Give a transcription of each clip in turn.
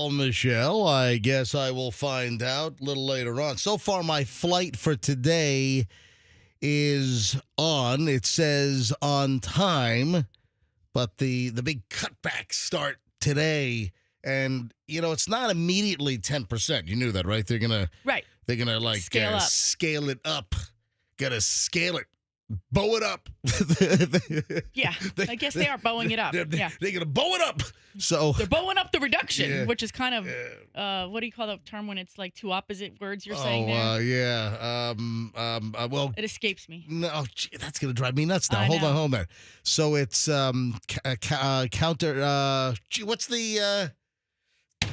Well, Michelle, I guess I will find out a little later on. So far, my flight for today is on. It says on time, but the big cutbacks start today. And, it's not immediately 10%. You knew that, right? They're going to like scale it up. Got to scale it. Bow it up. Yeah, I guess they are bowing it up. They're going to bow it up. So they're bowing up the reduction, which is kind of, what do you call the term when it's like two opposite words you're saying there? Yeah. Well, it escapes me. No, that's going to drive me nuts now. Hold on. So it's counter, what's the,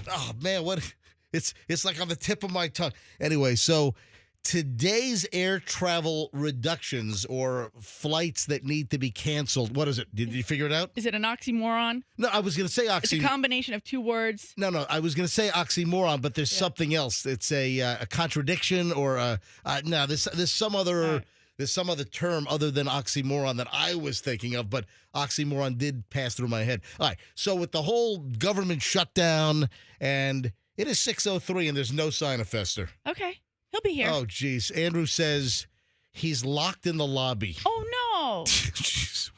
oh man, what? It's like on the tip of my tongue. Anyway, so today's air travel reductions or flights that need to be canceled. What is it? Did you figure it out? Is it an oxymoron? No, I was going to say oxymoron. It's a combination of two words. No, I was going to say oxymoron, but there's something else. It's a contradiction or there's some other. Right. There's some other term other than oxymoron that I was thinking of, but oxymoron did pass through my head. All right, so with the whole government shutdown, and it is 6:03, and there's no sign of Fester. Okay, he'll be here. Oh, geez. Andrew says he's locked in the lobby. Oh, no. Jeez,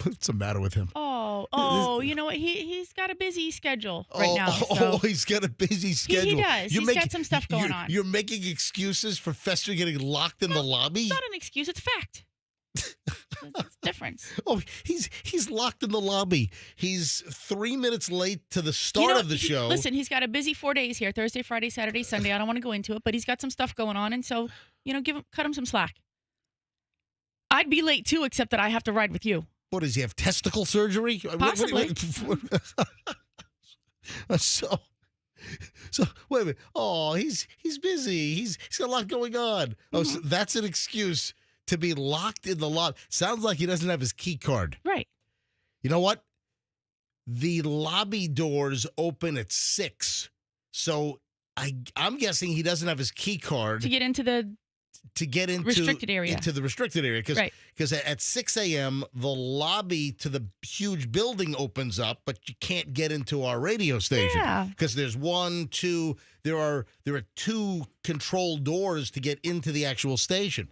what's the matter with him? Oh, you know what? He's got a busy schedule right now. So. He's got a busy schedule. He does. He's got some stuff going on. You're making excuses for Fester getting locked in the lobby? It's not an excuse. It's a fact. It's a difference. Oh, he's locked in the lobby. He's 3 minutes late to the start of the show. Listen, he's got a busy 4 days here: Thursday, Friday, Saturday, Sunday. I don't want to go into it, but he's got some stuff going on, and so cut him some slack. I'd be late too, except that I have to ride with you. What does he have? Testicle surgery? Possibly. So wait a minute. Oh, he's busy. He's got a lot going on. Oh, so that's an excuse to be locked in the lobby. Sounds like he doesn't have his key card. Right. You know what? The lobby doors open at 6. So I'm guessing he doesn't have his key card to get into the restricted area. Into the restricted area. Because at 6 a.m., the lobby to the huge building opens up, but you can't get into our radio station. Yeah. Because there's there are 2 controlled doors to get into the actual station.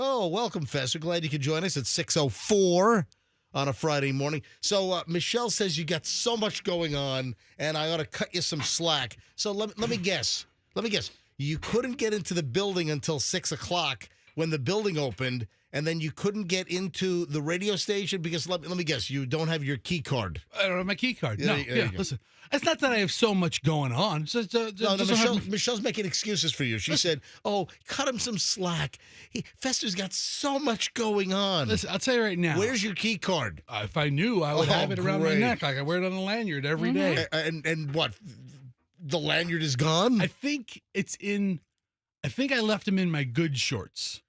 Oh, welcome, Fester. Glad you could join us at 6:04 on a Friday morning. So Michelle says you got so much going on, and I ought to cut you some slack. So let me guess. You couldn't get into the building until 6 o'clock when the building opened, and then you couldn't get into the radio station because, let me guess, you don't have your key card. I don't have my key card. No, listen. It's not that I have so much going on. Michelle's making excuses for you. She said, cut him some slack. Fester's got so much going on. Listen, I'll tell you right now. Where's your key card? If I knew, I would have it around my neck. Like I wear it on a lanyard every day. And what? The lanyard is gone? I think I left him in my good shorts.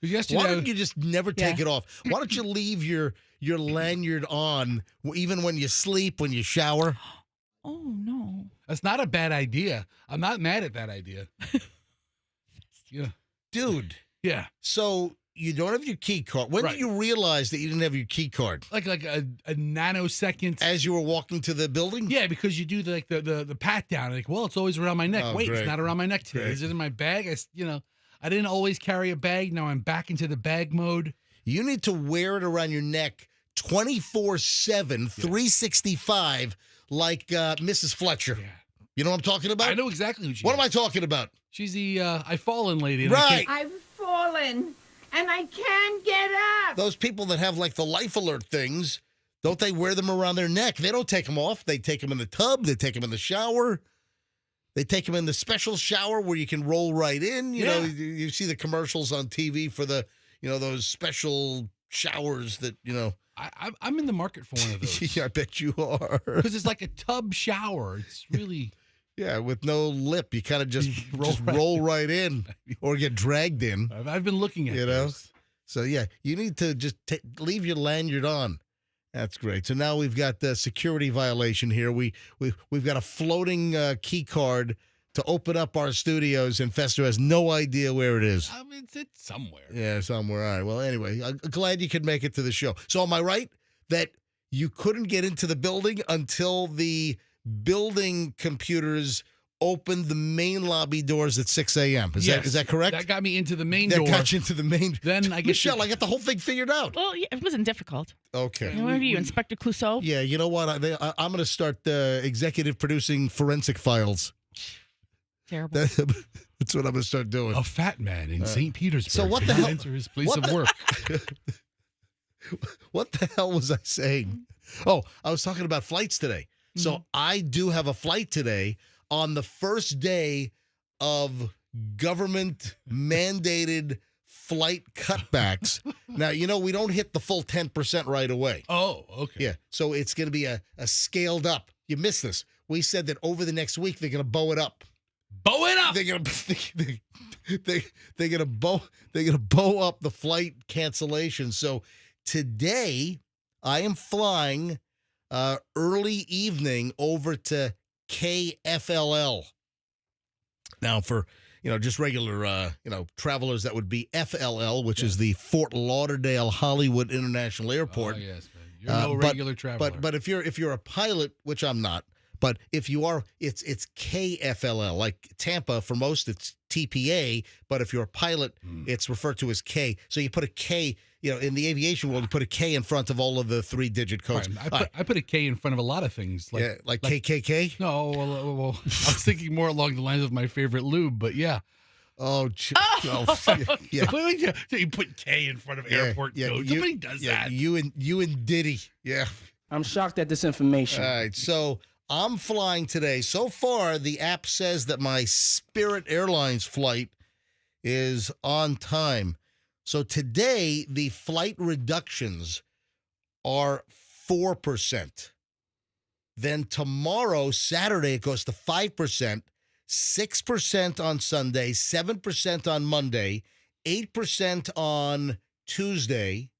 Yesterday, why don't you just never take it off? Why don't you leave your lanyard on even when you sleep, when you shower? Oh, no. That's not a bad idea. I'm not mad at that idea. Yeah. Dude. Yeah. So you don't have your key card. When did you realize that you didn't have your key card? Like a nanosecond. As you were walking to the building? Yeah, because you do the pat down. Like, well, it's always around my neck. Wait, great. It's not around my neck today. Great. Is it in my bag? I didn't always carry a bag. Now I'm back into the bag mode. You need to wear it around your neck 24/7, 365, like Mrs. Fletcher. Yeah. You know what I'm talking about? I know exactly who she is. What am I talking about? She's the I've fallen lady. Right. I've fallen, and I can't get up. Those people that have like the life alert things, don't they wear them around their neck? They don't take them off. They take them in the tub. They take them in the shower. They take them in the special shower where you can roll right in. You know, you see the commercials on TV for the, those special showers that, I'm in the market for one of those. Yeah, I bet you are. Because it's like a tub shower. It's really... Yeah, with no lip. You kind of just roll right in or get dragged in. I've been looking at this. So, yeah, you need to just leave your lanyard on. That's great. So now we've got the security violation here. We've got a floating key card to open up our studios, and Fester has no idea where it is. I mean, it's somewhere. Yeah, somewhere. All right. Well, anyway, I'm glad you could make it to the show. So am I right that you couldn't get into the building until the building computers open the main lobby doors at 6 a.m. Is that correct? That got me into the main That door. got you into the main. Then I get Michelle, I got the whole thing figured out. Well, yeah, it wasn't difficult. Okay. What are you, Inspector Clouseau? Yeah, you know what? I'm going to start executive producing forensic files. Terrible. That's what I'm going to start doing. A fat man in St. Petersburg. So what the hell? Enter his place of work. What the hell was I saying? Oh, I was talking about flights today. So I do have a flight today on the first day of government mandated flight cutbacks. Now, we don't hit the full 10% right away. Oh, okay. Yeah. So it's going to be a scaled up. You missed this. We said that over the next week, they're going to bow it up. Bow it up. They're gonna bow up the flight cancellation. So today I am flying early evening over to KFLL. Now for just regular travelers, that would be FLL, which is the Fort Lauderdale Hollywood International Airport. Oh, yes, man. You're no regular traveler. But if you're a pilot, which I'm not. But if you are, it's KFLL. Like Tampa, for most, it's TPA. But if you're a pilot, it's referred to as K. So you put a K, in the aviation world, you put a K in front of all of the 3-digit codes. Right. I put a K in front of a lot of things. Like KKK? No, well, I was thinking more along the lines of my favorite lube, but yeah. Oh, yeah. You put K in front of airport codes. Nobody does that. You and Diddy. Yeah. I'm shocked at this information. All right, so I'm flying today. So far, the app says that my Spirit Airlines flight is on time. So today, the flight reductions are 4%. Then tomorrow, Saturday, it goes to 5%, 6% on Sunday, 7% on Monday, 8% on Tuesday,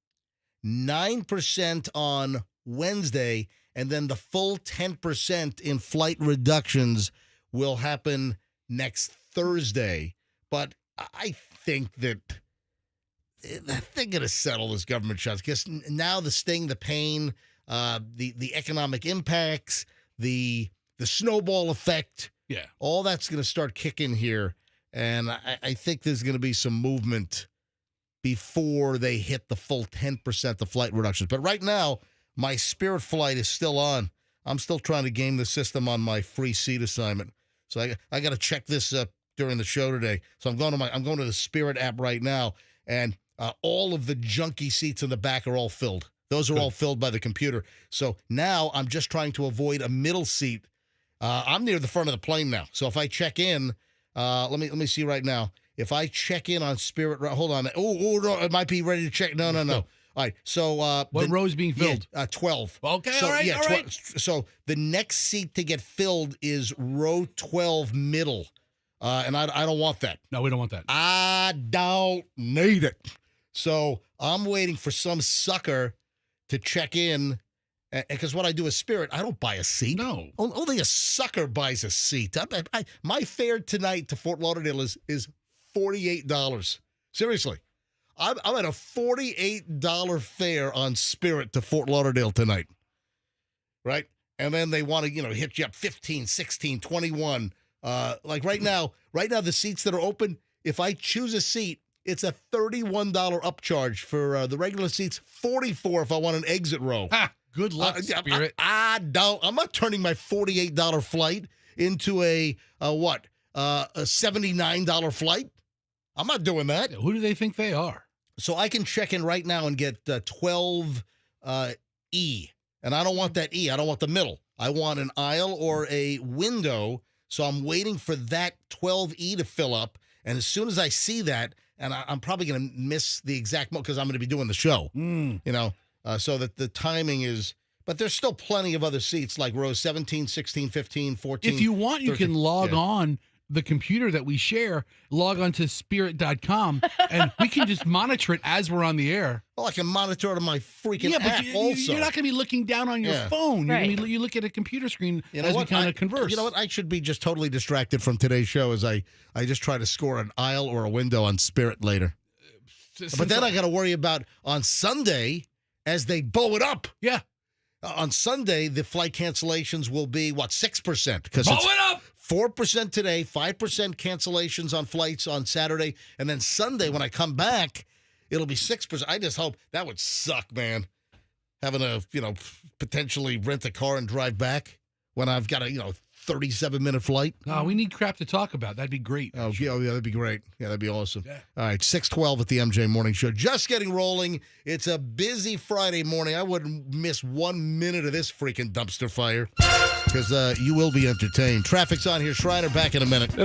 9% on Wednesday, and then the full 10% in flight reductions will happen next Thursday. But I think that they're going to settle this government shut because now the sting, the pain, the economic impacts, the snowball effect, all that's going to start kicking here. And I think there's going to be some movement before they hit the full 10% of flight reductions. But right now, my Spirit flight is still on. I'm still trying to game the system on my free seat assignment. So I got to check this during the show today. So I'm going to the Spirit app right now, and all of the junky seats in the back are all filled. Those are all filled by the computer. So now I'm just trying to avoid a middle seat. I'm near the front of the plane now. So if I check in, let me see right now. If I check in on Spirit, hold on. Oh no, it might be ready to check. No. All right, so what row is being filled? 12. Okay, so, all right. So the next seat to get filled is row 12 middle, and I don't want that. No, we don't want that. I don't need it. So I'm waiting for some sucker to check in, because what I do is Spirit, I don't buy a seat. No. Only a sucker buys a seat. My fare tonight to Fort Lauderdale is $48. Seriously. I'm at a $48 fare on Spirit to Fort Lauderdale tonight, right? And then they want to, hit you up 15, 16, 21. Like right now, the seats that are open, if I choose a seat, it's a $31 upcharge for the regular seats, $44 if I want an exit row. Good luck, Spirit. I'm not turning my $48 flight into a $79 flight. I'm not doing that. Who do they think they are? So I can check in right now and get 12 E. And I don't want that E. I don't want the middle. I want an aisle or a window. So I'm waiting for that 12E to fill up. And as soon as I see that, and I'm probably going to miss the exact moment because I'm going to be doing the show, so that the timing is, but there's still plenty of other seats like rows 17, 16, 15, 14. If you want, 13, you can log on the computer that we share, log on to spirit.com, and we can just monitor it as we're on the air. Well, I can monitor it on my freaking app also. You're not going to be looking down on your phone. Right. You look at a computer screen as we kind of converse. You know what? I should be just totally distracted from today's show as I just try to score an aisle or a window on Spirit later. But then I got to worry about on Sunday as they bow it up. Yeah. On Sunday, the flight cancellations will be, 6%? Because Blow it up! 4% today, 5% cancellations on flights on Saturday, and then Sunday when I come back, it'll be 6%. I just hope that would suck, man. Having to, potentially rent a car and drive back when I've got a, 37-minute flight. No, we need crap to talk about. That'd be great. Oh, yeah, that'd be great. Yeah, that'd be awesome. Yeah. All right, 6:12 at the MJ Morning Show. Just getting rolling. It's a busy Friday morning. I wouldn't miss 1 minute of this freaking dumpster fire because you will be entertained. Traffic's on here. Schreiner back in a minute.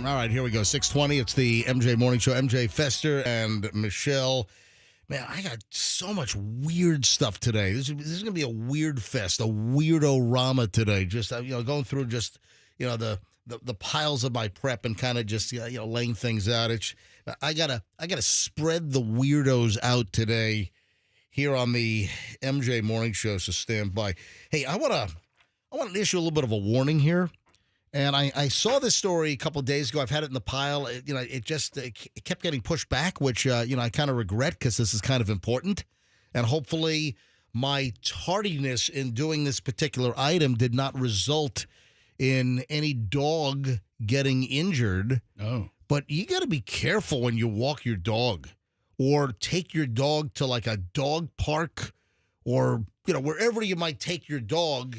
All right, here we go. 6:20. It's the MJ Morning Show. MJ Fester and Michelle. Man, I got so much weird stuff today. This is going to be a weird fest, a weirdo-rama today. Just going through just the piles of my prep and kind of just laying things out. I gotta spread the weirdos out today here on the MJ Morning Show. So stand by. Hey, I want to issue a little bit of a warning here. And I saw this story a couple of days ago. I've had it in the pile. It kept getting pushed back, which, I kind of regret because this is kind of important. And hopefully my tardiness in doing this particular item did not result in any dog getting injured. Oh. But you got to be careful when you walk your dog or take your dog to like a dog park or, wherever you might take your dog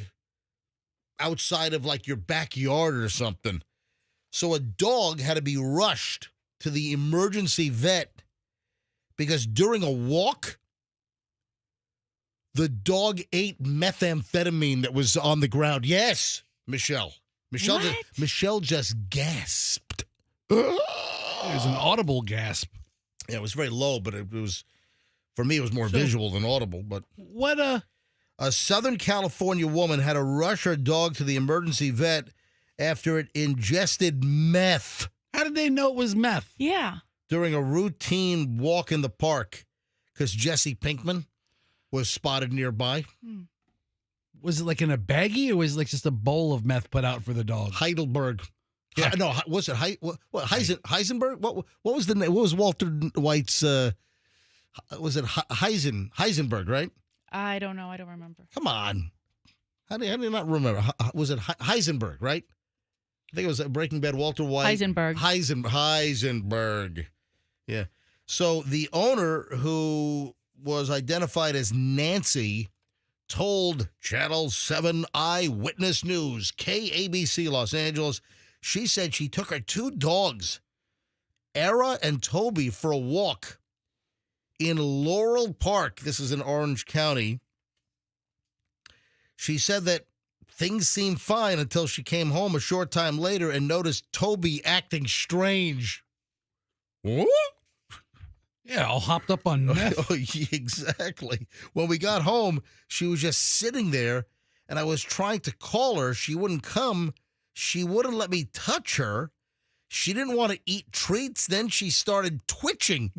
outside of like your backyard or something. So a dog had to be rushed to the emergency vet because during a walk, the dog ate methamphetamine that was on the ground. Yes, Michelle. Michelle just gasped. It was an audible gasp. Yeah, it was very low, but it was, for me, it was more visual than audible. But what a Southern California woman had to rush her dog to the emergency vet after it ingested meth. How How did they know it was meth? Yeah. During a routine walk in the park, because Jesse Pinkman was spotted nearby. Was it like in a baggie, or was it like just a bowl of meth put out for the dog? Heidelberg. Yeah, no, was it Heisenberg? What was the name? What was Walter White's? Was it Heisenberg? Right? I don't know. I don't remember. Come on, how do you not remember? Was it Heisenberg? Right? I think it was Breaking Bad. Walter White. Heisenberg. Yeah. So the owner, who was identified as Nancy, told Channel 7 Eyewitness News, KABC Los Angeles, she said she took her two dogs, Era and Toby, for a walk in Laurel Park. This is in Orange County. She said that things seemed fine until she came home a short time later and noticed Toby acting strange. What? Yeah, all hopped up on meth. Oh, yeah, exactly. When we got home, she was just sitting there, and I was trying to call her. She wouldn't come. She wouldn't let me touch her. She didn't want to eat treats. Then she started twitching.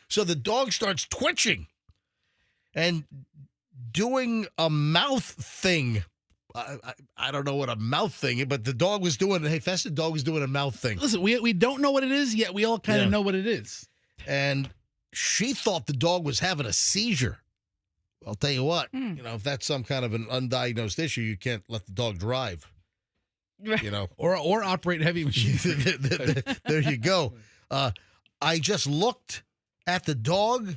So the dog starts twitching and doing a mouth thing. I don't know what a mouth thing is, but the dog was doing, hey, Fess, the dog was doing a mouth thing. Listen, we don't know what it is yet. We all kind of know what it is. And she thought the dog was having a seizure. I'll tell you what, if that's some kind of an undiagnosed issue, you can't let the dog drive, or operate heavy machines. There you go. I just looked at the dog,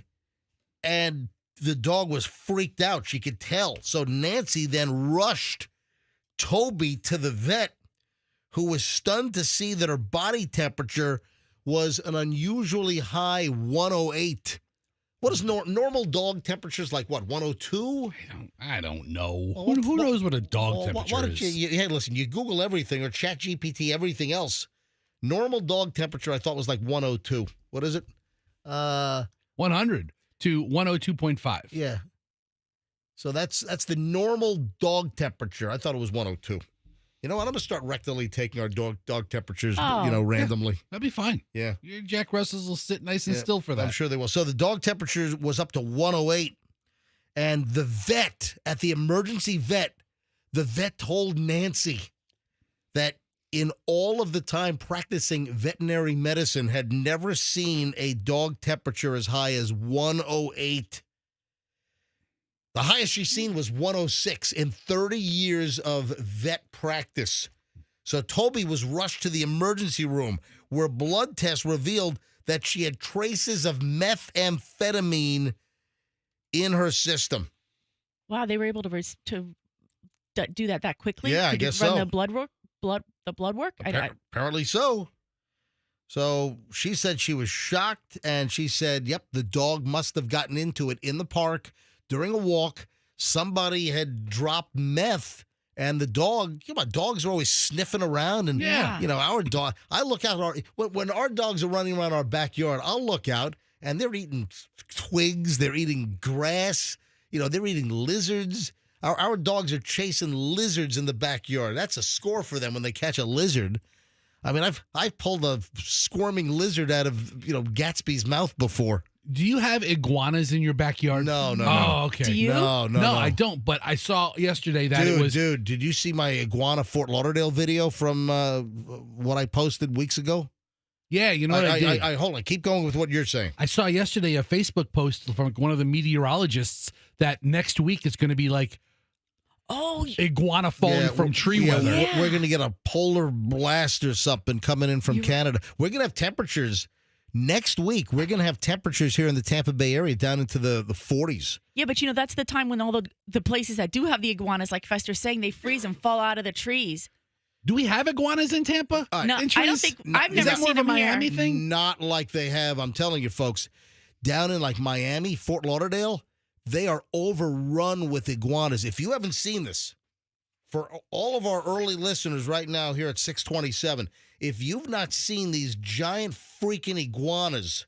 and the dog was freaked out. She could tell. So Nancy then rushed Toby to the vet, who was stunned to see that her body temperature was an unusually high 108. What is normal dog temperatures like? What, 102? I don't know. Well, Who knows what a dog temperature why don't is? hey, listen, you Google everything or Chat GPT, everything else. Normal dog temperature, I thought, was like 102. What is it? 100 to 102.5. Yeah. So that's the normal dog temperature. I thought it was 102. You know what? I'm going to start rectally taking our dog temperatures, randomly. That'd be fine. Yeah. Your Jack Russells will sit nice and still for that. I'm sure they will. So the dog temperature was up to 108. And the vet, at the emergency vet, the vet told Nancy that in all of the time practicing veterinary medicine, had never seen a dog temperature as high as 108. The highest she's seen was 106 in 30 years of vet practice. So Toby was rushed to the emergency room, where blood tests revealed that she had traces of methamphetamine in her system. Wow, they were able to do that quickly. Yeah, I Could guess you run so. the blood work. Apparently so. So she said she was shocked, and she said, yep, the dog must have gotten into it in the park during a walk. Somebody had dropped meth, and the dog, dogs are always sniffing around. And, our dog, I look out, when our dogs are running around our backyard, I'll look out, and they're eating twigs, they're eating grass, they're eating lizards. Our dogs are chasing lizards in the backyard. That's a score for them when they catch a lizard. I mean, I've pulled a squirming lizard out of, Gatsby's mouth before. Do you have iguanas in your backyard? No. Oh, okay. Do you? No, I don't, but I saw yesterday that it was... Dude, did you see my iguana Fort Lauderdale video from what I posted weeks ago? Yeah, you know what I did? Hold on, keep going with what you're saying. I saw yesterday a Facebook post from one of the meteorologists that next week it's going to be like, iguana falling from tree weather. We're going to get a polar blast or something coming in from Canada. We're going to have temperatures next week. We're going to have temperatures here in the Tampa Bay area down into the 40s. Yeah, but that's the time when all the places that do have the iguanas, like Fester's saying, they freeze and fall out of the trees. Do we have iguanas in Tampa? No, I don't think. I've never seen them here. Miami thing? Not like they have. I'm telling you, folks, down in like Miami, Fort Lauderdale, they are overrun with iguanas. If you haven't seen this, for all of our early listeners right now here at 627, if you've not seen these giant freaking iguanas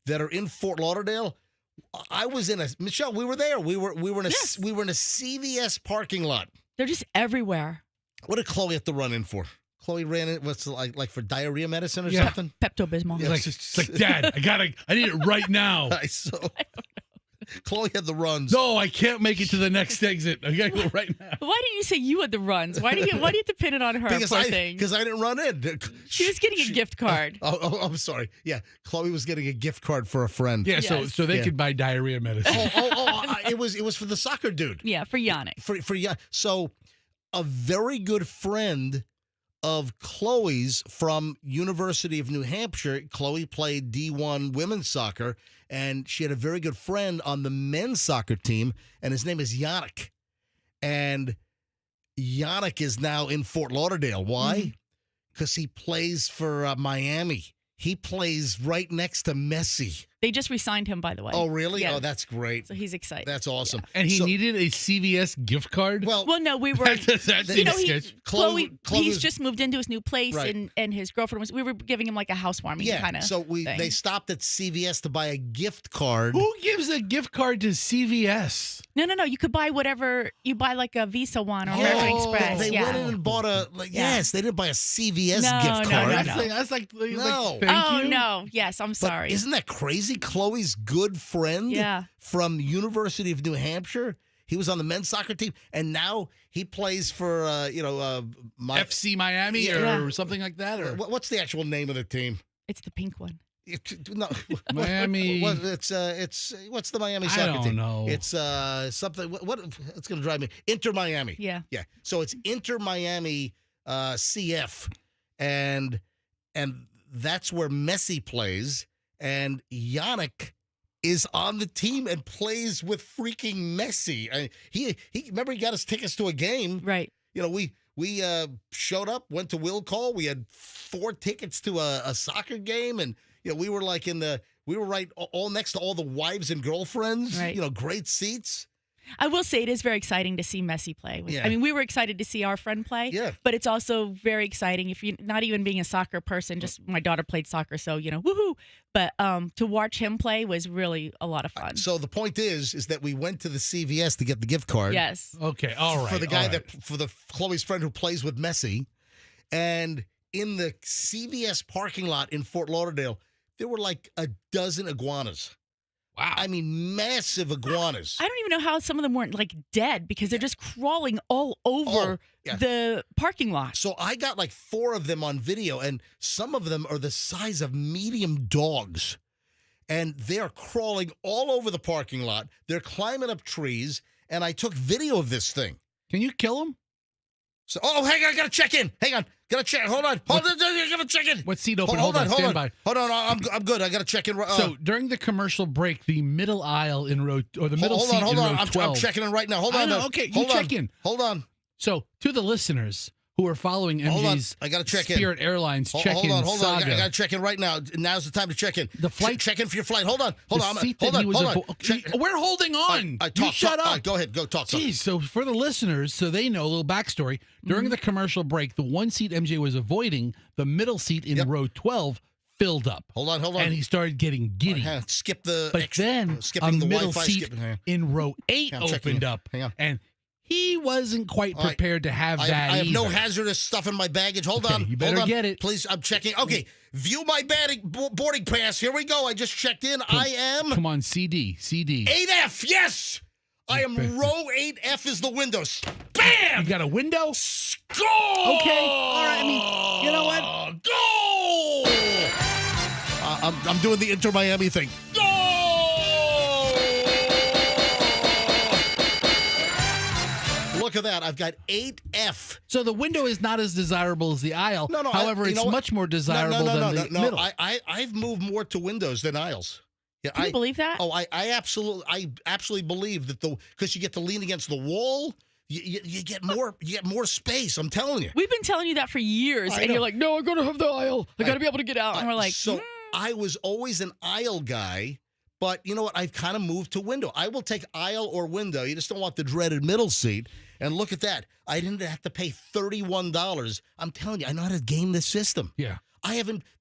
that are in Fort Lauderdale, I was in Michelle, we were there. We were in a CVS parking lot. They're just everywhere. What did Chloe have to run in for? Chloe ran in, what's like for diarrhea medicine or Yeah. something? Pepto-Bismol. Yeah. It's like, Dad, I need it right now. So Chloe had the runs. No, I can't make it to the next exit. I gotta go right now. Why didn't you say you had the runs? Why do you have to pin it on her? Poor thing. Because I didn't run in. She was getting a gift card. I'm sorry. Yeah, Chloe was getting a gift card for a friend. Yeah, Yes. so they Yeah. could buy diarrhea medicine. It was for the soccer dude. Yeah, for Yannick. For yeah. So a very good friend of Chloe's from University of New Hampshire. Chloe played D1 women's soccer, and she had a very good friend on the men's soccer team, and his name is Yannick. And Yannick is now in Fort Lauderdale. Why? Because he plays for Miami. He plays right next to Messi. They just re-signed him, by the way. Oh, really? Yeah. Oh, that's great. So he's excited. That's awesome. And he So- needed a CVS gift card? Well, Well, no, we were. That You know, seems he, sketch. Chloe, Chloe he's was- just moved into his new place, Right. and his girlfriend was. We were giving him like a housewarming kind of. So thing. they stopped at CVS to buy a gift card. Who gives a gift card to CVS? No. You could buy whatever you buy, like a Visa one or Oh, American Express. They yeah. went in and bought a Yeah. yes. They didn't buy a CVS No, gift no, card. no, no. That's like No. thank Oh you. no! Yes, I'm But sorry. isn't that crazy? Chloe's good friend Yeah. from University of New Hampshire. He was on the men's soccer team, and now he plays for my FC Miami Yeah. or something like that? Or what's the actual name of the team? It's the pink one. No, Miami. it's what's the Miami I soccer don't team? know. It's something. What it's going to drive me? Inter Miami. Yeah. Yeah. So it's Inter Miami CF, and that's where Messi plays, and Yannick is on the team and plays with freaking Messi. He remember he got us tickets to a game. Right. You know, we showed up, went to will call. We had 4 tickets to a soccer game, and you know we were like we were right all next to all the wives and girlfriends. Right. You know, great seats. I will say it is very exciting to see Messi play. Yeah. I mean, we were excited to see our friend play. Yeah. But it's also very exciting if you're not even being a soccer person. Just my daughter played soccer, so woohoo! But to watch him play was really a lot of fun. So the point is that we went to the CVS to get the gift card. Yes. Okay, all right. For the guy all right. for the Chloe's friend who plays with Messi, and in the CVS parking lot in Fort Lauderdale, there were like a dozen iguanas. Wow. I mean, massive iguanas. I don't even know how some of them weren't like dead because they're just crawling all over yeah. the parking lot. So I got like 4 of them on video, and some of them are the size of medium dogs. And they're crawling all over the parking lot. They're climbing up trees, and I took video of this thing. Can you kill him? So, hang on, I gotta check in. Hang on, gotta check. Hold on, I gotta check in. What seat open? Hold on, Stand by. Hold on, I'm good. I gotta check in. So during the commercial break, the middle aisle in row, or the middle seat in row 12. I'm checking in right now. Hold I on. know, now. okay, you Hold on. check in. Hold on. So to the listeners who are following Hold on. MG's I gotta check in. Spirit Airlines check-in Hold on. saga. I gotta check in right now. Now's the time to check in. The flight- Check in for your flight. Hold on. Hold the on. seat Hold that on. he was Hold on. avo- Check- We're holding on. Talk, Shut talk. up. All right, go ahead. Go talk. Jeez, so for the listeners, so they know a little backstory, during the commercial break, the one seat MJ was avoiding, the middle seat in Yep. row 12 filled up. Hold on. And he started getting giddy. Hang on. Skip the. But then skipping a the middle Wi-Fi. seat Hang on. in row 8 I'm checking opened it. up. Hang on. And he wasn't quite All right. prepared to have I that have no either. hazardous stuff in my baggage. Hold Okay, on. you better Hold on. get it. Please, I'm checking. Okay, view my boarding pass. Here we go. I just checked in. I am Come on, CD. 8F. Yes, I am row 8F is the windows. You Bam! got a window? Score! Okay. All right. I mean, you know what? Go! I'm doing the Inter Miami thing. Go! Look at that. I've got 8F. So the window is not as desirable as the aisle. No. However, you it's know what? much more desirable than the middle. I've moved more to windows than aisles. Yeah, Can you believe that? Oh, I absolutely believe that because you get to lean against the wall, you get more space. I'm telling you. We've been telling you that for years, I and know. you're like, "No, I gotta have the aisle. I gotta be able to get out." And we're like, so I was always an aisle guy, but you know what? I've kind of moved to window. I will take aisle or window. You just don't want the dreaded middle seat. And look at that. I didn't have to pay $31. I'm telling you, I know how to game this system. Yeah.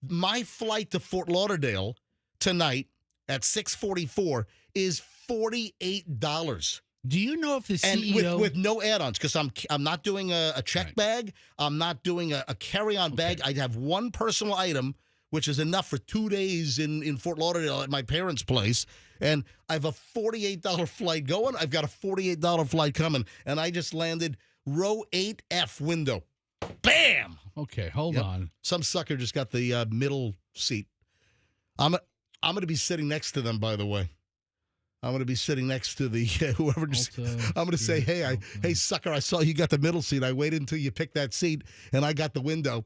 My flight to Fort Lauderdale tonight at 6:44 is $48. Do you know if the And CEO with no add-ons, because I'm not doing a check Right. bag. I'm not doing a carry-on bag. I have one personal item, which is enough for 2 days in Fort Lauderdale at my parents' place. And I have a $48 flight going. I've got a $48 flight coming. And I just landed row 8F window. Bam! Okay, hold Yep. on. Some sucker just got the middle seat. I'm going to be sitting next to them, by the way. I'm going to be sitting next to the whoever. I'm going to say, hey, sucker, I saw you got the middle seat. I waited until you picked that seat, and I got the window.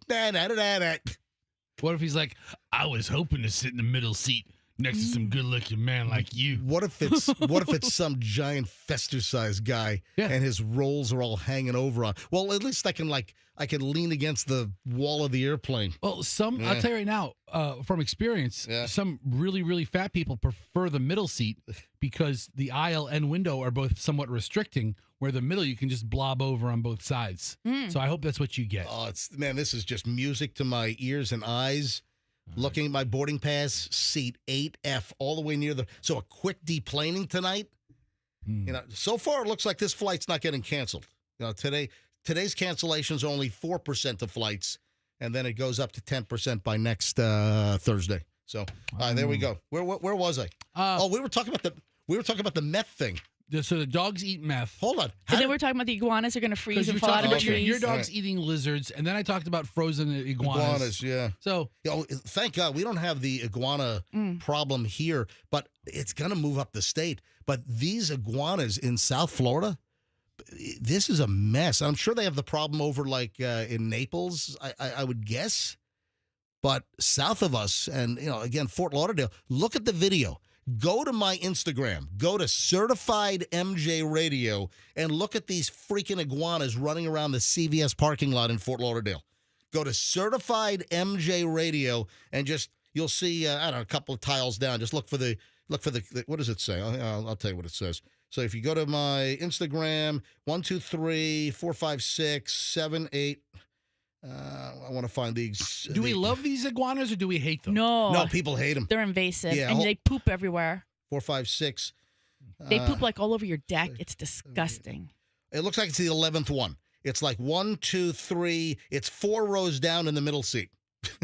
What if he's like, I was hoping to sit in the middle seat next to some good-looking man like you? What if it's some giant Fester-sized guy, Yeah. and his rolls are all hanging over on? Well, at least I can lean against the wall of the airplane. Well, Yeah. I'll tell you right now, from experience, Yeah. some really, really fat people prefer the middle seat because the aisle and window are both somewhat restricting, where the middle you can just blob over on both sides. So I hope that's what you get. Oh, this is just music to my ears and eyes. Looking at my boarding pass, seat 8F, all the way near so a quick deplaning tonight. So far it looks like this flight's not getting canceled. Today's cancellations are only 4% of flights, and then it goes up to 10% by next Thursday. So there we go. Where was I? We were talking about the meth thing. So the dogs eat meth. Hold on. And then we're talking about the iguanas are going to freeze and You're fall out talking of about trees. your dog's All right. eating lizards, and then I talked about frozen iguanas. Yeah. So Thank God we don't have the iguana problem here, but it's going to move up the state. But these iguanas in South Florida, this is a mess. I'm sure they have the problem over like in Naples, I would guess. But south of us, and again, Fort Lauderdale, look at the video. Go to my Instagram, go to Certified MJ Radio, and look at these freaking iguanas running around the CVS parking lot in Fort Lauderdale. Go to Certified MJ Radio, and you'll see a couple of tiles down. Just look for the what does it say? I'll tell you what it says. So if you go to my Instagram, 1, 2, 3, 4, 5, 6, 7, 8. I want to find these. do we love these iguanas or do we hate them? No, people hate them. they're invasive, Yeah, and they poop everywhere. 4, 5, 6. They poop like all over your deck. It's disgusting. It looks like it's the 11th one. It's like 1, 2, 3. It's 4 rows down in the middle seat.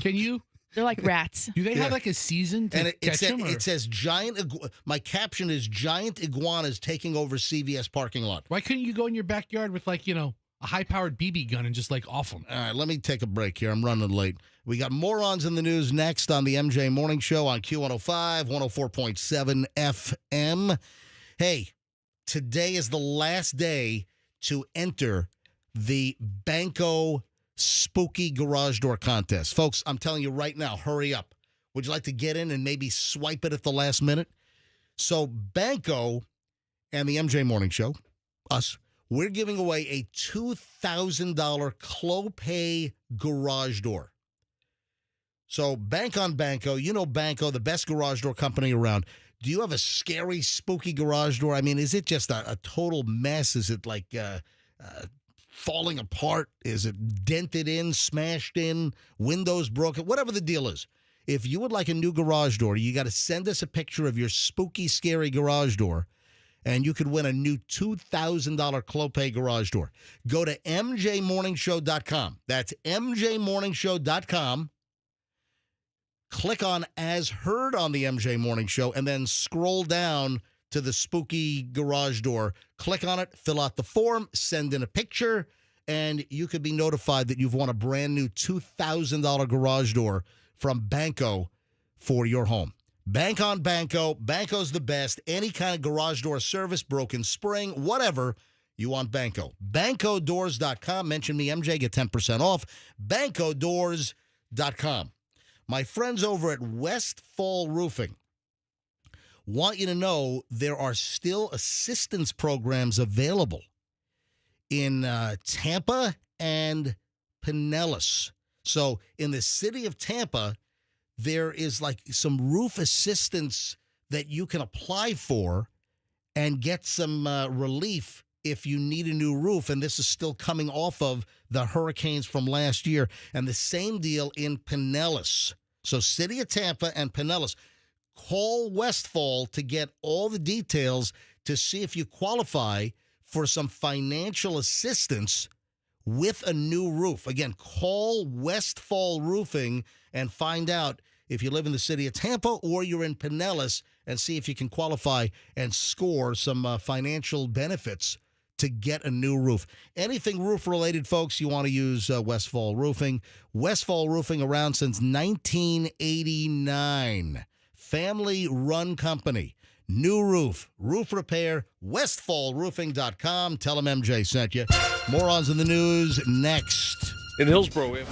Can you? They're like rats. Do they have like a season to And it catch them? it says giant. My caption is giant iguanas taking over CVS parking lot. Why couldn't you go in your backyard with like a high-powered BB gun and just like off them? All right, let me take a break here. I'm running late. We got morons in the news next on the MJ Morning Show on Q105, 104.7 FM. Hey, today is the last day to enter the Banco Spooky Garage Door Contest. Folks, I'm telling you right now, hurry up. Would you like to get in and maybe swipe it at the last minute? So Banco and the MJ Morning Show, us, we're giving away a $2,000 Clopay garage door. So bank on Banco. You know Banco, the best garage door company around. Do you have a scary, spooky garage door? I mean, is it just a total mess? Is it like falling apart? Is it dented in, smashed in, windows broken? Whatever the deal is. If you would like a new garage door, you got to send us a picture of your spooky, scary garage door, and you could win a new $2,000 Clopay garage door. Go to mjmorningshow.com. That's mjmorningshow.com. Click on As Heard on the MJ Morning Show, and then scroll down to the spooky garage door. Click on it, fill out the form, send in a picture, and you could be notified that you've won a brand new $2,000 garage door from Banco for your home. Bank on Banco. Banco's the best. Any kind of garage door service, broken spring, whatever, you want Banco. BancoDoors.com. Mention me, MJ, get 10% off. BancoDoors.com. My friends over at Westfall Roofing want you to know there are still assistance programs available in Tampa and Pinellas. So in the city of Tampa, there is like some roof assistance that you can apply for and get some relief if you need a new roof. And this is still coming off of the hurricanes from last year. And the same deal in Pinellas. So city of Tampa and Pinellas. Call Westfall to get all the details to to see if you qualify for some financial assistance with a new roof. Again, call Westfall Roofing and find out if you live in the city of Tampa or you're in Pinellas, and see if you can qualify and score some financial benefits to get a new roof. Anything roof-related, folks, you want to use Westfall Roofing. Westfall Roofing around since 1989. Family-run company. New roof, roof repair, westfallroofing.com. Tell them MJ sent you. Morons in the news next. In Hillsborough, we have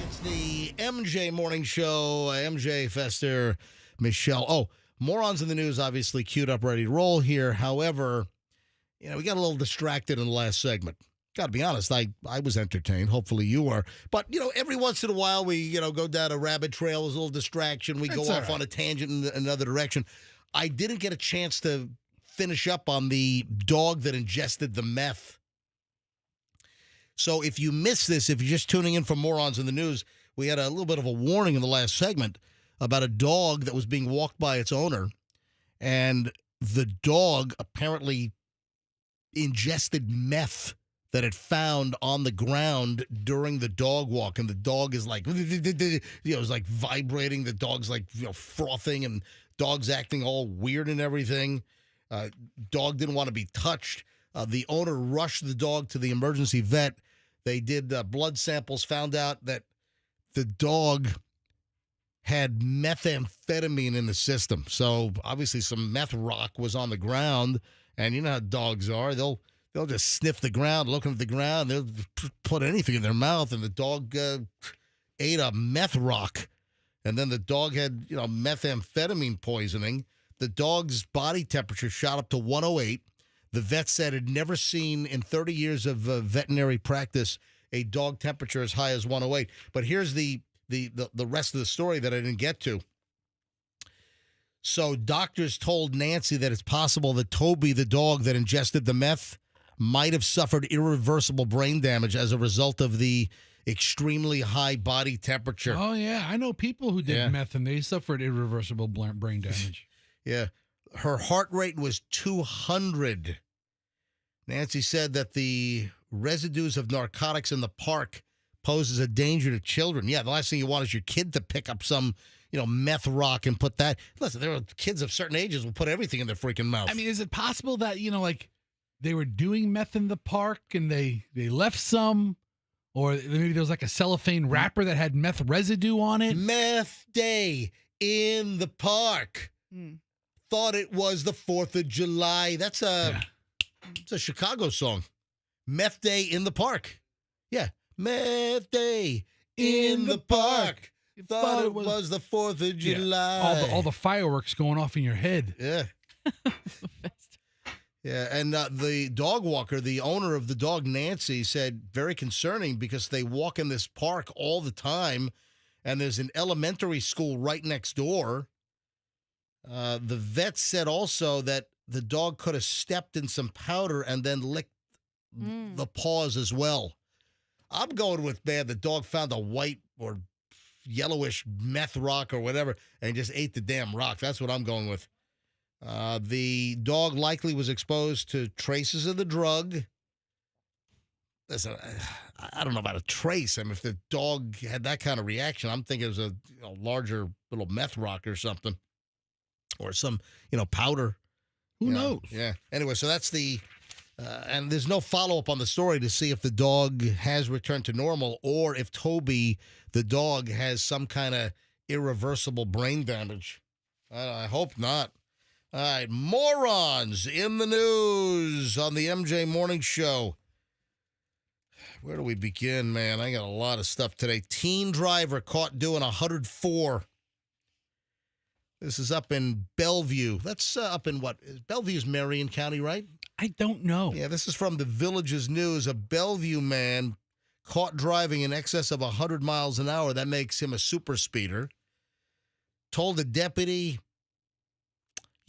It's the MJ Morning Show. MJ, Fester, Michelle. Oh, morons in the news obviously queued up, ready to roll here. However, we got a little distracted in the last segment. Got to be honest, I was entertained. Hopefully you were. But, every once in a while we, go down a rabbit trail. There's a little distraction. We go off on a tangent in another direction. I didn't get a chance to finish up on the dog that ingested the meth. So if you miss this, if you're just tuning in for morons in the news, we had a little bit of a warning in the last segment about a dog that was being walked by its owner, and the dog apparently ingested meth that it found on the ground during the dog walk, and the dog is like, it's like vibrating. The dog's like, frothing, and dog's acting all weird and everything. Dog didn't want to be touched. The owner rushed the dog to the emergency vet. They did blood samples, found out that the dog had methamphetamine in the system. So obviously some meth rock was on the ground, and you know how dogs are. They'll just sniff the ground, looking at the ground. They'll put anything in their mouth, and the dog ate a meth rock. And then the dog had, methamphetamine poisoning. The dog's body temperature shot up to 108. The vet said had never seen in 30 years of veterinary practice a dog temperature as high as 108. But here's the rest of the story that I didn't get to. So doctors told Nancy that it's possible that Toby, the dog that ingested the meth, might have suffered irreversible brain damage as a result of the extremely high body temperature. Oh, yeah. I know people who did meth, and they suffered irreversible brain damage. Yeah. Her heart rate was 200. Nancy said that the residues of narcotics in the park poses a danger to children. Yeah, the last thing you want is your kid to pick up some, meth rock and put that. Listen, there are kids of certain ages will put everything in their freaking mouth. I mean, is it possible that, they were doing meth in the park and they left some? Or maybe there was like a cellophane wrapper that had meth residue on it? Meth day in the park. Thought it was the 4th of July. It's a Chicago song. Meth day in the park. Yeah. Meth day in the park. Thought it was the 4th of July. All the fireworks going off in your head. Yeah. Yeah. And the dog walker, the owner of the dog, Nancy, said very concerning because they walk in this park all the time, and there's an elementary school right next door. The vet said also that the dog could have stepped in some powder and then licked the paws as well. I'm going with, the dog found a white or yellowish meth rock or whatever and just ate the damn rock. That's what I'm going with. The dog likely was exposed to traces of the drug. Listen, I don't know about a trace. I mean, if the dog had that kind of reaction, I'm thinking it was a larger little meth rock or something. Or some, powder. Who knows? Yeah. Anyway, so that's the, and there's no follow-up on the story to see if the dog has returned to normal or if Toby, the dog, has some kind of irreversible brain damage. I hope not. All right, morons in the news on the MJ Morning Show. Where do we begin, man? I got a lot of stuff today. Teen driver caught doing 104. This is up in Bellevue. That's up in what? Bellevue's Marion County, right? I don't know. Yeah, this is from the Village's News. A Bellevue man caught driving in excess of 100 miles an hour. That makes him a super speeder. Told the deputy,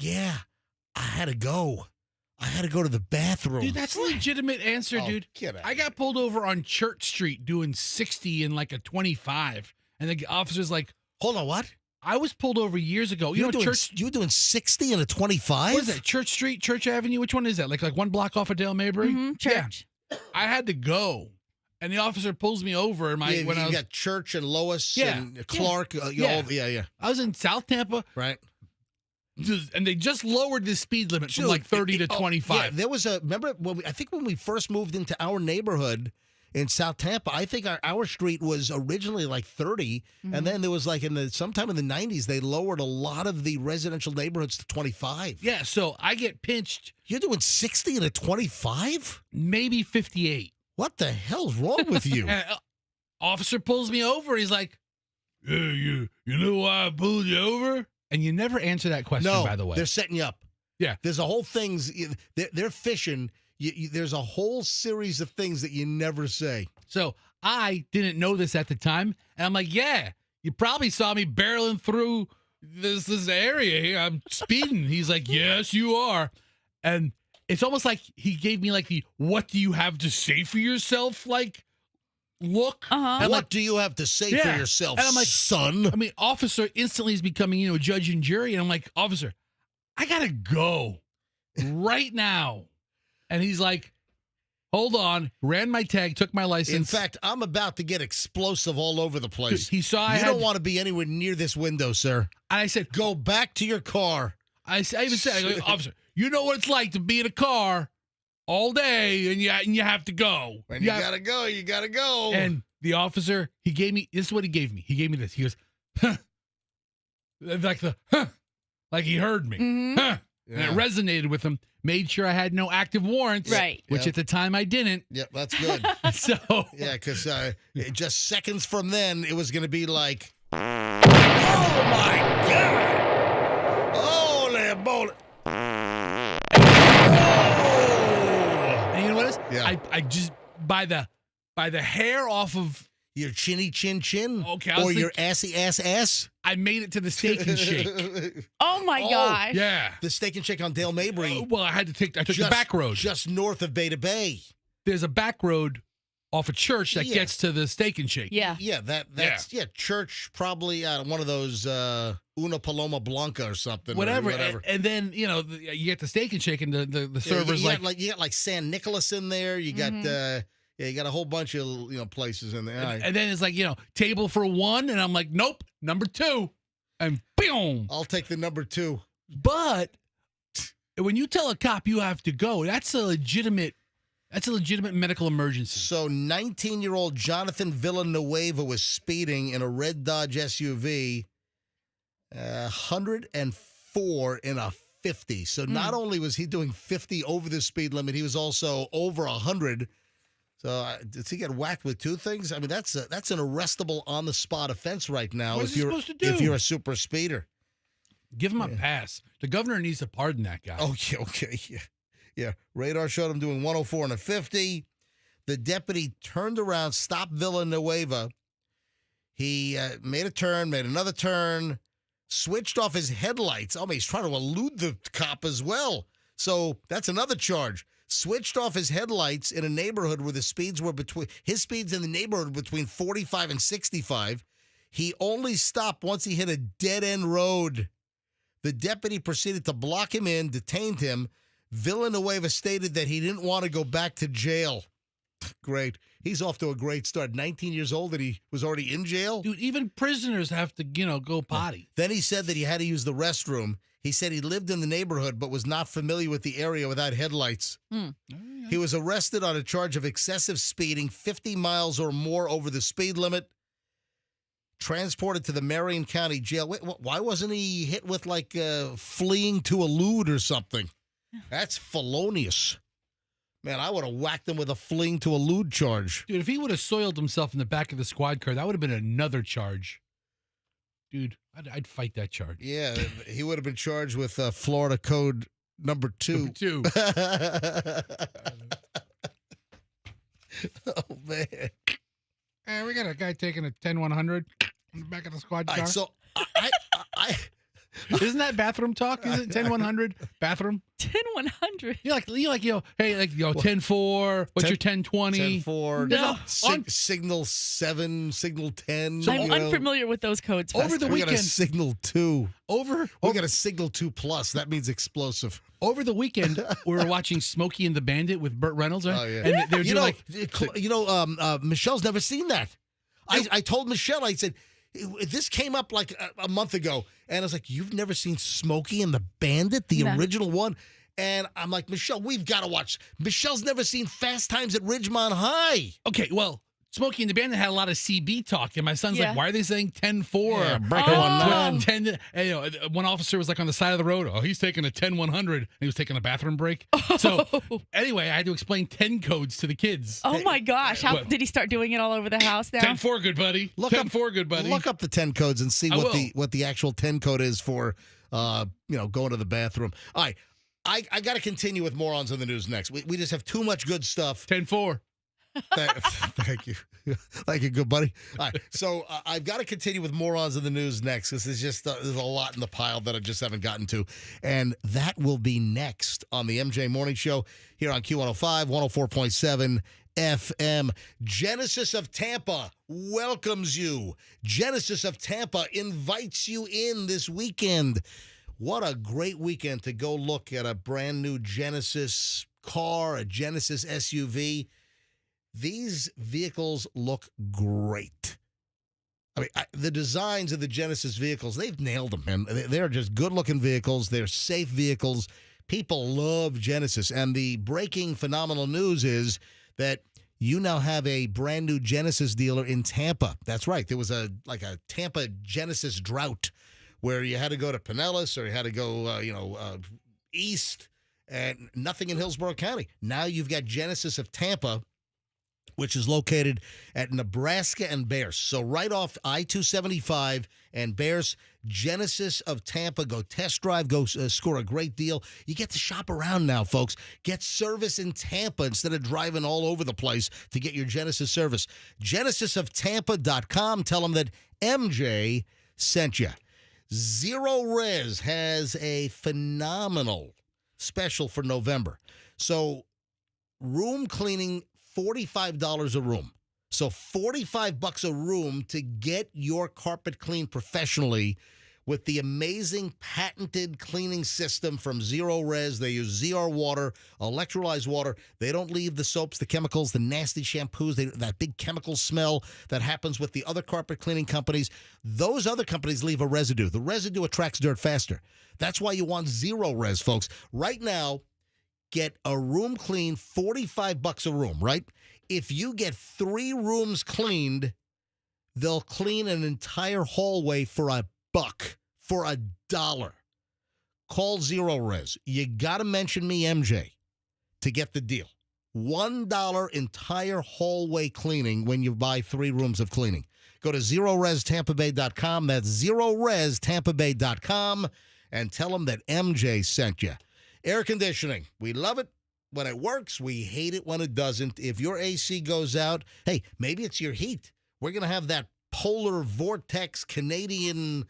I had to go. I had to go to the bathroom. Dude, that's a legitimate answer, dude. I got pulled over on Church Street doing 60 in like a 25. And the officer's like, hold on, what? I was pulled over years ago. You were doing 60 in a 25? What is that? Church Street, Church Avenue? Which one is that? Like one block off of Dale Mabry? Church. Yeah. I had to go. And the officer pulls me over. And You got Church and Lois and Clark. I was in South Tampa. Right. And they just lowered the speed limit from like 30 to 25. Yeah, there was remember, I think when we first moved into our neighborhood in South Tampa, I think our street was originally like 30. And then there was like sometime in the 90s, they lowered a lot of the residential neighborhoods to 25. Yeah, so I get pinched. You're doing 60 and a 25? Maybe 58. What the hell's wrong with you? And, officer pulls me over. He's like, "Yeah, you know why I pulled you over?" And you never answer that question, by the way. They're setting you up. Yeah. There's a whole things. They're fishing. There's a whole series of things that you never say. So I didn't know this at the time. And I'm like, yeah, you probably saw me barreling through this area here. I'm speeding. He's like, yes, you are. And it's almost like he gave me like the, what do you have to say for yourself? Like, look. Uh-huh. What do you have to say for yourself, and I'm like, son? I mean, officer instantly is becoming, a judge and jury. And I'm like, officer, I got to go right now. And he's like, hold on, ran my tag, took my license. In fact, I'm about to get explosive all over the place. Dude, he saw you don't want to be anywhere near this window, sir. And I said, go back to your car. I even said, I go, officer, you know what it's like to be in a car all day and you have to go. When you got to go, you got to go. And the officer, he gave me, this is what he gave me. He gave me this. He goes, huh. Like he heard me. Mm-hmm. Huh. And it resonated with him. Made sure I had no active warrants. Right. Which at the time I didn't. Yep, that's good. So. Yeah, because just seconds from then, it was going to be like, oh, my God. Holy moly. And you know what it is? Yeah. I just, by the hair off of. Your chinny chin chin? Okay. Or your assy ass? I made it to the Steak and Shake. Oh my gosh. Yeah. The Steak and Shake on Dale Mabry. Well, I took the back road. Just north of Beta Bay. There's a back road off a church that gets to the Steak and Shake. Yeah. Yeah, that's church, probably one of those Una Paloma Blanca or something. Whatever. Or whatever. And then, you get the Steak and Shake and the server's you got like San Nicolas in there. You got you got a whole bunch of places in there. And then it's like, table for one, and I'm like, nope, number two. And boom. I'll take the number two. But when you tell a cop you have to go, that's a legitimate medical emergency. So 19-year-old Jonathan Villanueva was speeding in a red Dodge SUV, 104 in a 50. So not only was he doing 50 over the speed limit, he was also over 100. So does he get whacked with two things? I mean, that's an arrestable on-the-spot offense right now. What is he supposed to do? If you're a super speeder. Give him a pass. The governor needs to pardon that guy. Okay. Yeah. Radar showed him doing 104 and a 50. The deputy turned around, stopped Villanueva. He made a turn, made another turn, switched off his headlights. Oh, man, he's trying to elude the cop as well. So that's another charge. Switched off his headlights in a neighborhood where his speeds in the neighborhood between 45 and 65. He only stopped once he hit a dead-end road. The deputy proceeded to block him in, detained him. Villanueva stated that he didn't want to go back to jail. Great. He's off to a great start. 19 years old and he was already in jail? Dude, even prisoners have to, go potty. Then he said that he had to use the restroom. He said he lived in the neighborhood but was not familiar with the area without headlights. He was arrested on a charge of excessive speeding, 50 miles or more over the speed limit, transported to the Marion County Jail. Wait, why wasn't he hit with fleeing to elude or something? That's felonious. Man, I would have whacked him with a fleeing to elude charge. Dude, if he would have soiled himself in the back of the squad car, that would have been another charge. Dude, I'd fight that charge. Yeah, he would have been charged with Florida Code number 2. Number 2. Oh, man. Hey, we got a guy taking a 10-100 in the back of the squad car. All right, so Isn't that bathroom talk? Is it 10-100 bathroom? 10-100. Hey, 10-4. What's your 10-20? 10-4, No. signal 7, signal 10. I'm unfamiliar with those codes. Over the Fester. We got a weekend, signal 2. We over got a signal 2 plus. That means explosive. over the weekend, we were watching Smokey and the Bandit with Burt Reynolds. Right? Oh, yeah. And they were doing Michelle's never seen that. I told Michelle, I said, this came up like a month ago, and I was like, you've never seen Smokey and the Bandit, the No. original one? And I'm like, Michelle, we've got to watch. Michelle's never seen Fast Times at Ridgemont High. Okay, well, Smokey and the Bandit had a lot of CB talk, and my son's Yeah. like, why are they saying 10-4? Yeah, breaker Oh. 19. 10, and, one officer was like on the side of the road. Oh, he's taking a 10-100. And he was taking a bathroom break. So anyway, I had to explain 10 codes to the kids. Oh my gosh! How What? did he start doing it all over the house now? 10-4, good buddy. Look up- 10-4, good buddy. Look up the 10 codes and see I what the actual 10 code is for going to the bathroom. All right. I got to continue with morons in the news next. We just have too much good stuff. 10-4. Thank you. Thank you, good buddy. All right. So I've got to continue with morons in the news next because there's a lot in the pile that I just haven't gotten to. And that will be next on the MJ Morning Show here on Q105, 104.7 FM. Genesis of Tampa welcomes you. Genesis of Tampa invites you in this weekend. What a great weekend to go look at a brand new Genesis car, a Genesis SUV. These vehicles look great. I mean, the designs of the Genesis vehicles, they've nailed them, man. They're just good-looking vehicles. They're safe vehicles. People love Genesis. And the breaking phenomenal news is that you now have a brand new Genesis dealer in Tampa. That's right. There was a Tampa Genesis drought where you had to go to Pinellas or you had to go, east, and nothing in Hillsborough County. Now you've got Genesis of Tampa, which is located at Nebraska and Bears. So right off I-275 and Bears, Genesis of Tampa. Go test drive, go score a great deal. You get to shop around now, folks. Get service in Tampa instead of driving all over the place to get your Genesis service. GenesisofTampa.com. Tell them that MJ sent you. Zero Res has a phenomenal special for November. So room cleaning, $45 a room. So $45 a room to get your carpet cleaned professionally with the amazing patented cleaning system from Zero Res. They use ZR water, electrolyzed water. They don't leave the soaps, the chemicals, the nasty shampoos, that big chemical smell that happens with the other carpet cleaning companies. Those other companies leave a residue. The residue attracts dirt faster. That's why you want Zero Res, folks. Right now, get a room clean, $45 a room, right? If you get 3 rooms cleaned, they'll clean an entire hallway for $1, for $1. Call Zero Res. You got to mention me, MJ, to get the deal. $1 entire hallway cleaning when you buy 3 rooms of cleaning. Go to ZeroResTampaBay.com. That's ZeroResTampaBay.com, and tell them that MJ sent you. Air conditioning. We love it when it works. We hate it when it doesn't. If your AC goes out, hey, maybe it's your heat. We're going to have that polar vortex Canadian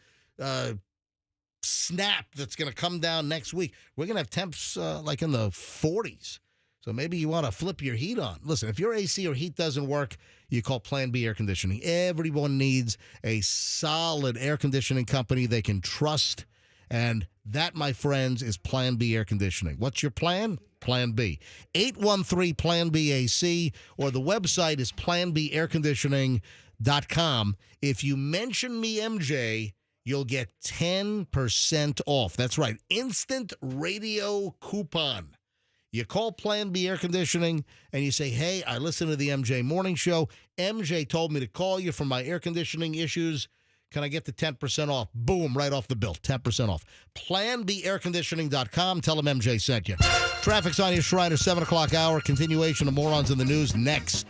snap that's going to come down next week. We're going to have temps like in the 40s. So maybe you want to flip your heat on. Listen, if your AC or heat doesn't work, you call Plan B Air Conditioning. Everyone needs a solid air conditioning company they can trust. And that, my friends, is Plan B Air Conditioning. What's your plan? Plan B. 813-PLAN-B-AC, or the website is planbairconditioning.com. If you mention me, MJ, you'll get 10% off. That's right. Instant radio coupon. You call Plan B Air Conditioning and you say, hey, I listen to the MJ Morning Show. MJ told me to call you for my air conditioning issues. Can I get the 10% off? Boom, right off the bill, 10% off. PlanBAirConditioning.com. Tell them MJ sent you. Traffic's on your Schreider, 7 o'clock hour. Continuation of Morons in the News next.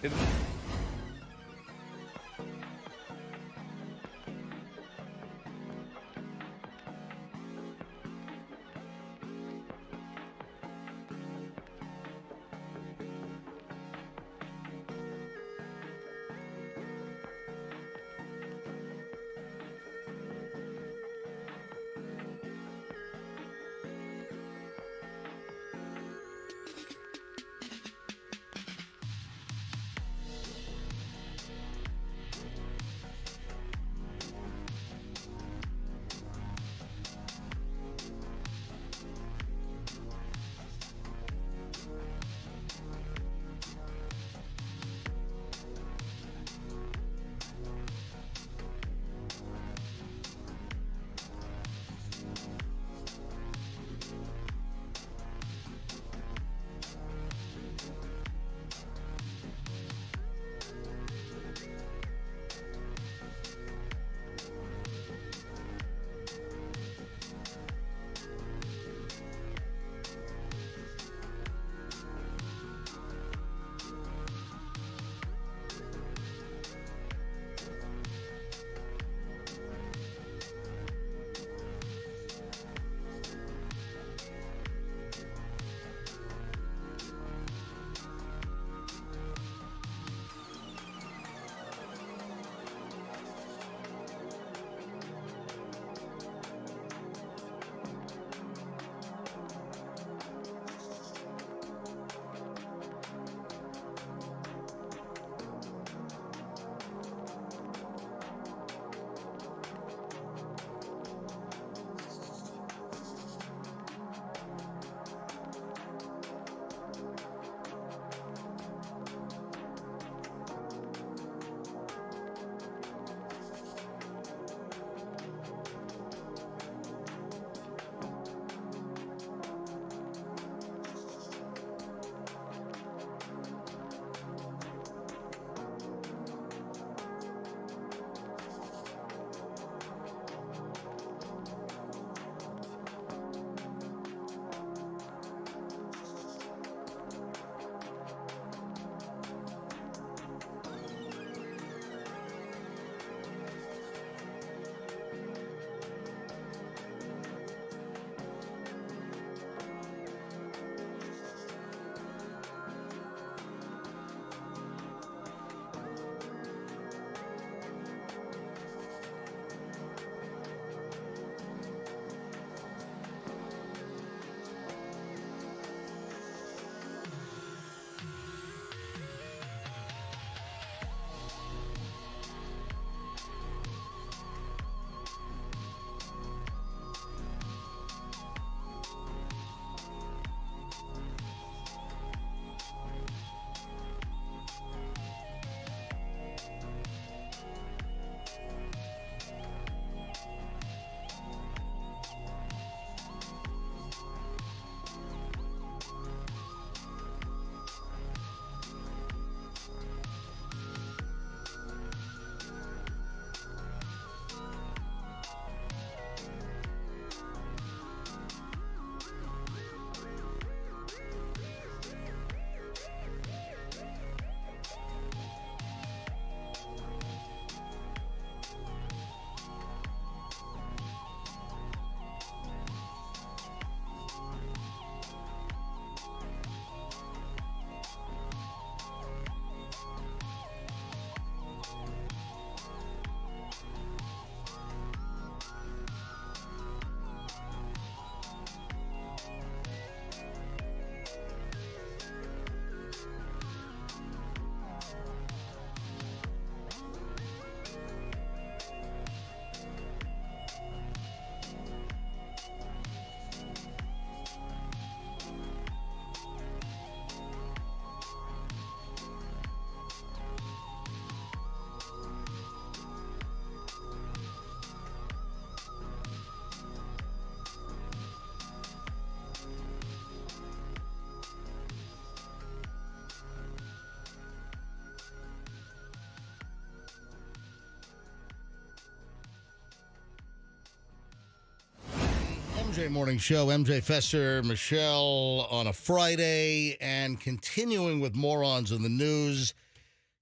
MJ Morning Show, MJ Fester, Michelle on a Friday, and continuing with morons in the news.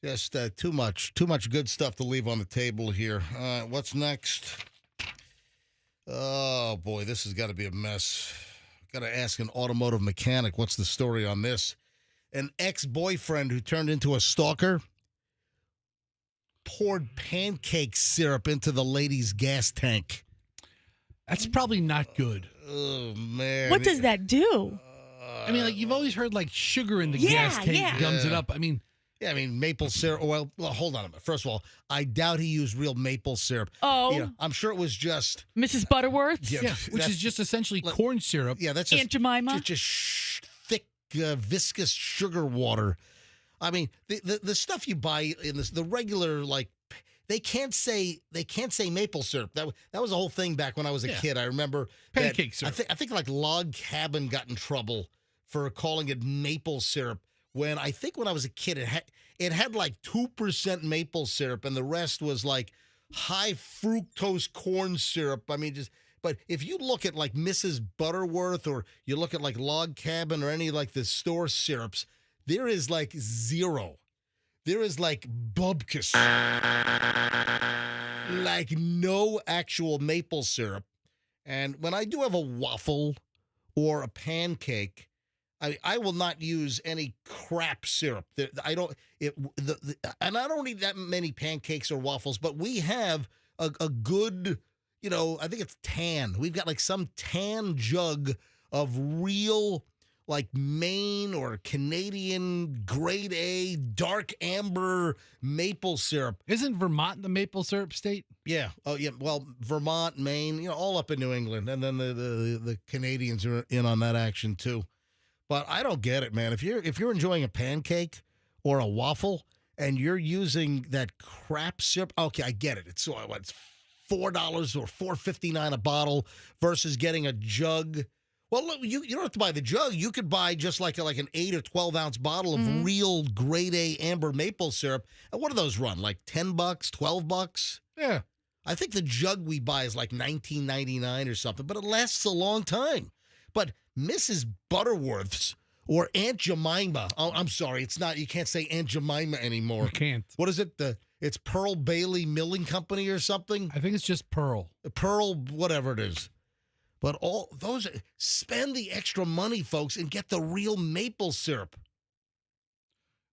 Just too much good stuff to leave on the table here. What's next? Oh, boy, this has got to be a mess. Got to ask an automotive mechanic what's the story on this. An ex-boyfriend who turned into a stalker poured pancake syrup into the lady's gas tank. That's probably not good. Oh, man. What does that do? I mean, like, you've always heard, like, sugar in the Yeah, gas tank yeah. gums it up. I mean, Yeah, I mean, maple syrup. Well, hold on a minute. First of all, I doubt he used real maple syrup. Oh. You know, I'm sure it was just. Mrs. Butterworth? Yeah, which that's- is just essentially corn syrup. Yeah, that's just. Aunt Jemima? Just thick, viscous sugar water. I mean, the stuff you buy in this, the regular, like, they can't say maple syrup. That was the whole thing back when I was a kid. I remember Pancake syrup. I think like Log Cabin got in trouble for calling it maple syrup. When I was a kid, it had like 2% maple syrup, and the rest was like high fructose corn syrup. I mean, but if you look at like Mrs. Butterworth, or you look at like Log Cabin or any like the store syrups, there is like zero. There is like bubkus, like no actual maple syrup. And when I do have a waffle or a pancake, I will not use any crap syrup. I don't. And I don't eat that many pancakes or waffles. But we have a good, I think it's tan. We've got like some tan jug of real, like Maine or Canadian grade A dark amber maple syrup. Isn't Vermont the maple syrup state? Yeah. Oh, yeah. Well, Vermont, Maine, all up in New England, and then the Canadians are in on that action too. But I don't get it, man. If you're enjoying a pancake or a waffle and you're using that crap syrup, okay, I get it. It's $4 or $4.59 a bottle versus getting a jug. Well, look, you don't have to buy the jug. You could buy just like an 8 or 12 ounce bottle of real grade A amber maple syrup. And what do those run? Like $10, $12? Yeah. I think the jug we buy is like $19.99 or something, but it lasts a long time. But Mrs. Butterworth's or Aunt Jemima. Oh, I'm sorry. It's not. You can't say Aunt Jemima anymore. You can't. What is it? It's Pearl Bailey Milling Company or something? I think it's just Pearl. Pearl, whatever it is. But all those, spend the extra money, folks, and get the real maple syrup.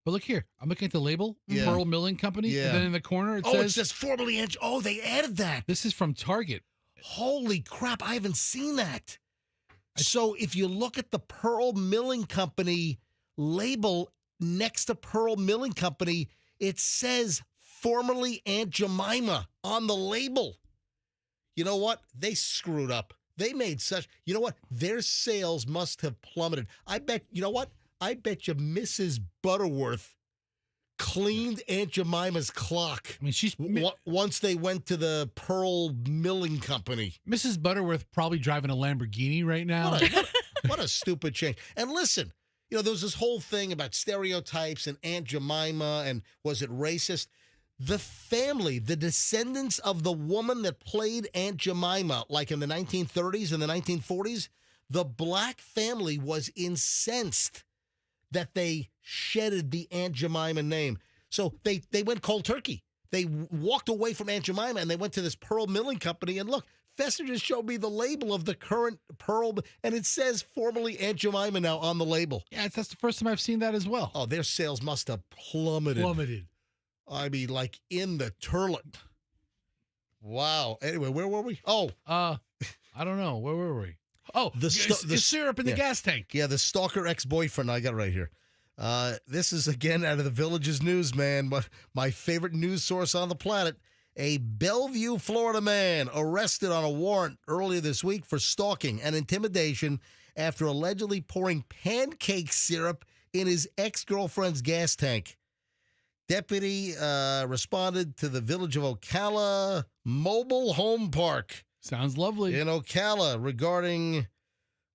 But look here. I'm looking at the label. Yeah. Pearl Milling Company. Yeah. And then in the corner, it It says, says formerly Aunt. Oh, they added that. this is from Target. Holy crap. I haven't seen that. So if you look at the Pearl Milling Company label next to Pearl Milling Company, it says formerly Aunt Jemima on the label. You know what? They screwed up. They made you know what? Their sales must have plummeted. I bet you Mrs. Butterworth cleaned Aunt Jemima's clock. I mean, she's Once they went to the Pearl Milling Company. Mrs. Butterworth probably driving a Lamborghini right now. What a stupid change. And listen, there was this whole thing about stereotypes and Aunt Jemima, and was it racist? The family, the descendants of the woman that played Aunt Jemima, like in the 1930s and the 1940s, the black family was incensed that they shedded the Aunt Jemima name. So they went cold turkey. They walked away from Aunt Jemima and they went to this Pearl Milling Company. And look, Fester just showed me the label of the current Pearl, and it says formerly Aunt Jemima now on the label. Yeah, that's the first time I've seen that as well. Oh, their sales must have plummeted. I mean, like in the turlet. Wow. Anyway, where were we? Oh. I don't know. Where were we? Oh, the syrup in the gas tank. Yeah, the stalker ex-boyfriend. I got it right here. This is, again, out of the Village's News, man. My favorite news source on the planet. A Bellevue, Florida man arrested on a warrant earlier this week for stalking and intimidation after allegedly pouring pancake syrup in his ex-girlfriend's gas tank. Deputy responded to the Village of Ocala Mobile Home Park Sounds lovely. in Ocala regarding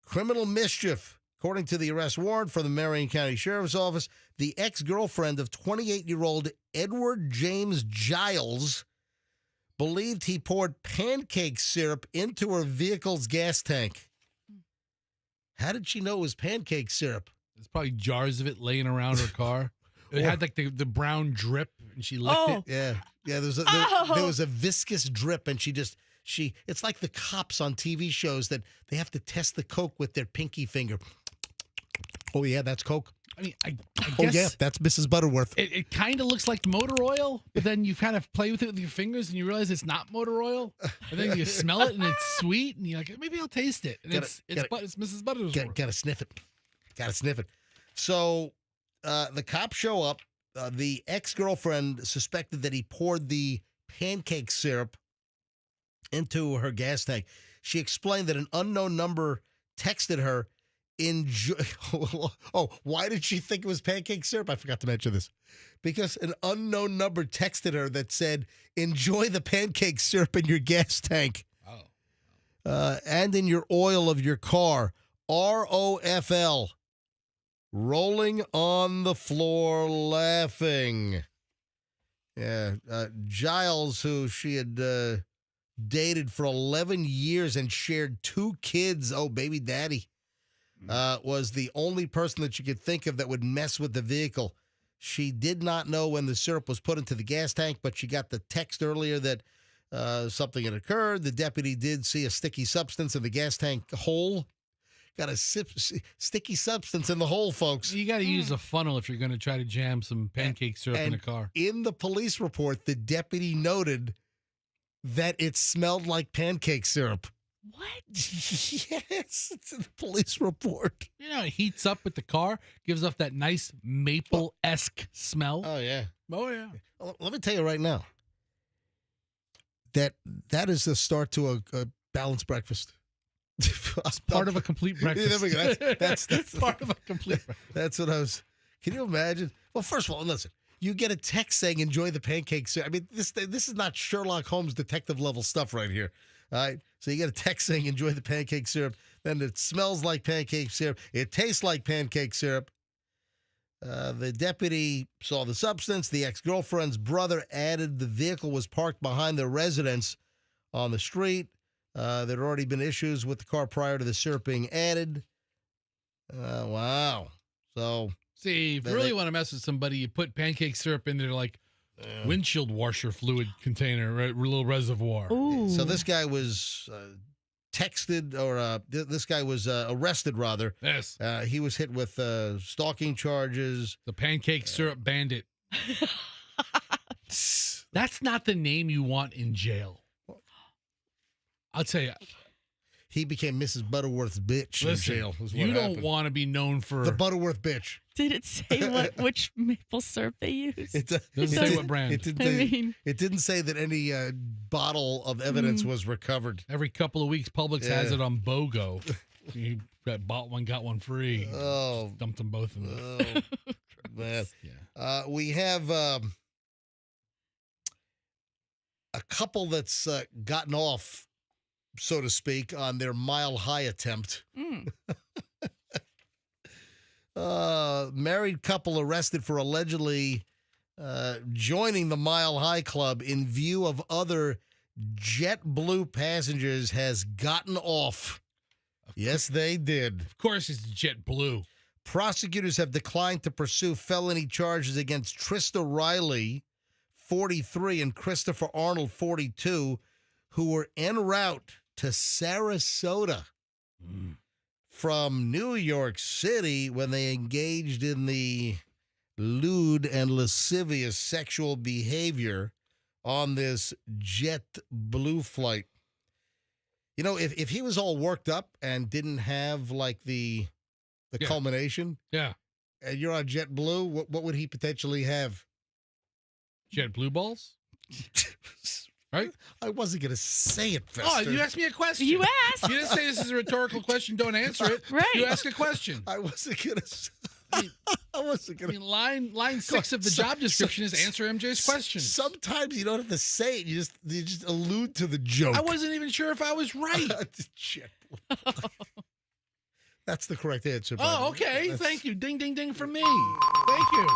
criminal mischief. According to the arrest warrant from the Marion County Sheriff's Office, the ex-girlfriend of 28-year-old Edward James Giles believed he poured pancake syrup into her vehicle's gas tank. How did she know it was pancake syrup? There's probably jars of it laying around her car. It had like the brown drip, and she licked Oh. it. Yeah. Yeah, there was a viscous drip, and it's like the cops on TV shows that they have to test the Coke with their pinky finger. Oh, yeah, that's Coke. I mean, I Oh, guess yeah, that's Mrs. Butterworth. it kind of looks like motor oil, but then you kind of play with it with your fingers, and you realize it's not motor oil. And then you smell it, and it's sweet, and you're like, maybe I'll taste it. And it's Mrs. Butterworth. Gotta sniff it. Gotta sniff it. So the cops show up. The ex-girlfriend suspected that he poured the pancake syrup into her gas tank. She explained that an unknown number texted her, oh, why did she think it was pancake syrup? I forgot to mention this. Because an unknown number texted her that said, enjoy the pancake syrup in your gas tank. And in your oil of your car. ROFL. Rolling on the floor laughing. Yeah. Giles, who she had dated for 11 years and shared 2 kids. Oh, baby daddy. Was the only person that you could think of that would mess with the vehicle. She did not know when the syrup was put into the gas tank, but she got the text earlier that something had occurred. The deputy did see a sticky substance in the gas tank hole. Got a sticky substance in the hole, folks. You got to use a funnel if you're going to try to jam some pancake syrup in a car. In the police report, the deputy noted that it smelled like pancake syrup. What? Yes, it's in the police report. You know, it heats up with the car, gives off that nice maple-esque smell. Oh, yeah. Oh, yeah. Well, let me tell you right now, that is the start to a balanced breakfast. It's part of a complete breakfast. There we go. That's part of a complete breakfast. That's what I was. Can you imagine? Well, first of all, listen. You get a text saying enjoy the pancake syrup. I mean, this is not Sherlock Holmes detective level stuff right here. All right. So you get a text saying enjoy the pancake syrup. Then it smells like pancake syrup. It tastes like pancake syrup. The deputy saw the substance. The ex-girlfriend's brother added the vehicle was parked behind their residence on the street. There had already been issues with the car prior to the syrup being added. Wow. So, see, if you really want to mess with somebody, you put pancake syrup in their like windshield washer fluid container, right? Little reservoir. Ooh. So this guy was texted, or this guy was arrested, rather. Yes. He was hit with stalking charges. The pancake syrup bandit. That's not the name you want in jail. I'll tell you. He became Mrs. Butterworth's bitch in jail. You don't want to be known for the Butterworth bitch. Did it say which maple syrup they used? It doesn't say what brand. It didn't say that any bottle of evidence was recovered. Every couple of weeks, Publix has it on BOGO. You bought one, got one free. Oh, dumped them both in the. Oh, man. Yeah. We have a couple that's gotten off, so to speak, on their mile high attempt. Married couple arrested for allegedly joining the Mile High Club in view of other JetBlue passengers has gotten off. Yes, they did. Of course, it's JetBlue. Prosecutors have declined to pursue felony charges against Trista Riley, 43, and Christopher Arnold, 42, who were en route to Sarasota from New York City when they engaged in the lewd and lascivious sexual behavior on this JetBlue flight. You know, if he was all worked up and didn't have like the culmination, and you're on JetBlue, what would he potentially have? JetBlue balls? Right? I wasn't going to say it, Fester. Oh, you asked me a question. You asked. You didn't say this is a rhetorical question. Don't answer it. Right. You ask a question. I wasn't going to. I wasn't going to. Line 6 of the job description is answer MJ's question. Sometimes you don't have to say it. You just allude to the joke. I wasn't even sure if I was right. That's the correct answer. Oh, okay. Thank you. Ding, ding, ding for me. Thank you.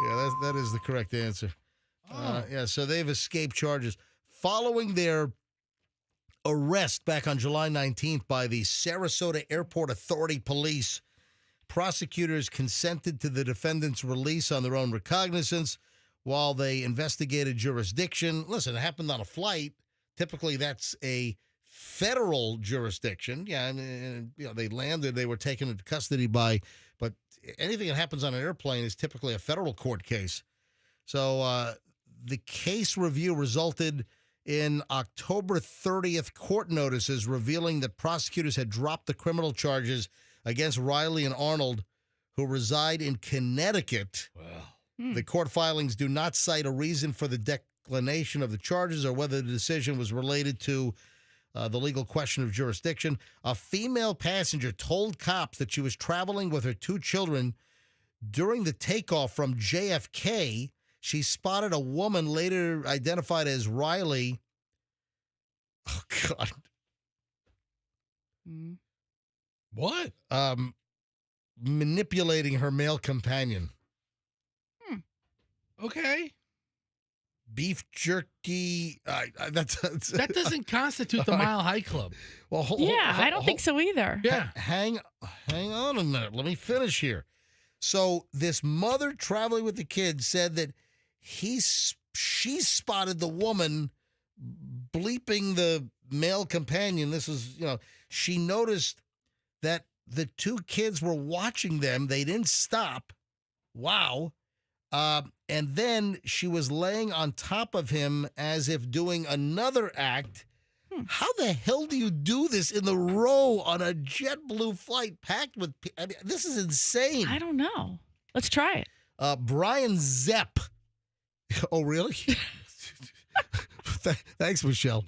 Yeah, that is the correct answer. So they've escaped charges. Following their arrest back on July 19th by the Sarasota Airport Authority Police. Prosecutors consented to the defendant's release on their own recognizance while they investigated jurisdiction. Listen, it happened on a flight. Typically, that's a federal jurisdiction. Yeah, and they landed. They were taken into custody but anything that happens on an airplane is typically a federal court case. So the case review resulted in October 30th court notices revealing that prosecutors had dropped the criminal charges against Riley and Arnold, who reside in Connecticut. Well, The court filings do not cite a reason for the declination of the charges or whether the decision was related to the legal question of jurisdiction. A female passenger told cops that she was traveling with her 2 children during the takeoff from JFK. She spotted a woman later identified as Riley. Oh, God. what? Manipulating her male companion. Okay. Beef jerky. That doesn't constitute the Mile High Club. Well, I don't think so either. Yeah. Hang on a minute. Let me finish here. So this mother traveling with the kids said that she spotted the woman bleeping the male companion. This is, she noticed that the 2 kids were watching them. They didn't stop. Wow. And then she was laying on top of him as if doing another act. How the hell do you do this in the row on a JetBlue flight packed with people? I mean, this is insane. I don't know. Let's try it. Brian Zepp. Oh, really? Thanks, Michelle.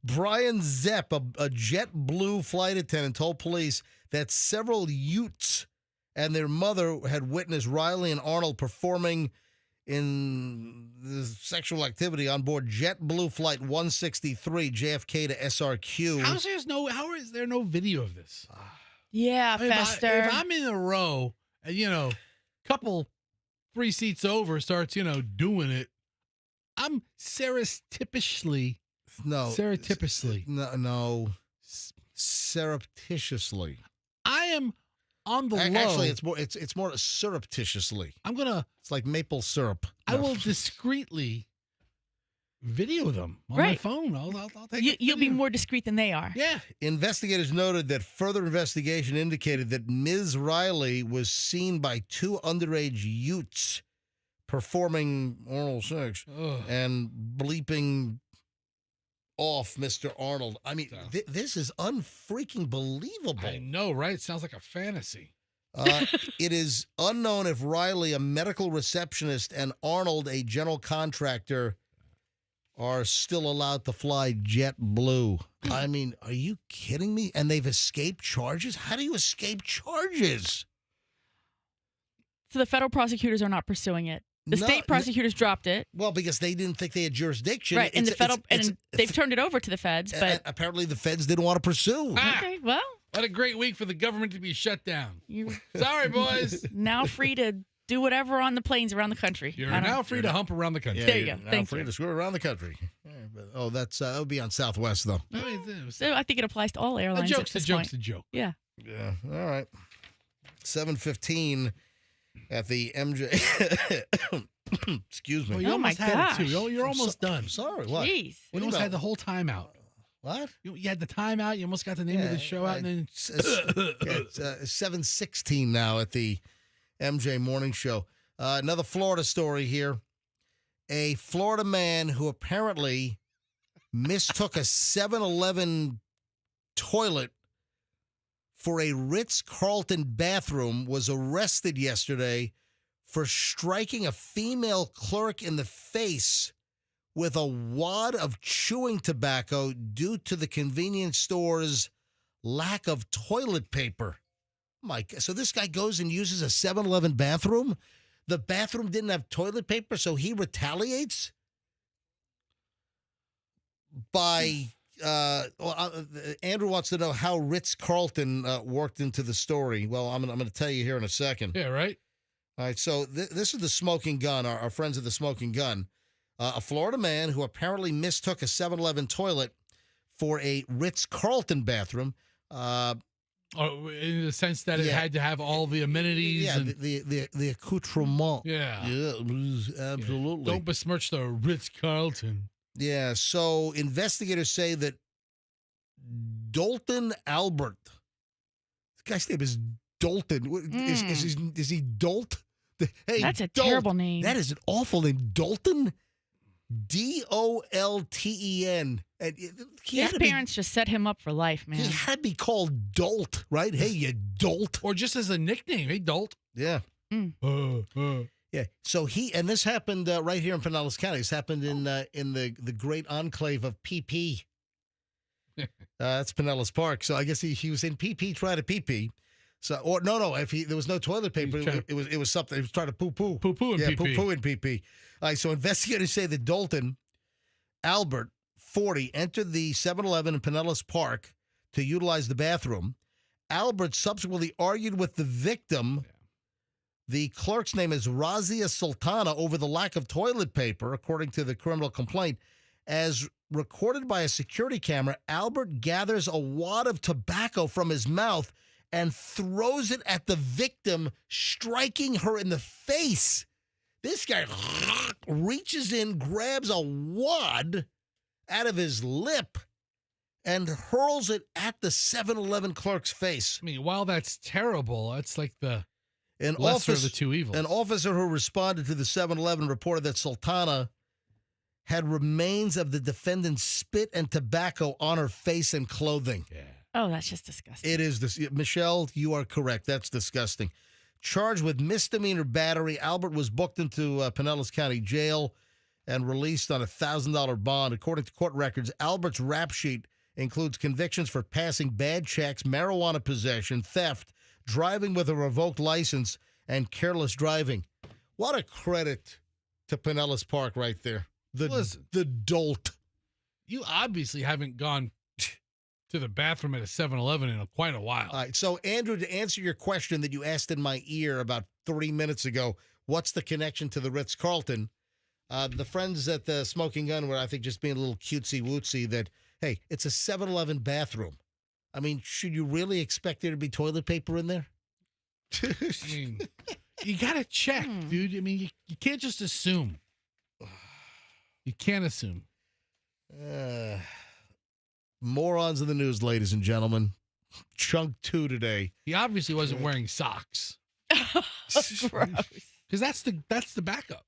Brian Zepp, a JetBlue flight attendant, told police that several Utes and their mother had witnessed Riley and Arnold performing in the sexual activity on board JetBlue Flight 163, JFK to SRQ. How is there no video of this? Yeah, Fester. If I'm in a row and, couple 3 seats over starts, doing it, I'm surreptitiously. Surreptitiously. I am on the low. Actually, it's more surreptitiously. It's like maple syrup. I will discreetly video them on my phone. I'll take You'll be more discreet than they are. Yeah. Investigators noted that further investigation indicated that Ms. Riley was seen by 2 underage Utes performing oral sex and bleeping off Mr. Arnold. I mean, this is unfreaking believable. I know, right? It sounds like a fantasy. It is unknown if Riley, a medical receptionist, and Arnold, a general contractor, are still allowed to fly JetBlue. I mean, are you kidding me? And they've escaped charges? How do you escape charges? So the federal prosecutors are not pursuing it. The state prosecutors dropped it. Well, because they didn't think they had jurisdiction. Right, and they've turned it over to the feds. But apparently the feds didn't want to pursue. Okay, well. What a great week for the government to be shut down. Sorry, boys. Now free to do whatever on the planes around the country. You're now free to hump around the country. Yeah, there you go. Now Thank free you. to screw around the country. That would be on Southwest, though. So I think it applies to all airlines. A joke's a joke. Yeah. Yeah. All right. 7:15 at the MJ. Excuse me. Well, you almost had it, too. You're almost done. I'm sorry. What? Jeez. You almost had the whole time out. What? You had the time out. You almost got the name of the show out. And then It's 7:16 now at the MJ Morning Show. Another Florida story here. A Florida man who apparently mistook a 7-Eleven toilet for a Ritz-Carlton bathroom was arrested yesterday for striking a female clerk in the face with a wad of chewing tobacco due to the convenience store's lack of toilet paper. So this guy goes and uses a 7-Eleven bathroom? The bathroom didn't have toilet paper, so he retaliates by... Andrew wants to know how Ritz-Carlton worked into the story. Well, I'm going to tell you here in a second. yeah, right. All right, so this is the Smoking Gun, our friends of the Smoking Gun. A Florida man who apparently mistook a 7-Eleven toilet for a Ritz-Carlton bathroom. Oh, in the sense that it Yeah. had to have all the amenities. Yeah, and, the accoutrement. yeah. Absolutely. Don't besmirch the Ritz-Carlton. Yeah, so investigators say that Dalton Albert, this guy's name is Dalton. Is he Dolt? Hey, That's a Dolt. terrible name. That is an awful name. Dalton? Dolten. And he His had to be- parents just set him up for life, man. He had to be called Dolt, right? Hey, you Dolt. Or just as a nickname. Hey, Dolt. Yeah. Yeah. So this happened right here in Pinellas County. This happened in the great enclave of PP. That's Pinellas Park. So I guess he was in PP trying to pee. So no, if there was no toilet paper, it was something. He was trying to poo-poo. Poo-poo in PP. Poo-poo in PP. All right, so investigators say that Dalton Albert, 40, entered the 7-Eleven in Pinellas Park to utilize the bathroom. Albert subsequently argued with the victim. Yeah. The clerk's name is Razia Sultana over the lack of toilet paper, according to the criminal complaint. As recorded by a security camera, Albert gathers a wad of tobacco from his mouth and throws it at the victim, striking her in the face. This guy reaches in, grabs a wad out of his lip, and hurls it at the 7-Eleven clerk's face. I mean, while that's terrible, that's like the An lesser of the two evils. An officer who responded to the 7-Eleven reported that Sultana had remains of the defendant's spit and tobacco on her face and clothing. Yeah. Oh, that's just disgusting. It is this. Michelle, you are correct. That's disgusting. Charged with misdemeanor battery, Albert was booked into Pinellas County Jail and released on a $1,000 bond. According to court records, Albert's rap sheet includes convictions for passing bad checks, marijuana possession, theft, driving with a revoked license, and careless driving. What a credit to Pinellas Park right there. The dolt. You obviously haven't gone to the bathroom at a 7-Eleven in quite a while. All right. So, Andrew, to answer your question that you asked in my ear about 3 minutes ago, what's the connection to the Ritz-Carlton? The friends at the Smoking Gun were, I think, just being a little cutesy-wootsy that, hey, it's a 7-Eleven bathroom. I mean, should you really expect there to be toilet paper in there? I mean, you got to check, dude. I mean, you can't just assume. You can't assume. Morons in the news, ladies and gentlemen. Chunk 2 today. He obviously wasn't wearing socks. Gross. Because that's the backup.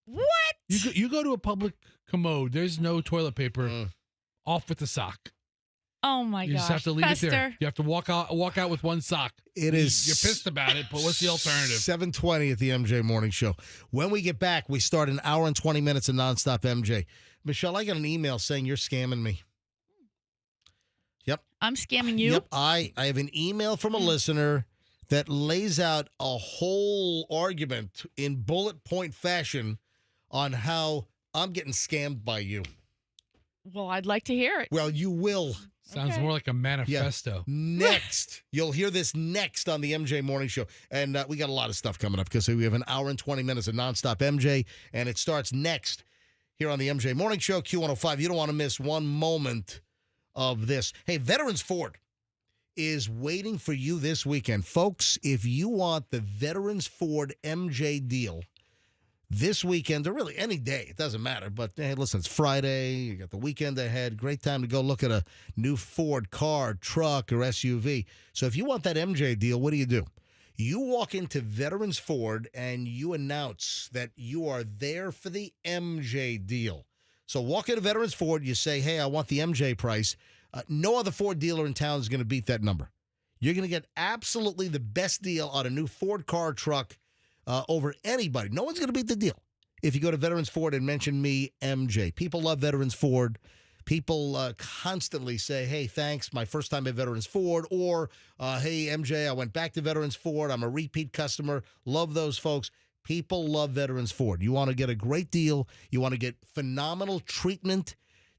What? You go to a public commode, there's no toilet paper. Off with the sock. Oh my gosh. You just have to leave Fester. it there. You have to walk out with one sock. It is. You're pissed about it, but what's the alternative? 7:20 at the MJ Morning Show. When we get back, we start an hour and 20 minutes of nonstop MJ. Michelle, I got an email saying you're scamming me. Yep. I'm scamming you? Yep. I have an email from a listener that lays out a whole argument in bullet point fashion on how I'm getting scammed by you. Well, I'd like to hear it. Well, you will. Sounds Okay. more like a manifesto. Next. You'll hear this next on the MJ Morning Show. And we got a lot of stuff coming up because we have an hour and 20 minutes of nonstop MJ, and it starts next here on the MJ Morning Show, Q105. You don't want to miss one moment of this. Hey, Veterans Ford is waiting for you this weekend. Folks, if you want the Veterans Ford MJ deal this weekend, or really any day, it doesn't matter. But hey, listen, it's Friday. You got the weekend ahead. Great time to go look at a new Ford car, truck, or SUV. So if you want that MJ deal, what do? You walk into Veterans Ford and you announce that you are there for the MJ deal. So walk into Veterans Ford, you say, hey, I want the MJ price. No other Ford dealer in town is going to beat that number. You're going to get absolutely the best deal on a new Ford car, truck, over anybody. No one's going to beat the deal if you go to Veterans Ford and mention me, MJ. People love Veterans Ford. People constantly say, hey, thanks, my first time at Veterans Ford, or, hey, MJ, I went back to Veterans Ford. I'm a repeat customer. Love those folks. People love Veterans Ford. You want to get a great deal. You want to get phenomenal treatment.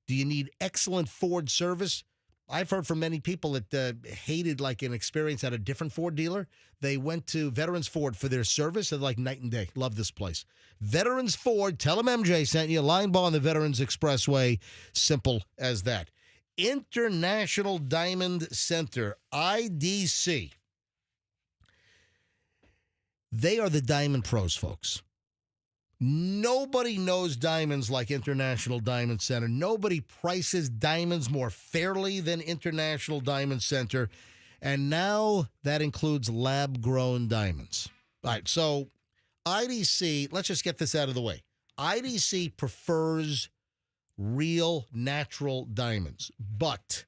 Do you need excellent Ford service? I've heard from many people that hated like an experience at a different Ford dealer. They went to Veterans Ford for their service and like night and day. Love this place. Veterans Ford, tell them MJ sent you. Line ball on the Veterans Expressway. Simple as that. International Diamond Center, IDC. They are the diamond pros, folks. Nobody knows diamonds like International Diamond Center. Nobody prices diamonds more fairly than International Diamond Center. And now that includes lab-grown diamonds. All right, so IDC, let's just get this out of the way. IDC prefers real, natural diamonds, but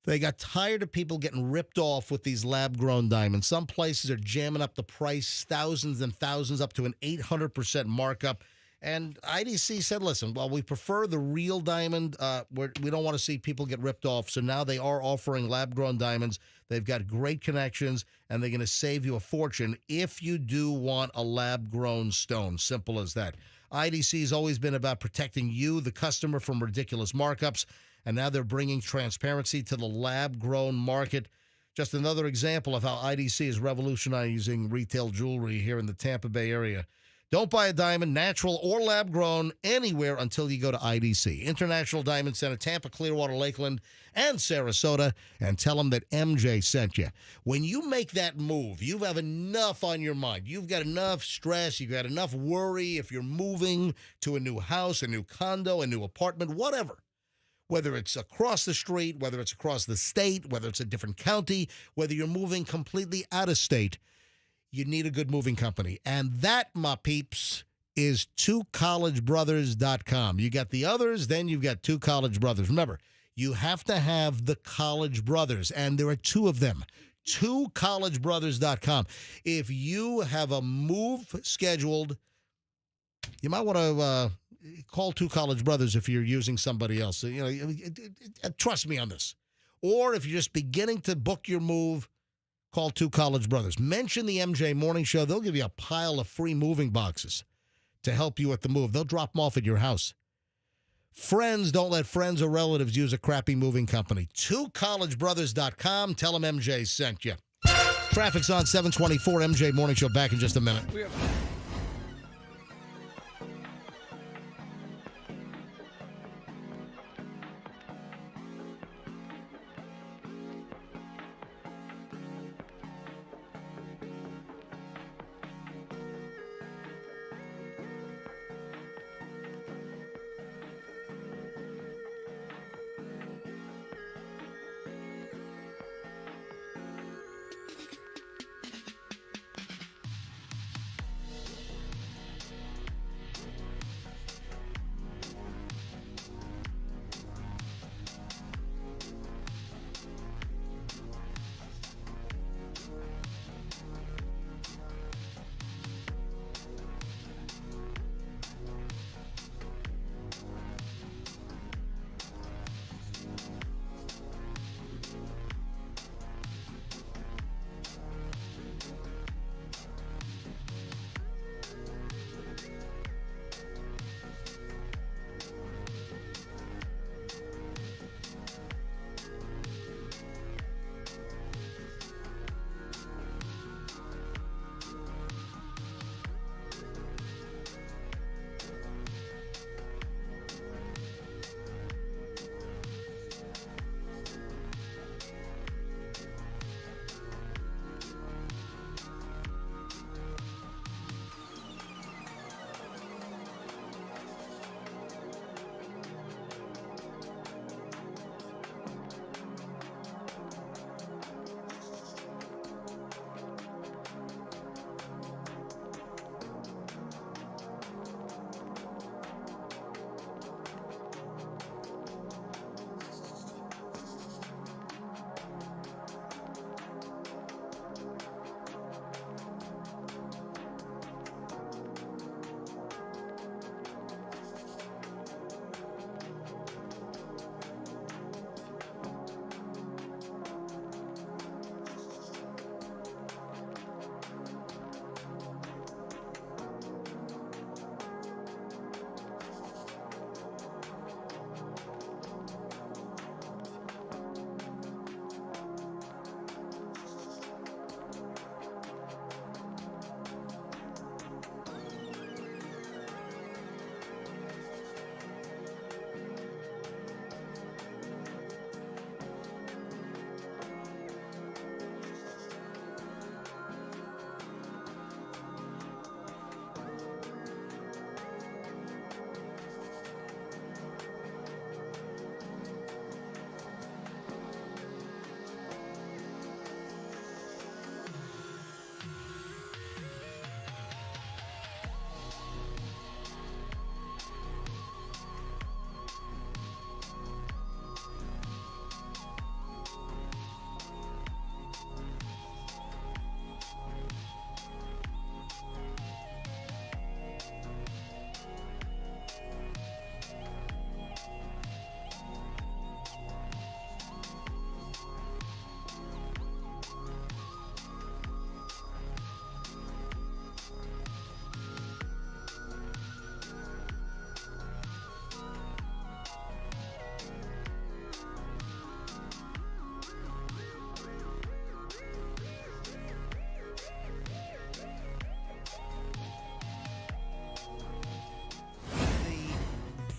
they got tired of people getting ripped off with these lab-grown diamonds. Some places are jamming up the price, thousands and thousands, up to an 800% markup. And IDC said, listen, well, we prefer the real diamond. We don't want to see people get ripped off. So now they are offering lab-grown diamonds. They've got great connections, and they're going to save you a fortune if you do want a lab-grown stone. Simple as that. IDC has always been about protecting you, the customer, from ridiculous markups. And now they're bringing transparency to the lab-grown market. Just another example of how IDC is revolutionizing retail jewelry here in the Tampa Bay area. Don't buy a diamond, natural or lab-grown, anywhere until you go to IDC. International Diamond Center, Tampa, Clearwater, Lakeland, and Sarasota, and tell them that MJ sent you. When you make that move, you have enough on your mind. You've got enough stress. You've got enough worry if you're moving to a new house, a new condo, a new apartment, whatever. Whether it's across the street, whether it's across the state, whether it's a different county, whether you're moving completely out of state, you need a good moving company. And that, my peeps, is twocollegebrothers.com. You got the others, then you've got Two College Brothers. Remember, you have to have the College Brothers, and there are two of them. twocollegebrothers.com. If you have a move scheduled, you might want to call Two College Brothers if you're using somebody else. You know, trust me on this. Or if you're just beginning to book your move, call Two College Brothers. Mention the MJ Morning Show. They'll give you a pile of free moving boxes to help you with the move. They'll drop them off at your house. Friends, don't let friends or relatives use a crappy moving company. twocollegebrothers.com. Tell them MJ sent you. Traffic's on 724. MJ Morning Show back in just a minute.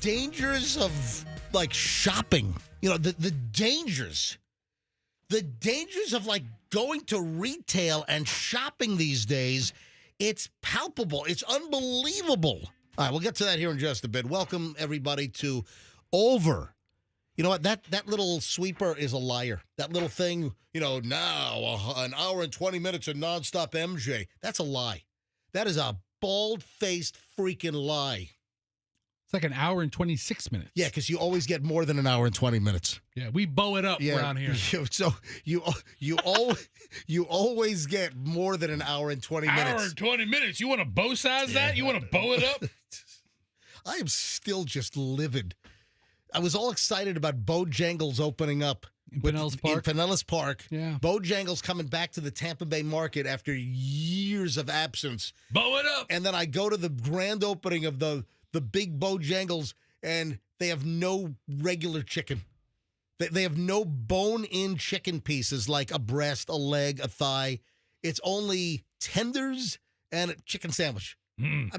dangers of like shopping. You know, the dangers. The dangers of like going to retail and shopping these days, it's palpable. It's unbelievable. All right, we'll get to that here in just a bit. Welcome, everybody, to Over. You know what? That little sweeper is a liar. That little thing, now an hour and 20 minutes of nonstop MJ. That's a lie. That is a bald-faced freaking lie. It's like an hour and 26 minutes. Yeah, because you always get more than an hour and 20 minutes. Yeah, we bow it up around here. So you always get more than an hour and 20 minutes. Hour and 20 minutes. You want to bow size that? You want to bow it up? I am still just livid. I was all excited about Bojangles opening up in Pinellas Park. Yeah. Bojangles coming back to the Tampa Bay market after years of absence. Bow it up. And then I go to the grand opening of the big Bojangles, and they have no regular chicken. They have no bone-in chicken pieces like a breast, a leg, a thigh. It's only tenders and a chicken sandwich. I mean,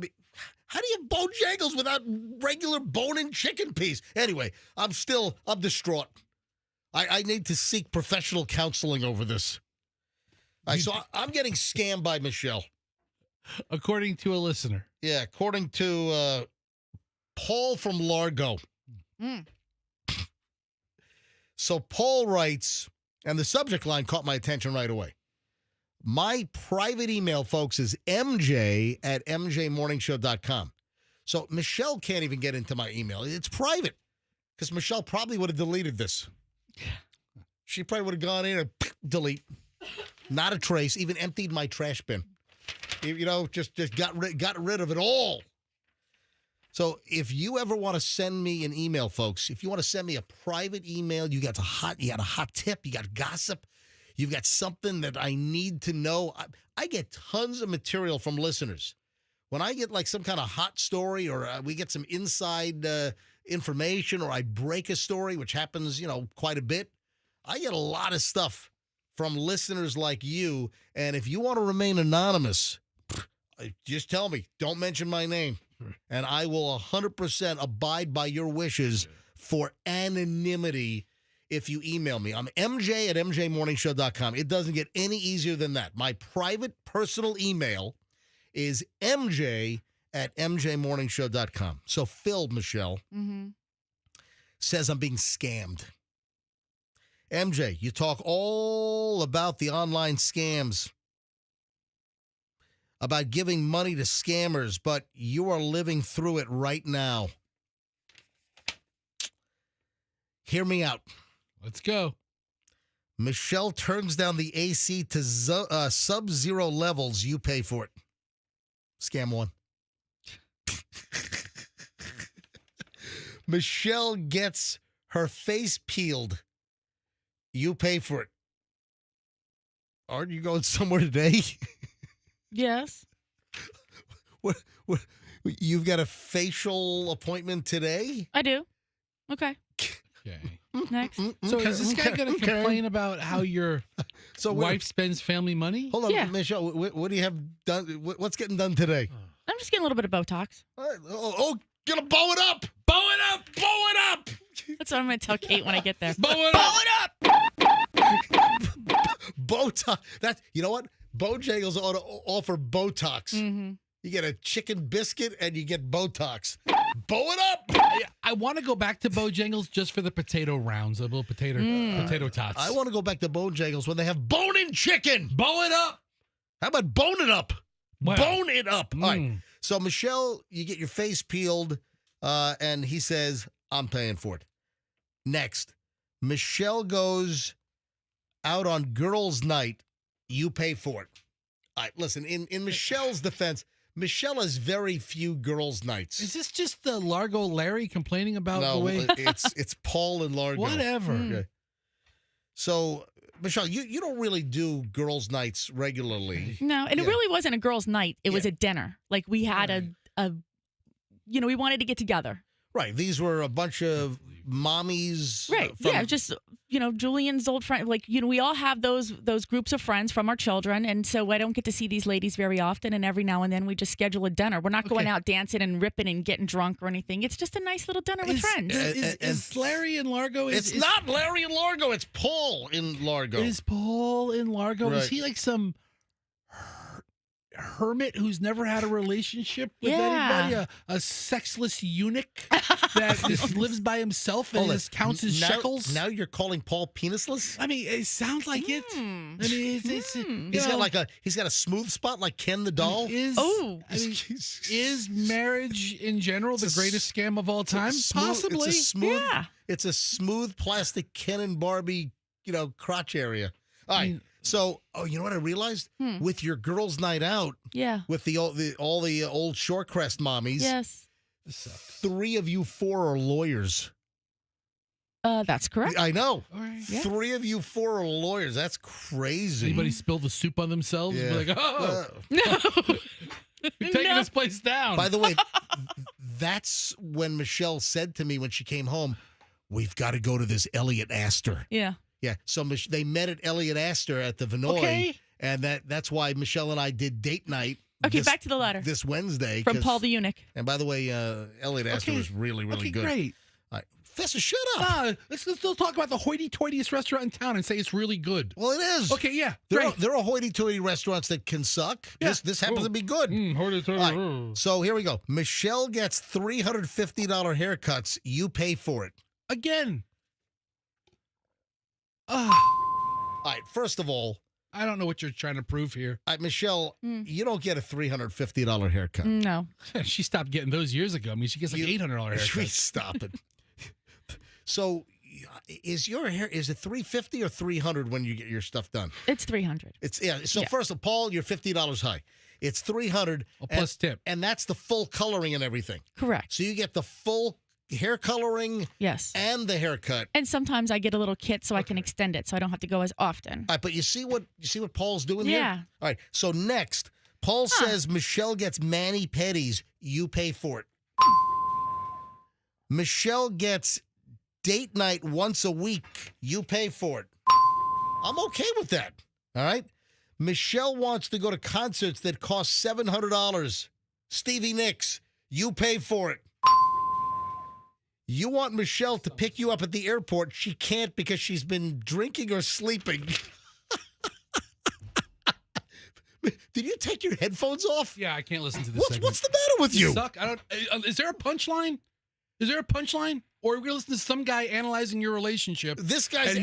how do you have Bojangles without regular bone-in chicken piece? Anyway, I'm distraught. I need to seek professional counseling over this. So I'm getting scammed by Michelle. According to a listener. Yeah, according to Paul from Largo. So Paul writes, and the subject line caught my attention right away. My private email, folks, is mj@mjmorningshow.com. So Michelle can't even get into my email. It's private because Michelle probably would have deleted this. She probably would have gone in and delete. Not a trace, even emptied my trash bin. Just got rid of it all. So if you ever want to send me an email, folks, if you want to send me a private email, you got a hot tip, you got gossip, you've got something that I need to know. I get tons of material from listeners. When I get like some kind of hot story or we get some inside information or I break a story, which happens, quite a bit, I get a lot of stuff from listeners like you. And if you want to remain anonymous, just tell me. Don't mention my name. And I will 100% abide by your wishes for anonymity if you email me. I'm mj@mjmorningshow.com. It doesn't get any easier than that. My private personal email is mj@mjmorningshow.com. So Phil, Michelle, says I'm being scammed. MJ, you talk all about the online scams, about giving money to scammers, but you are living through it right now. Hear me out. Let's go. Michelle turns down the AC to sub-zero levels. You pay for it. Scam one. Michelle gets her face peeled. You pay for it. Aren't you going somewhere today? Yes. What? You've got a facial appointment today? I do. Okay. Okay. Next. So is this guy going to complain about how your wife spends family money? Hold on, Yeah. Michelle. What do you have done? What's getting done today? I'm just getting a little bit of Botox. Gonna bow it up! Bow it up! Bow it up! That's what I'm going to tell Kate when I get there. Bow it up! Botox. You know what? Bojangles ought to offer Botox. Mm-hmm. You get a chicken biscuit and you get Botox. Bow it up! I want to go back to Bojangles just for the potato rounds, the little potato tots. I want to go back to Bojangles when they have bone-in chicken. Bow it up! How about bone it up? Wow. Bone it up. All right. So, Michelle, you get your face peeled, and he says, I'm paying for it. Next, Michelle goes out on girls' night. You pay for it. All right, listen, in Michelle's defense, Michelle has very few girls' nights. Is this just the Largo Larry complaining about the way? No, it's Paul and Largo. Whatever. Okay. So, Michelle, you don't really do girls' nights regularly. No, and it Yeah. really wasn't a girls' night. It was a dinner. Like we had a we wanted to get together. Right. These were a bunch of mommies. Right. Yeah. Just, Julian's old friend. Like, we all have those groups of friends from our children. And so I don't get to see these ladies very often. And every now and then we just schedule a dinner. We're not going out dancing and ripping and getting drunk or anything. It's just a nice little dinner with friends. Is Larry in Largo? It's not Larry in Largo. It's Paul in Largo. Is Paul in Largo? Right. Is he like some hermit who's never had a relationship with anybody? A sexless eunuch that just lives by himself and just counts his shekels? Now you're calling Paul penisless? I mean, it sounds like it. I mean, he's got a smooth spot like Ken the doll. Is marriage in general the greatest scam of all time? Possibly. It's a smooth plastic Ken and Barbie, crotch area. All right. So, you know what I realized? With your girls' night out, with all the old Shorecrest mommies, yes, 3 of you 4 are lawyers. That's correct. I know. All right. 3 of you 4 are lawyers. That's crazy. Anybody spill the soup on themselves? Yeah. Be like, oh, No. you're taking this place down. By the way, that's when Michelle said to me when she came home, "We've got to go to this Elliot Astor." Yeah. Yeah, so they met at Elliot Astor at the Vinoy, and that's why Michelle and I did date night. Okay, back to the letter. This Wednesday. From Paul the Eunuch. And by the way, Elliot Astor was really, really good. Great. All right. Fessa, shut up. Let's still talk about the hoity-toityest restaurant in town and say it's really good. Well, it is. Okay, yeah. There are hoity-toity restaurants that can suck. Yeah. This happens to be good. Hoity-toity. All right, so here we go. Michelle gets $350 haircuts. You pay for it. Again. All right, first of all, I don't know what you're trying to prove here. Michelle, you don't get a $350 haircut. No. She stopped getting those years ago. I mean, she gets like $800 haircuts. Stop it. So, is your hair, is it $350 or $300 when you get your stuff done? It's $300. So first of all, Paul, you're $50 high. It's $300 plus tip. And that's the full coloring and everything. Correct. So you get the full hair coloring, yes, and the haircut. And sometimes I get a little kit so I can extend it so I don't have to go as often. All right, but you see what Paul's doing here? Yeah. All right. So next, Paul says Michelle gets mani-pedis. You pay for it. Michelle gets date night once a week. You pay for it. I'm okay with that. All right. Michelle wants to go to concerts that cost $700. Stevie Nicks. You pay for it. You want Michelle to pick you up at the airport. She can't because she's been drinking or sleeping. Did you take your headphones off? Yeah, I can't listen to this segment. What's the matter with you? Suck. Is there a punchline? Is there a punchline? Or are we going to listen to some guy analyzing your relationship? This guy's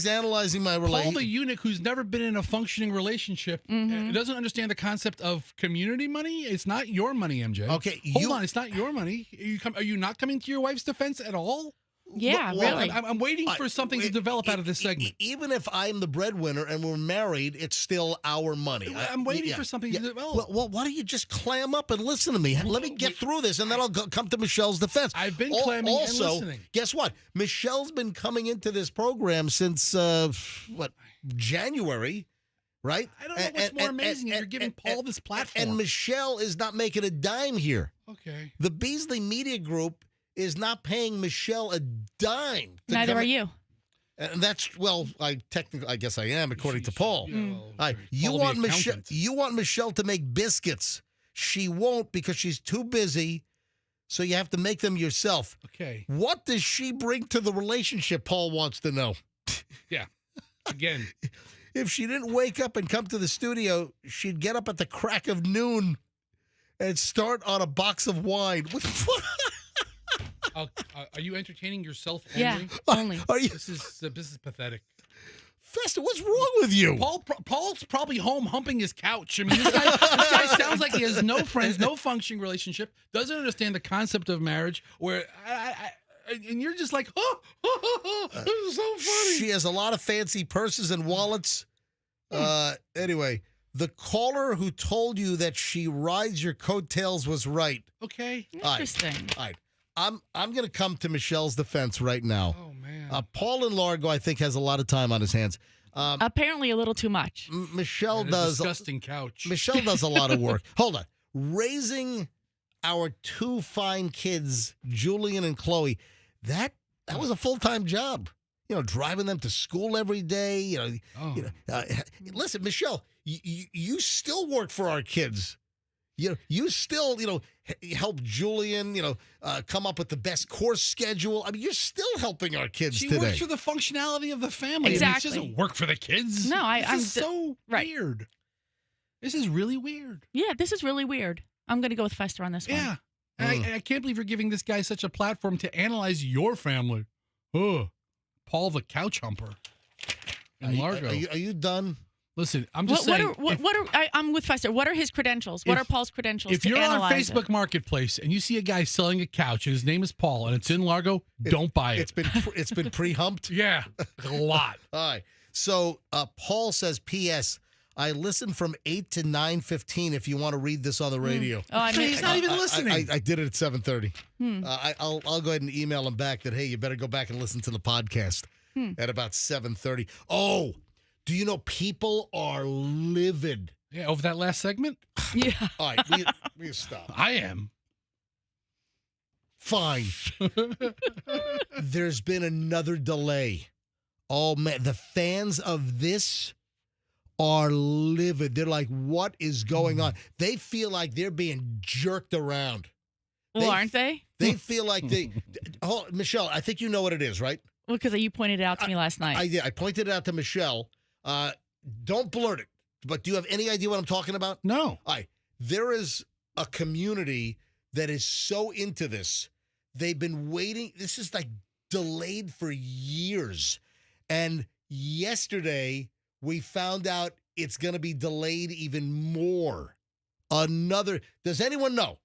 analyzing my relationship. Paul the eunuch, who's never been in a functioning relationship, doesn't understand the concept of community money. It's not your money, MJ. Okay, hold on. It's not your money. Are you not coming to your wife's defense at all? Yeah, really. I'm waiting for something to develop out of this segment. Even if I'm the breadwinner and we're married, it's still our money. I'm waiting for something to develop. Well, why don't you just clam up and listen to me? Let me get through this, and then I'll come to Michelle's defense. I've been clamming and listening. Guess what? Michelle's been coming into this program since, January, right? I don't know what's more amazing. You're giving Paul this platform. And Michelle is not making a dime here. Okay. The Beasley Media Group is not paying Michelle a dime. Neither are you. And that's, I guess I am, according to Paul. You Paul want the accountant. You want Michelle to make biscuits. She won't because she's too busy. So you have to make them yourself. Okay. What does she bring to the relationship? Paul wants to know. Yeah. Again. If she didn't wake up and come to the studio, she'd get up at the crack of noon and start on a box of wine. Are you entertaining yourself only? Yeah, only. Are you? This is pathetic. Festa, what's wrong with you? Paul's probably home humping his couch. I mean, this guy sounds like he has no friends, no functioning relationship, doesn't understand the concept of marriage. Where and you're just like, this is so funny. She has a lot of fancy purses and wallets. Anyway, the caller who told you that she rides your coattails was right. Okay. Interesting. All right. I'm going to come to Michelle's defense right now. Oh, man. Paul in Largo, I think, has a lot of time on his hands. Apparently a little too much. Michelle does disgusting couch. Michelle does a lot of work. Hold on. Raising our two fine kids, Julian and Chloe, that was a full-time job. Driving them to school every day. Listen, Michelle, you still work for our kids. You still, help Julian, come up with the best course schedule. I mean, you're still helping our kids She today. works for the functionality of the family. Exactly. She doesn't work for the kids. No, This is so right. weird. This is really weird. Yeah, this is really weird. I'm going to go with Fester on this one. Yeah. And I can't believe you're giving this guy such a platform to analyze your family. Oh, Paul the couch humper. And Largo. Are you done? Listen, I'm just saying. I'm with Fester. What are his credentials? What are Paul's credentials? If to you're on analyze Facebook Marketplace and you see a guy selling a couch and his name is Paul and it's in Largo, don't buy it. It's been pre-humped. Yeah, a lot. All right. So Paul says, P.S. I listen from 8 to 9:15 if you want to read this on the radio. Oh, I mean, He's not even listening. I did it at 7:30. I'll go ahead and email him back that, hey, you better go back and listen to the podcast at about 7:30. Oh, do you know people are livid? Yeah, over that last segment? yeah. All right, we stop. I am. Fine. There's been another delay. Oh, man, the fans of this are livid. They're like, what is going on? They feel like they're being jerked around. Well, aren't they? They feel like Michelle, I think you know what it is, right? Well, because you pointed it out to me last night. I did. I pointed it out to Michelle. Don't blurt it. But do you have any idea what I'm talking about? No. All right. There is a community that is so into this. They've been waiting. This is like delayed for years. And yesterday, we found out it's going to be delayed even more. Does anyone know?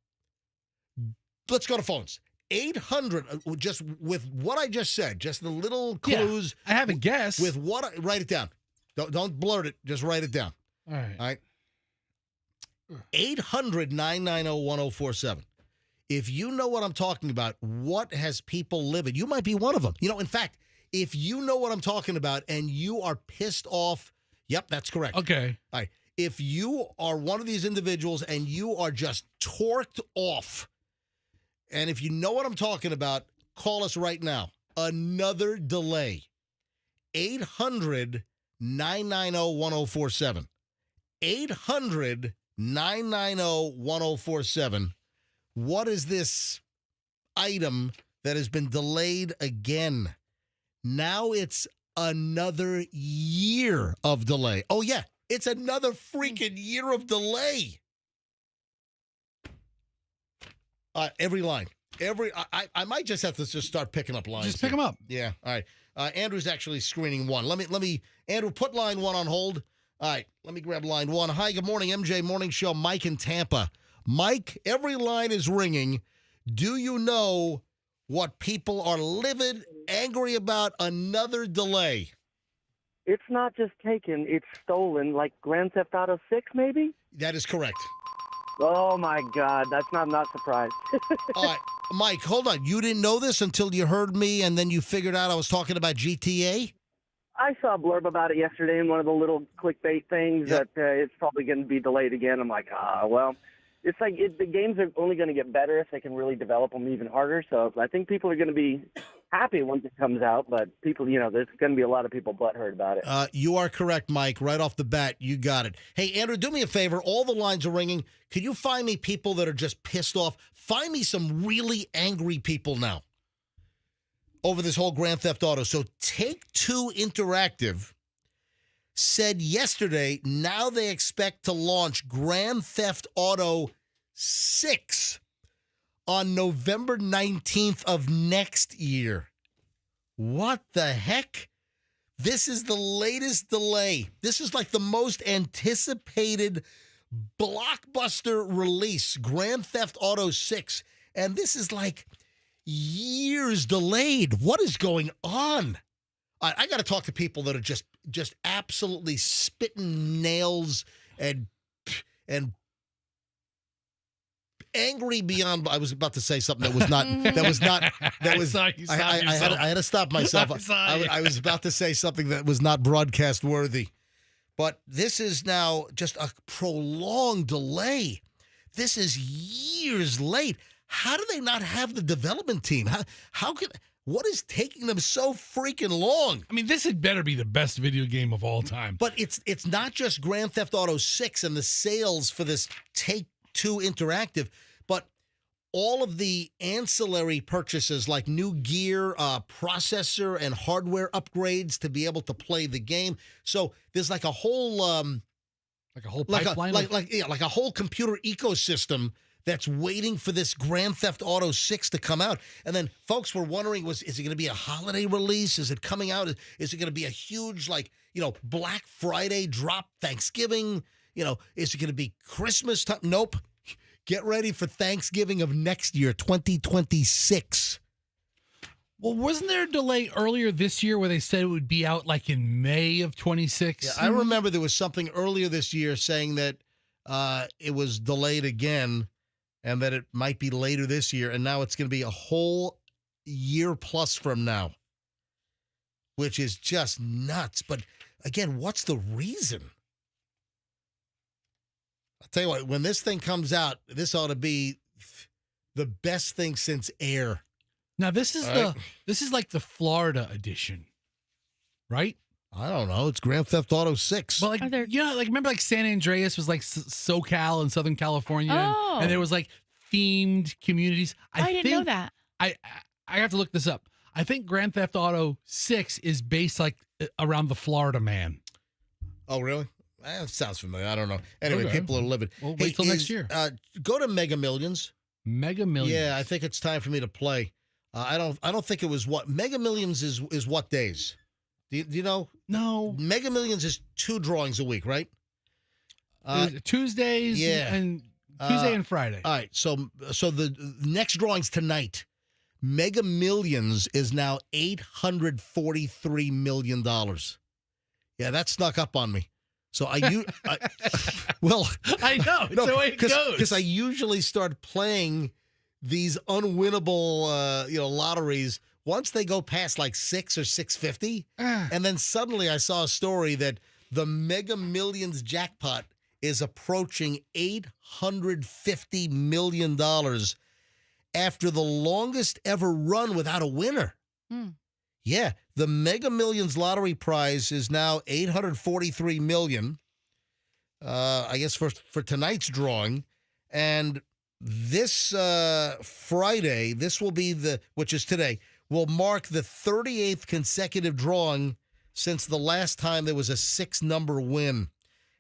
Let's go to phones. 800, just with what I just said, just the little clues. Yeah, I have a guess. Write it down. Don't blurt it. Just write it down. All right. All right. 800-990-1047. If you know what I'm talking about, what has people living? You might be one of them. In fact, if you know what I'm talking about and you are pissed off, yep, that's correct. Okay. All right. If you are one of these individuals and you are just torqued off, and if you know what I'm talking about, call us right now. Another delay. 800-990-1047. 800-990-1047. What is this item that has been delayed again? Now it's another year of delay. Oh, yeah. It's another freaking year of delay. Every line. I might just have to just start picking up lines. Just pick them up. Yeah. All right. Andrew's actually screening one. Let me, Andrew, put line one on hold. All right. Let me grab line one. Hi, good morning, MJ Morning Show. Mike in Tampa. Mike, every line is ringing. Do you know what people are livid, angry about? Another delay. It's not just taken, it's stolen, like Grand Theft Auto 6, maybe? That is correct. Oh, my God. I'm not surprised. All right. Mike, hold on. You didn't know this until you heard me, and then you figured out I was talking about GTA? I saw a blurb about it yesterday in one of the little clickbait things that it's probably going to be delayed again. I'm like, well, it's like the games are only going to get better if they can really develop them even harder. So I think people are going to be happy once it comes out, but people, there's going to be a lot of people butthurt about it. You are correct, Mike. Right off the bat, you got it. Hey, Andrew, do me a favor. All the lines are ringing. Could you find me people that are just pissed off? Find me some really angry people now over this whole Grand Theft Auto. So Take-Two Interactive said yesterday now they expect to launch Grand Theft Auto 6 on November 19th of next year. What the heck? This is the latest delay. This is like the most anticipated blockbuster release, Grand Theft Auto 6. And this is like years delayed. What is going on? I got to talk to people that are just absolutely spitting nails and angry beyond. I was about to say something that was not. I had to stop myself. I was about to say something that was not broadcast worthy. But this is now just a prolonged delay. this is years late. How do they not have the development team? What is taking them so freaking long? I mean, this had better be the best video game of all time. But it's not just Grand Theft Auto 6 and the sales for this Take-Two Interactive, but all of the ancillary purchases like new gear, processor, and hardware upgrades to be able to play the game. So there's like a whole pipeline, like a whole computer ecosystem that's waiting for this Grand Theft Auto 6 to come out. And then folks were wondering, is it going to be a holiday release? Is it coming out? Is it going to be a huge, Black Friday drop, Thanksgiving? Is it going to be Christmas time? Nope. Get ready for Thanksgiving of next year, 2026. Well, wasn't there a delay earlier this year where they said it would be out like in May of 26? Yeah, I remember there was something earlier this year saying that it was delayed again and that it might be later this year, and now it's going to be a whole year plus from now, which is just nuts. But again, what's the reason? I'll tell you what, when this thing comes out, this ought to be the best thing since Air. Now this is this is like the Florida edition, right? I don't know. It's Grand Theft Auto 6. But remember like San Andreas was like SoCal and Southern California, Oh. and there was like themed communities. I didn't know that. I have to look this up. I think Grand Theft Auto 6 is based like around the Florida man. Oh, really? That sounds familiar. I don't know. Anyway, Okay. people are living. Well, wait till next year. Go to Mega Millions. Mega Millions. Yeah, I think it's time for me to play. I don't think it was what Mega Millions is. What days? Do you know? No. Mega Millions is 2 drawings a week, right? Tuesdays. yeah. And Tuesday and Friday. All right. So the next drawing's tonight. Mega Millions is now $843 million. Yeah, that snuck up on me. So I know. It's the way it goes. Because I usually start playing these unwinnable, lotteries once they go past like 6 or 650. And then suddenly I saw a story that the Mega Millions jackpot is approaching $850 million after the longest ever run without a winner. Yeah, the Mega Millions lottery prize is now $843 million. I guess for tonight's drawing, and this Friday, this will be which is today, will mark the 38th consecutive drawing since the last time there was a 6-number win,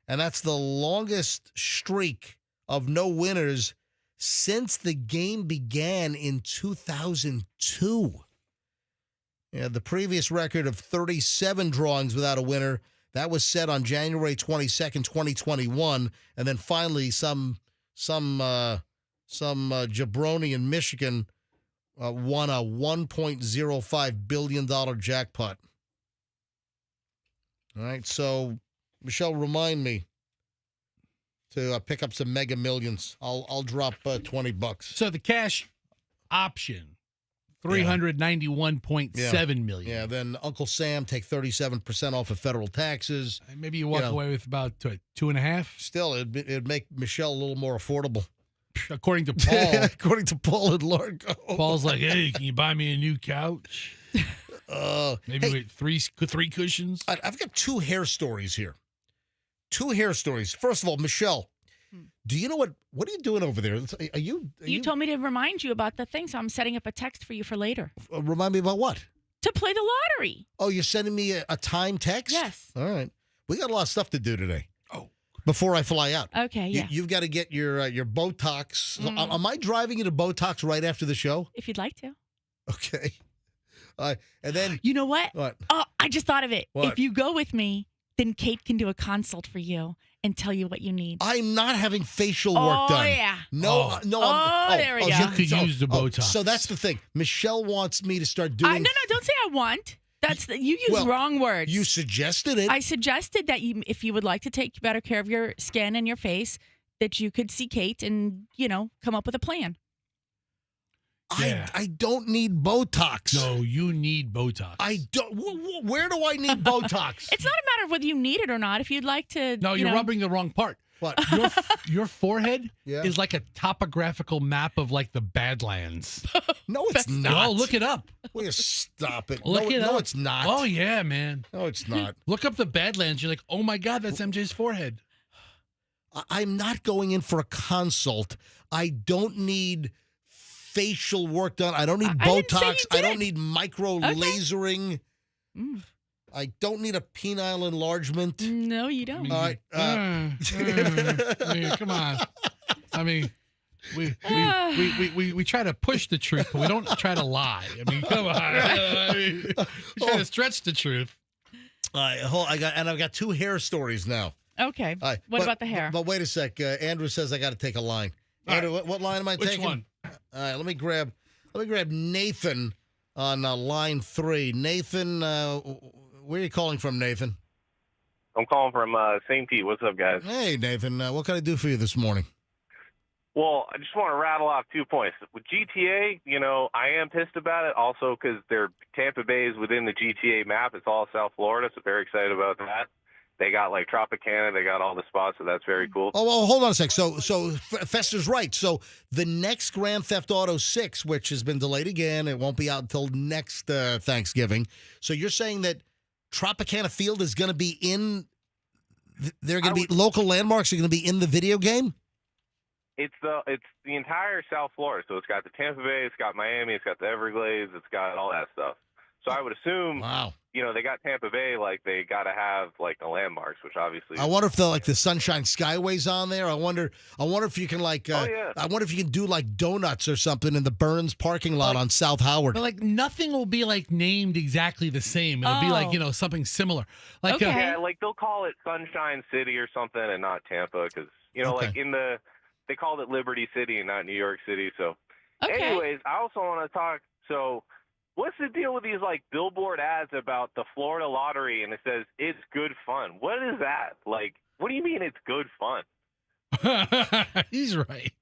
and that's the longest streak of no winners since the game began in 2002. Yeah, the previous record of 37 drawings without a winner, that was set on January 22nd, 2021, and then finally some jabroni in Michigan won a $1.05 billion jackpot. All right, so Michelle, remind me to pick up some Mega Millions. I'll drop $20. So the cash option. $391.7 million. Yeah, then Uncle Sam take 37% off of federal taxes. Maybe you walk away with about 2.5. Still, it'd make Michelle a little more affordable. According to Paul. According to Paul and Largo. Paul's like, hey, can you buy me a new couch? Maybe with three cushions. I've got 2 hair stories here. 2 hair stories. First of all, Michelle, do you know what are you doing over there? Are you told me to remind you about the thing, so I'm setting up a text for you for later. Remind me about what? To play the lottery. Oh, you're sending me a time text? Yes. All right. We got a lot of stuff to do today. Oh. Before I fly out. Okay, yeah. You've got to get your Botox. Am I driving you to Botox right after the show? If you'd like to. Okay. And then. You know what? What? Oh, I just thought of it. What? If you go with me, then Kate can do a consult for you and tell you what you need. I'm not having facial work done. Oh, yeah. No. There we go. You could use the Botox. So that's the thing. Michelle wants me to start doing. No, don't say I want. You use wrong words. You suggested it. I suggested that if you would like to take better care of your skin and your face, that you could see Kate and, come up with a plan. Yeah. I don't need Botox. No, you need Botox. I don't. Where do I need Botox? It's not a matter of whether you need it or not. If you'd like to. No, you're rubbing the wrong part. What? Your forehead Yeah. is like a topographical map of like the Badlands. No, it's not. Oh, look it up. Will you stop it? Look no, it no, up. it's not. Oh yeah, man. No, it's not. Look up the Badlands. You're like, oh my God, that's MJ's forehead. I'm not going in for a consult. I don't need facial work done. I don't need I didn't say Botox. you I don't did. need micro lasering. Mm. I don't need a penile enlargement. No, you don't. All right. I mean, come on. I mean, we try to push the truth, but we don't try to lie. I mean, come on. I mean, we try to stretch the truth. I've got 2 hair stories now. Okay. All right, What about the hair? But wait a sec. Andrew says I got to take a line. All Andrew, what line am I Which taking? one? All right, let me grab Nathan on line 3. Nathan, where are you calling from, Nathan? I'm calling from St. Pete. What's up, guys? Hey, Nathan. What can I do for you this morning? Well, I just want to rattle off 2 points. With GTA, I am pissed about it also because Tampa Bay is within the GTA map. It's all South Florida, so very excited about that. They got like Tropicana, they got all the spots, so that's very cool. Oh, well, hold on a sec. So Fester's right. So the next Grand Theft Auto 6, which has been delayed again, it won't be out until next Thanksgiving. So you're saying that Tropicana Field is going to be in? They're going to be local landmarks. Are going to be in the video game? It's the entire South Florida. So it's got the Tampa Bay, it's got Miami, it's got the Everglades, it's got all that stuff. So I would assume, Wow. They got Tampa Bay, like they got to have like the landmarks, which obviously. I wonder if the Sunshine Skyway's on there. I wonder if you can I wonder if you can do like donuts or something in the Burns parking lot on South Howard. But like nothing will be like named exactly the same. It'll be like, something similar. Like Okay. Yeah, like they'll call it Sunshine City or something, and not Tampa, because like they called it Liberty City and not New York City. So, Okay. anyways, I also want to talk. So, what's the deal with these like billboard ads about the Florida lottery, and it says it's good fun? What is that? Like, what do you mean it's good fun? he's right.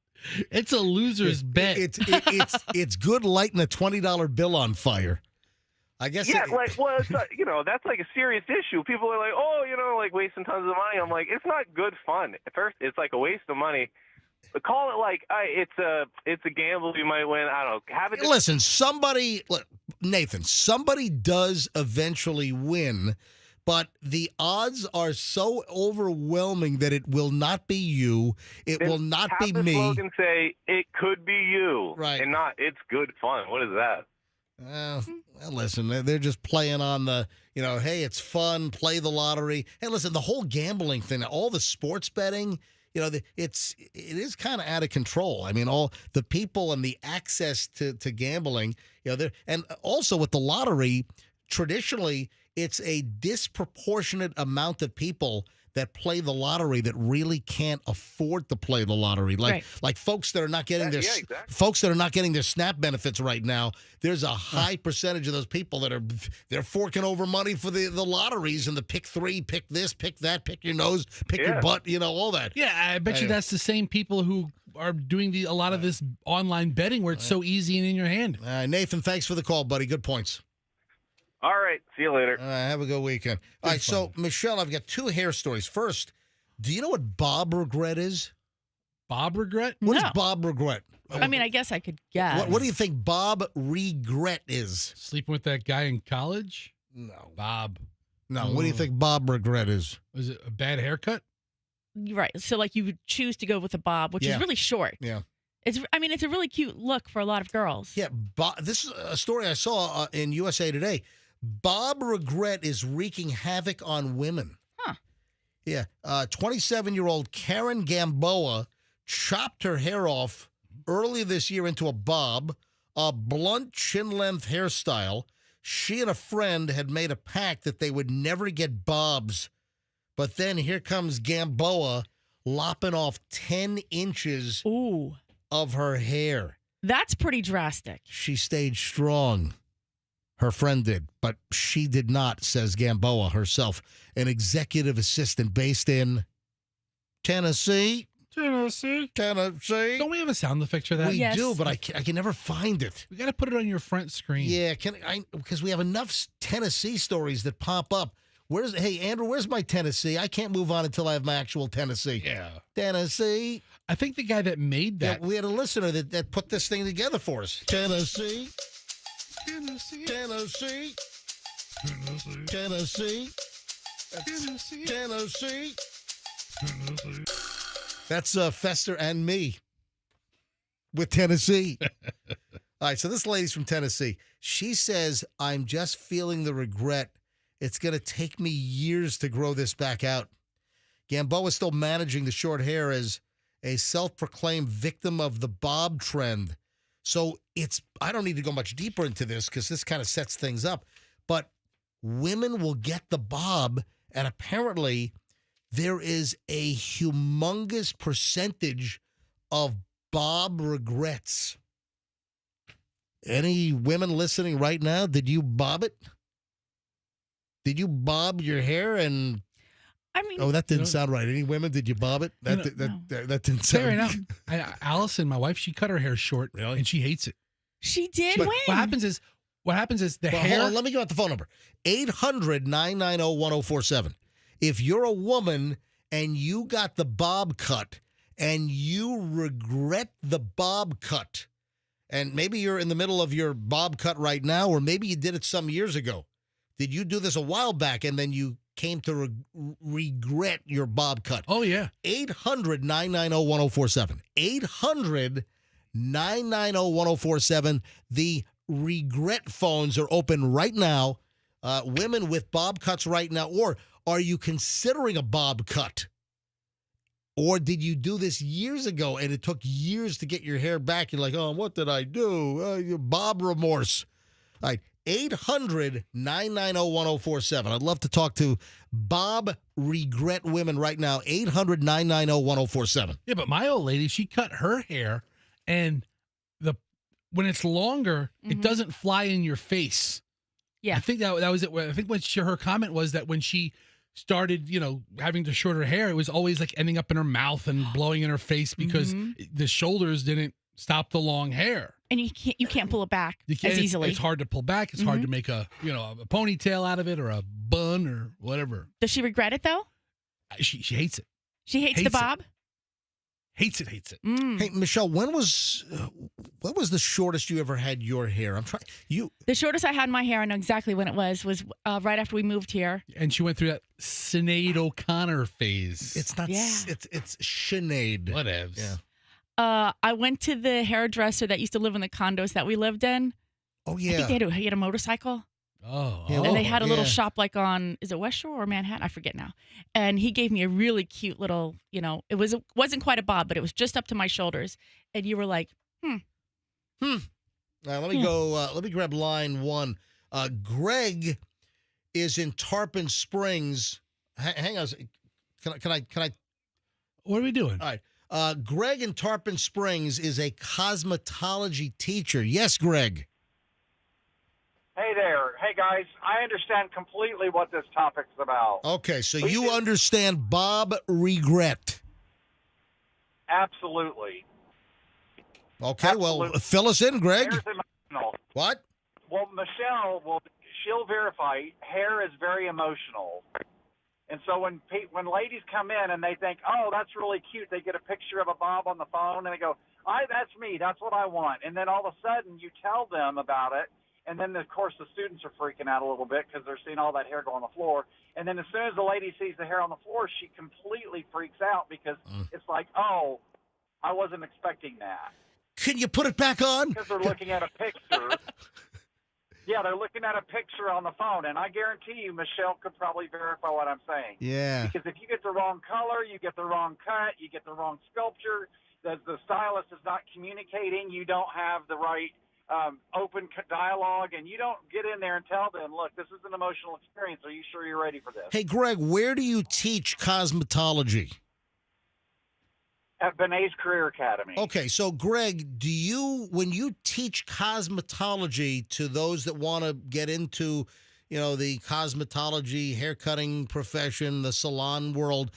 It's a loser's bet. It's good lighting a $20 bill on fire. I guess. Yeah, it's that's like a serious issue. People are like, like wasting tons of money. I'm like, it's not good fun. At first, it's like a waste of money. But call it like it's a gamble you might win. I don't know. Have it. Listen, Nathan, somebody does eventually win, but the odds are so overwhelming that it will not be you. It will not be the me. Slogan say it could be you, Right? And not it's good fun. What is that? Well, listen, they're just playing on the, hey, it's fun, play the lottery. Hey, listen, the whole gambling thing, all the sports betting, it is kind of out of control. I mean, all the people and the access to gambling, and also with the lottery, traditionally, it's a disproportionate amount of people that play the lottery that really can't afford to play the lottery, like folks that are not getting folks that are not getting their SNAP benefits right now. There's a high percentage of those people that they're forking over money for the lotteries and the pick 3, pick this, pick that, pick your nose, pick your butt, all that. Yeah, I bet you that's the same people who are doing a lot of this online betting where it's so easy and in your hand. Nathan, thanks for the call, buddy. Good points. All right. See you later. Have a good weekend. All right. So, Michelle, I've got 2 hair stories. First, do you know what Bob regret is? Bob regret? What is No. Bob regret? I mean, I guess I could guess. What do you think Bob regret is? Sleeping with that guy in college? No. Bob. No. What do you think Bob regret is? Was it a bad haircut? Right. So, like, you would choose to go with a bob, which is really short. Yeah. It's a really cute look for a lot of girls. Yeah. This is a story I saw in USA Today. Bob regret is wreaking havoc on women. Huh. Yeah. 27-year-old Karen Gamboa chopped her hair off early this year into a bob, a blunt chin-length hairstyle. She and a friend had made a pact that they would never get bobs. But then here comes Gamboa lopping off 10 inches Ooh. of her hair. That's pretty drastic. She stayed strong. Her friend did, but she did not, says Gamboa herself, an executive assistant based in Tennessee. Don't we have a sound effect for that? We Yes. do, but I can never find it. We got to put it on your front screen. Yeah, because we have enough Tennessee stories that pop up. Hey, Andrew, where's my Tennessee? I can't move on until I have my actual Tennessee. Yeah. Tennessee. I think the guy that made Yeah, that. we had a listener that put this thing together for us. Tennessee. Tennessee. Tennessee. Tennessee. Tennessee. Tennessee. Tennessee. Tennessee. That's Fester and me with Tennessee. All right, so this lady's from Tennessee. She says, I'm just feeling the regret. It's going to take me years to grow this back out. Gamboa is still managing the short hair as a self-proclaimed victim of the bob trend. So I don't need to go much deeper into this because this kind of sets things up. But women will get the bob, and apparently there is a humongous percentage of bob regrets. Any women listening right now, did you bob it? Did you bob your hair? And I mean, that didn't sound right. Any women, did you bob it? That didn't sound Fair right. enough. Allison, my wife, she cut her hair short, and she hates it. she did But win. what happens is the Well, hair. hold on, let me give out the phone number. 800-990-1047. If you're a woman and you got the bob cut and you regret the bob cut, and maybe you're in the middle of your bob cut right now, or maybe you did it some years ago. Did you do this a while back and then you came to regret your bob cut? Oh, yeah. 800-990-1047. 800-990-1047. The regret phones are open right now. Women with bob cuts right now. Or are you considering a bob cut? Or did you do this years ago and it took years to get your hair back? You're like, oh, what did I do? Bob remorse. All right. 800-990-1047. I'd love to talk to Bob regret women right now. 800-990-1047. Yeah, but my old lady, she cut her hair, and when it's longer, it doesn't fly in your face. Yeah. I think that was it. I think her comment was that when she started, having to shorter hair, it was always like ending up in her mouth and blowing in her face because the shoulders didn't stop the long hair. And you can't pull it back as easily. It's hard to pull back. It's hard to make a ponytail out of it or a bun or whatever. Does she regret it though? She hates it. She hates the bob? Hates it. Hey, Michelle, when was the shortest you ever had your hair? The shortest I had my hair, I know exactly when it was right after we moved here. And she went through that Sinead O'Connor phase. It's not. Yeah. It's Sinead. Whatevs. Yeah. I went to the hairdresser that used to live in the condos that we lived in. Oh I yeah. think he had a motorcycle. Oh. Yeah, And they had a little yeah. shop like on, is it West Shore or Manhattan? I forget now. And he gave me a really cute little, it wasn't quite a bob, but it was just up to my shoulders. And you were like, Now, let me go. Let me grab line one. Greg is in Tarpon Springs. Hang on. Can I? What are we doing? All right. Greg in Tarpon Springs is a cosmetology teacher. Yes, Greg. Hey there. Hey, guys. I understand completely what this topic's about. Okay, so We you do- understand Bob regret. Absolutely. Okay, well, Absolutely. fill us in, Greg. Hair's emotional. What? Well, Michelle, she'll verify hair is very emotional. And so when ladies come in and they think, oh, that's really cute, they get a picture of a bob on the phone and they go, that's me, that's what I want. And then all of a sudden you tell them about it. And then, of course, the students are freaking out a little bit because they're seeing all that hair go on the floor. And then as soon as the lady sees the hair on the floor, she completely freaks out because it's like, oh, I wasn't expecting that. Can you put it back on? Because they're looking at a picture. Yeah, they're looking at a picture on the phone. And I guarantee you, Michelle could probably verify what I'm saying. Yeah. Because if you get the wrong color, you get the wrong cut, you get the wrong sculpture, the stylist is not communicating, you don't have the right open dialogue, and you don't get in there and tell them, look, this is an emotional experience. Are you sure you're ready for this? Hey, Greg, where do you teach cosmetology? At Benet's Career Academy. Okay, so Greg, when you teach cosmetology to those that want to get into, the cosmetology, haircutting profession, the salon world,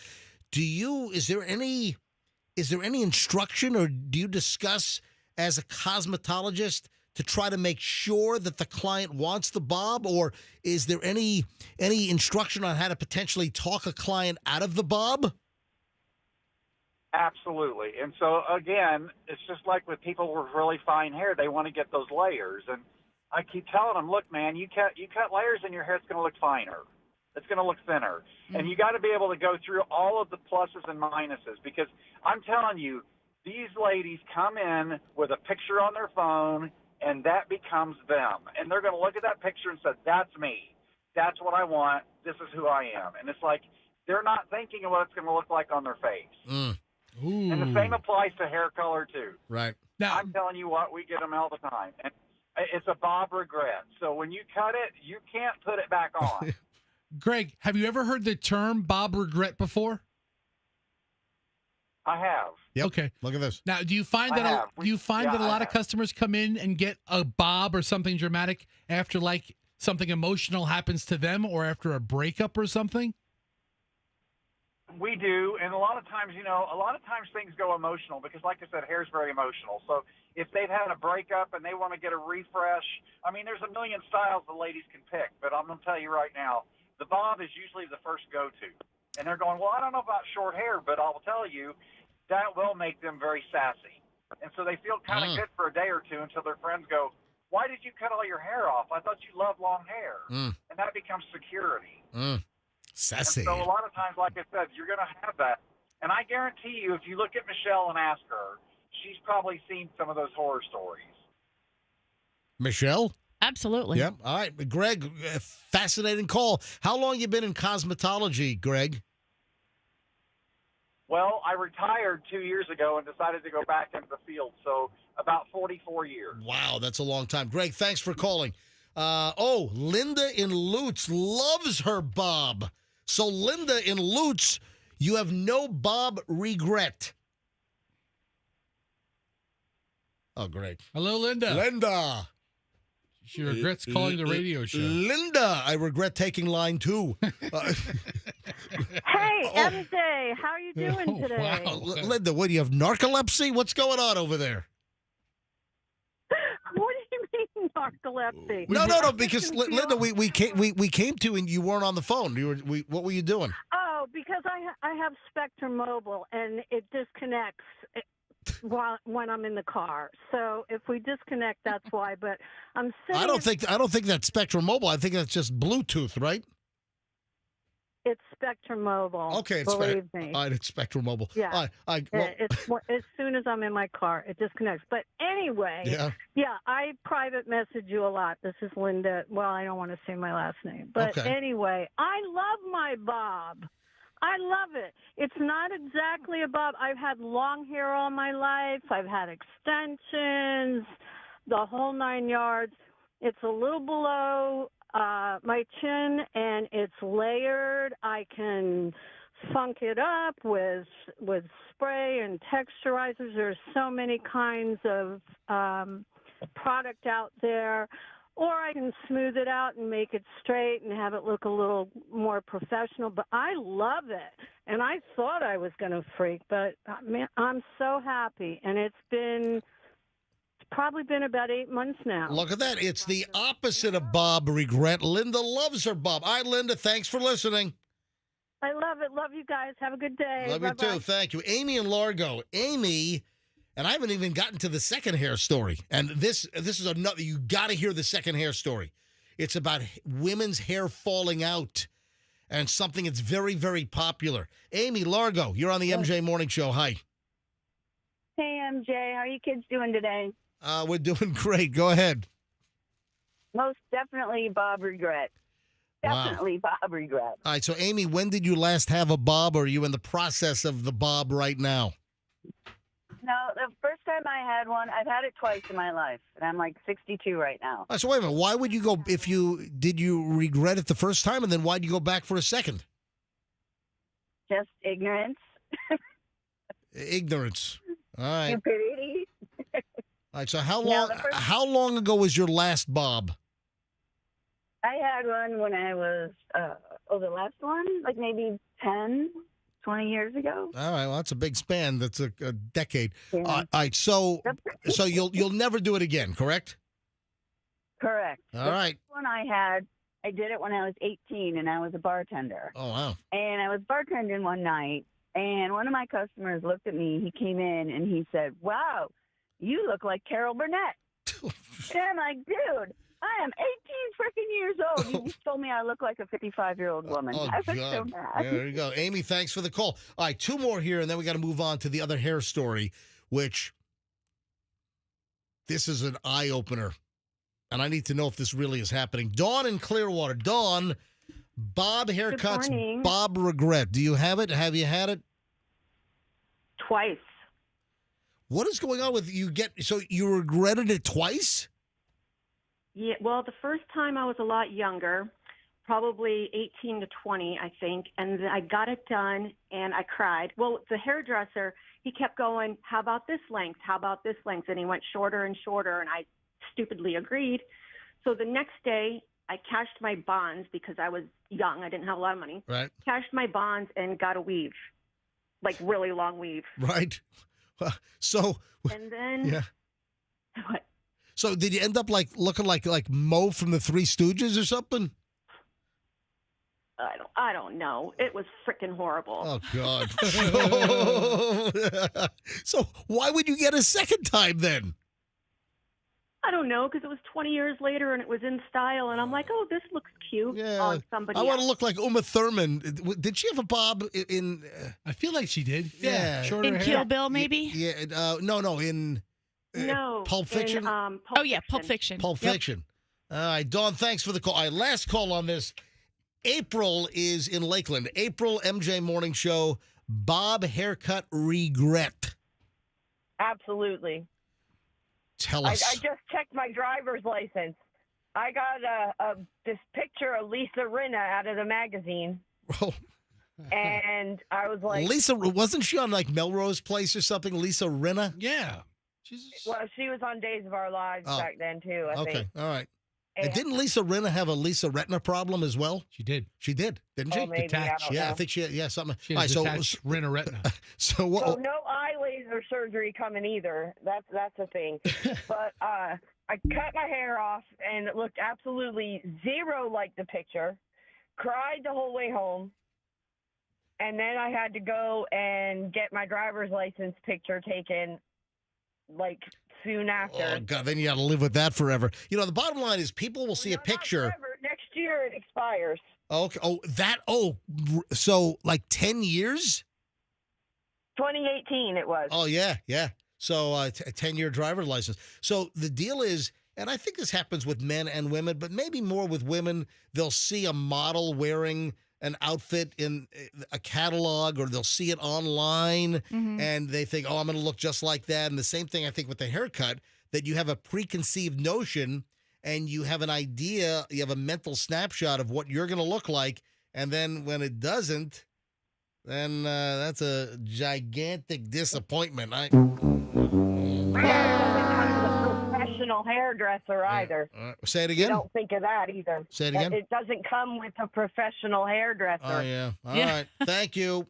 is there any instruction, or do you discuss as a cosmetologist to try to make sure that the client wants the bob, or is there any instruction on how to potentially talk a client out of the bob? Absolutely. And so, again, it's just like with people with really fine hair. They want to get those layers. And I keep telling them, look, man, you cut layers in your hair, it's going to look finer. It's going to look thinner. And you got to be able to go through all of the pluses and minuses, because I'm telling you, these ladies come in with a picture on their phone, and that becomes them. And they're going to look at that picture and say, that's me. That's what I want. This is who I am. And it's like they're not thinking of what it's going to look like on their face. And the same applies to hair color, too. Right. Now, I'm telling you what, we get them all the time. And it's a bob regret. So when you cut it, you can't put it back on. Greg, have you ever heard the term bob regret before? I have. Yep. Okay. Look at this. Now, do you find I that have. that a I lot of have. customers come in and get a bob or something dramatic after like something emotional happens to them, or after a breakup or something? We do, and a lot of times things go emotional because, like I said, hair's very emotional. So if they've had a breakup and they want to get a refresh, I mean, there's a million styles the ladies can pick, but I'm going to tell you right now, the bob is usually the first go-to. And they're going, well, I don't know about short hair, but I'll tell you, that will make them very sassy. And so they feel kind of good for a day or two until their friends go, why did you cut all your hair off? I thought you loved long hair. And that becomes security. Sassy. And so a lot of times, like I said, you're going to have that. And I guarantee you, if you look at Michelle and ask her, she's probably seen some of those horror stories. Michelle? Absolutely. Yep. All right. Greg, fascinating call. How long you been in cosmetology, Greg? Well, I retired 2 years ago and decided to go back into the field, so about 44 years. Wow, that's a long time. Greg, thanks for calling. Linda in Lutz loves her bob. So, Linda in Lutz, you have no bob regret. Oh, great. Hello, Linda. Linda. She regrets calling the radio show. Linda, I regret taking line 2. Hey, MJ, how are you doing today? Wow. Linda, what do you have, narcolepsy? What's going on over there? What do you mean narcolepsy? No, because Linda, we came to and you weren't on the phone. What were you doing? Oh, because I have Spectrum Mobile and it disconnects when I'm in the car. So if we disconnect, that's why. But I'm sitting. I don't think that's Spectrum Mobile. I think that's just Bluetooth, right? It's Spectrum Mobile. Okay, believe me. It's Spectrum Mobile. Yeah. Well, It's as soon as I'm in my car, it disconnects. But anyway, yeah. I private message you a lot. This is Linda. Well, I don't want to say my last name. But Okay. anyway, I love my bob. I love it. It's not exactly a bob. I've had long hair all my life. I've had extensions, the whole 9 yards. It's a little below my chin, and it's layered. I can funk it up with spray and texturizers. There's so many kinds of product out there. Or I can smooth it out and make it straight and have it look a little more professional. But I love it. And I thought I was going to freak, but man, I'm so happy. And it's probably been about 8 months now. Look at that. It's the opposite of bob regret. Linda loves her bob. All right, Linda, thanks for listening. I love it. Love you guys. Have a good day. Love Bye-bye. you too. Thank you. Amy in Largo. Amy, and I haven't even gotten to the second hair story. And this is another, you got to hear the second hair story. It's about women's hair falling out and something that's very, very popular. Amy, Largo, you're on the MJ Morning Show. Hi. Hey, MJ. How are you kids doing today? We're doing great. Go ahead. Most definitely Bob regret. Wow. Definitely Bob regret. All right, so Amy, when did you last have a bob, or are you in the process of the bob right now? No, the first time I had one, I've had it twice in my life, and I'm like 62 right now. All right, so wait a minute. Why would you go, did you regret it the first time, and then why'd you go back for a second? Just ignorance. Ignorance. All right. Stupidity. All right, so how No, long how long ago was your last bob? I had one when I was, the last one, like maybe 10, 20 years ago. All right, well, that's a big span. That's a decade. Yeah. All right, so you'll never do it again, correct? Correct. All right. The one I did it when I was 18, and I was a bartender. Oh, wow. And I was bartending one night, and one of my customers looked at me. He came in, and he said, "Wow, you look like Carol Burnett." And I'm like, "Dude, I am 18 freaking years old. You just told me I look like a 55-year-old woman." Oh, I was so God. mad. Yeah, there you go. Amy, thanks for the call. All right, two more here, and then we got to move on to the other hair story, which this is an eye-opener. And I need to know if this really is happening. Dawn in Clearwater. Dawn, Bob haircuts, morning. Bob regret. Do you have it? Have you had it? Twice. What is going on with you? So you regretted it twice? Yeah, well, the first time I was a lot younger, probably 18 to 20, I think, and I got it done and I cried. Well, the hairdresser, he kept going, "How about this length? How about this length?" And he went shorter and shorter, and I stupidly agreed. So the next day, I cashed my bonds because I was young. I didn't have a lot of money. Right. Cashed my bonds and got a weave, like really long weave. Right. So. And then, Yeah. what? So did you end up looking like Mo from the Three Stooges or something? I don't know. It was freaking horrible. Oh, God. So why would you get a second time then? I don't know, because it was 20 years later and it was in style, and I'm like, oh, this looks cute on somebody I want to else. look like Uma Thurman. Did she have a bob in? I feel like she did. Yeah. Shorter In hair. Kill Bill, maybe? Yeah. No. In No. Pulp Fiction. In, Pulp Oh, yeah, Pulp Fiction. Pulp Yep. Fiction. All right, Dawn, thanks for the call. All right, last call on this. April is in Lakeland. April, MJ Morning Show. Bob haircut regret. Absolutely. Tell I us. just checked my driver's license. I got this picture of Lisa Rinna out of the magazine, Oh. and I was like, Lisa, wasn't she on like Melrose Place or something? Lisa Rinna? Yeah. well, she was on Days of Our Lives Oh. back then too, I Okay, think. all right. And And- didn't Lisa Rinna have a Lisa Retina problem as well? She did. She did, didn't she? Oh, maybe, I Detached. don't Yeah, I know. think something. She All had right, detached retina. so what? So no eye laser surgery coming either. That's a thing. But I cut my hair off, and it looked absolutely zero like the picture. Cried the whole way home. And then I had to go and get my driver's license picture taken, like, soon after. Oh, God, then you got to live with that forever. You know, the bottom line is people will see No, a not picture. forever. Next year it expires. Okay. So like 10 years? 2018 it was. Oh, yeah. So a 10-year driver's license. So the deal is, and I think this happens with men and women, but maybe more with women, they'll see a model wearing an outfit in a catalog, or they'll see it online, and they think, oh, I'm going to look just like that. And the same thing, I think, with the haircut, that you have a preconceived notion and you have an idea, you have a mental snapshot of what you're going to look like. And then when it doesn't, then that's a gigantic disappointment. Professional hairdresser either. Say it You again? don't think of that either. Say it again? It doesn't come with a professional hairdresser. Oh, yeah. All right. Thank you.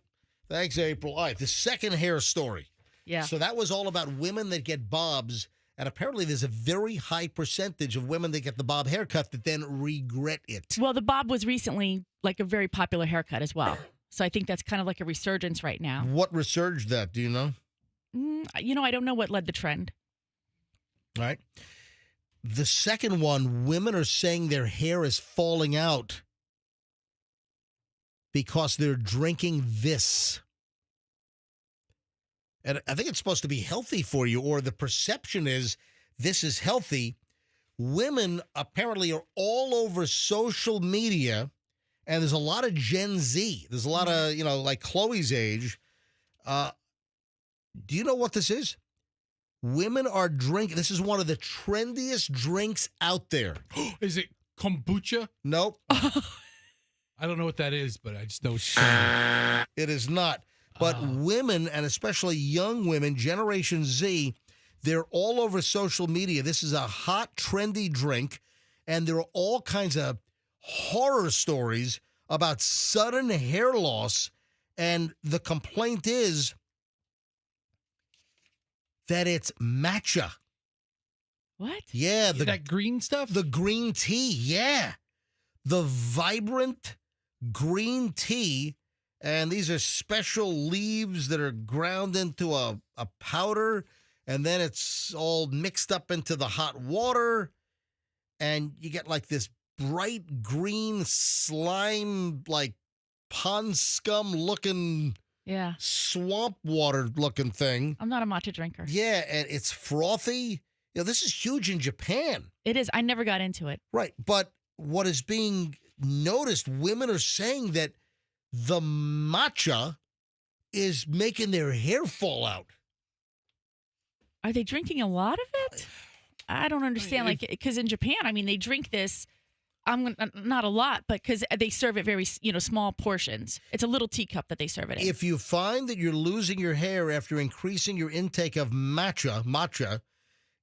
Thanks, April. All right. The second hair story. Yeah. So that was all about women that get bobs. And apparently there's a very high percentage of women that get the bob haircut that then regret it. Well, the bob was recently like a very popular haircut as well. So I think that's kind of like a resurgence right now. What resurged that? Do you know? I don't know what led the trend. All right. The second one, women are saying their hair is falling out because they're drinking this. And I think it's supposed to be healthy for you, or the perception is this is healthy. Women apparently are all over social media, and there's a lot of Gen Z. There's a lot of, like Chloe's age. Do you know what this is? Women are drinking. This is one of the trendiest drinks out there. Is it kombucha? Nope. I don't know what that is, but I just know it's trendy. It is not. But women, and especially young women, Generation Z, they're all over social media. This is a hot, trendy drink, and there are all kinds of horror stories about sudden hair loss. And the complaint is that it's matcha. What? Yeah, that green stuff? The green tea, yeah. The vibrant green tea. And these are special leaves that are ground into a powder. And then it's all mixed up into the hot water. And you get like this bright green slime, like pond scum looking, swamp water looking thing. I'm not a matcha drinker. Yeah, and it's frothy. This is huge in Japan. It is. I never got into it. Right. But what is being noticed, women are saying that the matcha is making their hair fall out. Are they drinking a lot of it? I don't understand. Because in Japan, they drink this. Not a lot, but because they serve it very, small portions. It's a little teacup that they serve it in. If you find that you're losing your hair after increasing your intake of matcha,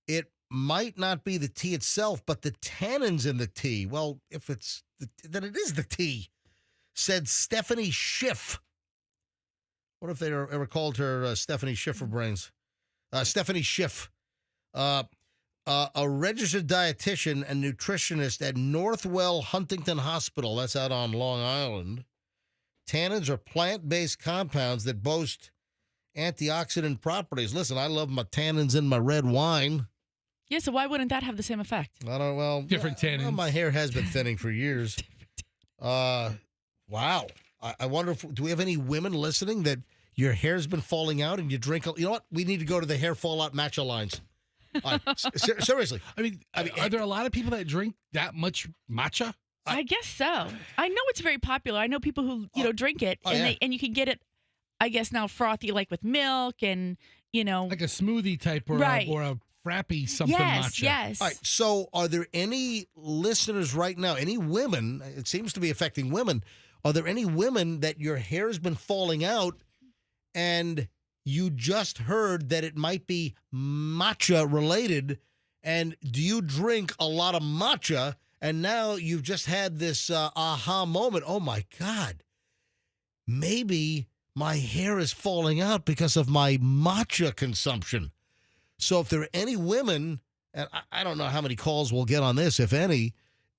it might not be the tea itself, but the tannins in the tea. Well, if it's then it is the tea, said Stephanie Schiff. What if they ever called her Stephanie Schifferbrains? Stephanie Schiff, a registered dietitian and nutritionist at Northwell Huntington Hospital. That's out on Long Island. Tannins are plant-based compounds that boast antioxidant properties. Listen, I love my tannins in my red wine. Yeah, so why wouldn't that have the same effect? I don't. Well, different tannins. Well, my hair has been thinning for years. Wow. I wonder do we have any women listening that your hair's been falling out and you drink? You know what? We need to go to the hair fallout matcha lines. Seriously. Are there a lot of people that drink that much matcha? I guess so. I know it's very popular. I know people who drink it, and you can get it. I guess now frothy, like with milk and like a smoothie type or a frappy something matcha. Yes. All right. So, are there any listeners right now? Any women? It seems to be affecting women. Are there any women that your hair has been falling out, and you just heard that it might be matcha related? And do you drink a lot of matcha? And now you've just had this aha moment. Oh my God. Maybe my hair is falling out because of my matcha consumption. So if there are any women, and I don't know how many calls we'll get on this, if any,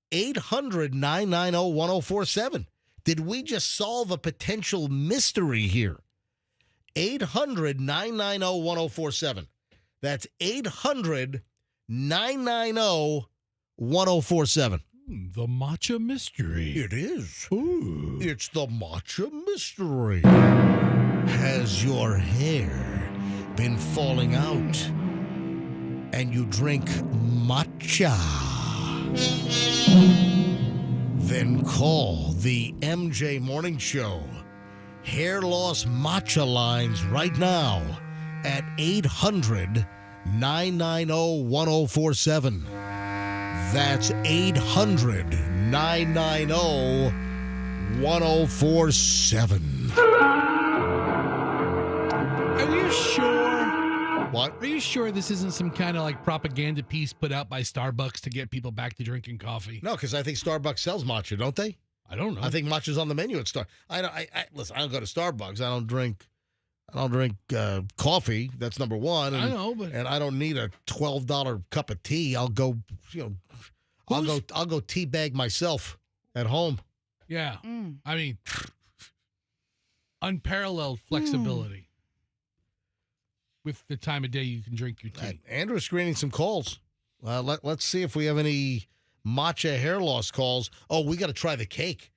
800-990-1047. Did we just solve a potential mystery here? 800-990-1047. That's 800-990-1047. The matcha mystery. It is. Ooh. It's the matcha mystery. Has your hair been falling out and you drink matcha? Then call the MJ Morning Show hair loss matcha lines right now at 800-990-1047. That's 800-990-1047. Are you sure? What? Are you sure this isn't some kind of like propaganda piece put out by Starbucks to get people back to drinking coffee? No, because I think Starbucks sells matcha, don't they? I don't know. I think matcha's on the menu at Starbucks. Listen, I don't go to Starbucks. I don't drink coffee. That's number one. And, I know, but and I don't need a $12 cup of tea. I'll go, I'll go teabag myself at home. Yeah. I mean, unparalleled flexibility with the time of day you can drink your tea. Andrew's screening some calls. Let's see if we have any matcha hair loss calls. Oh, we got to try the cake.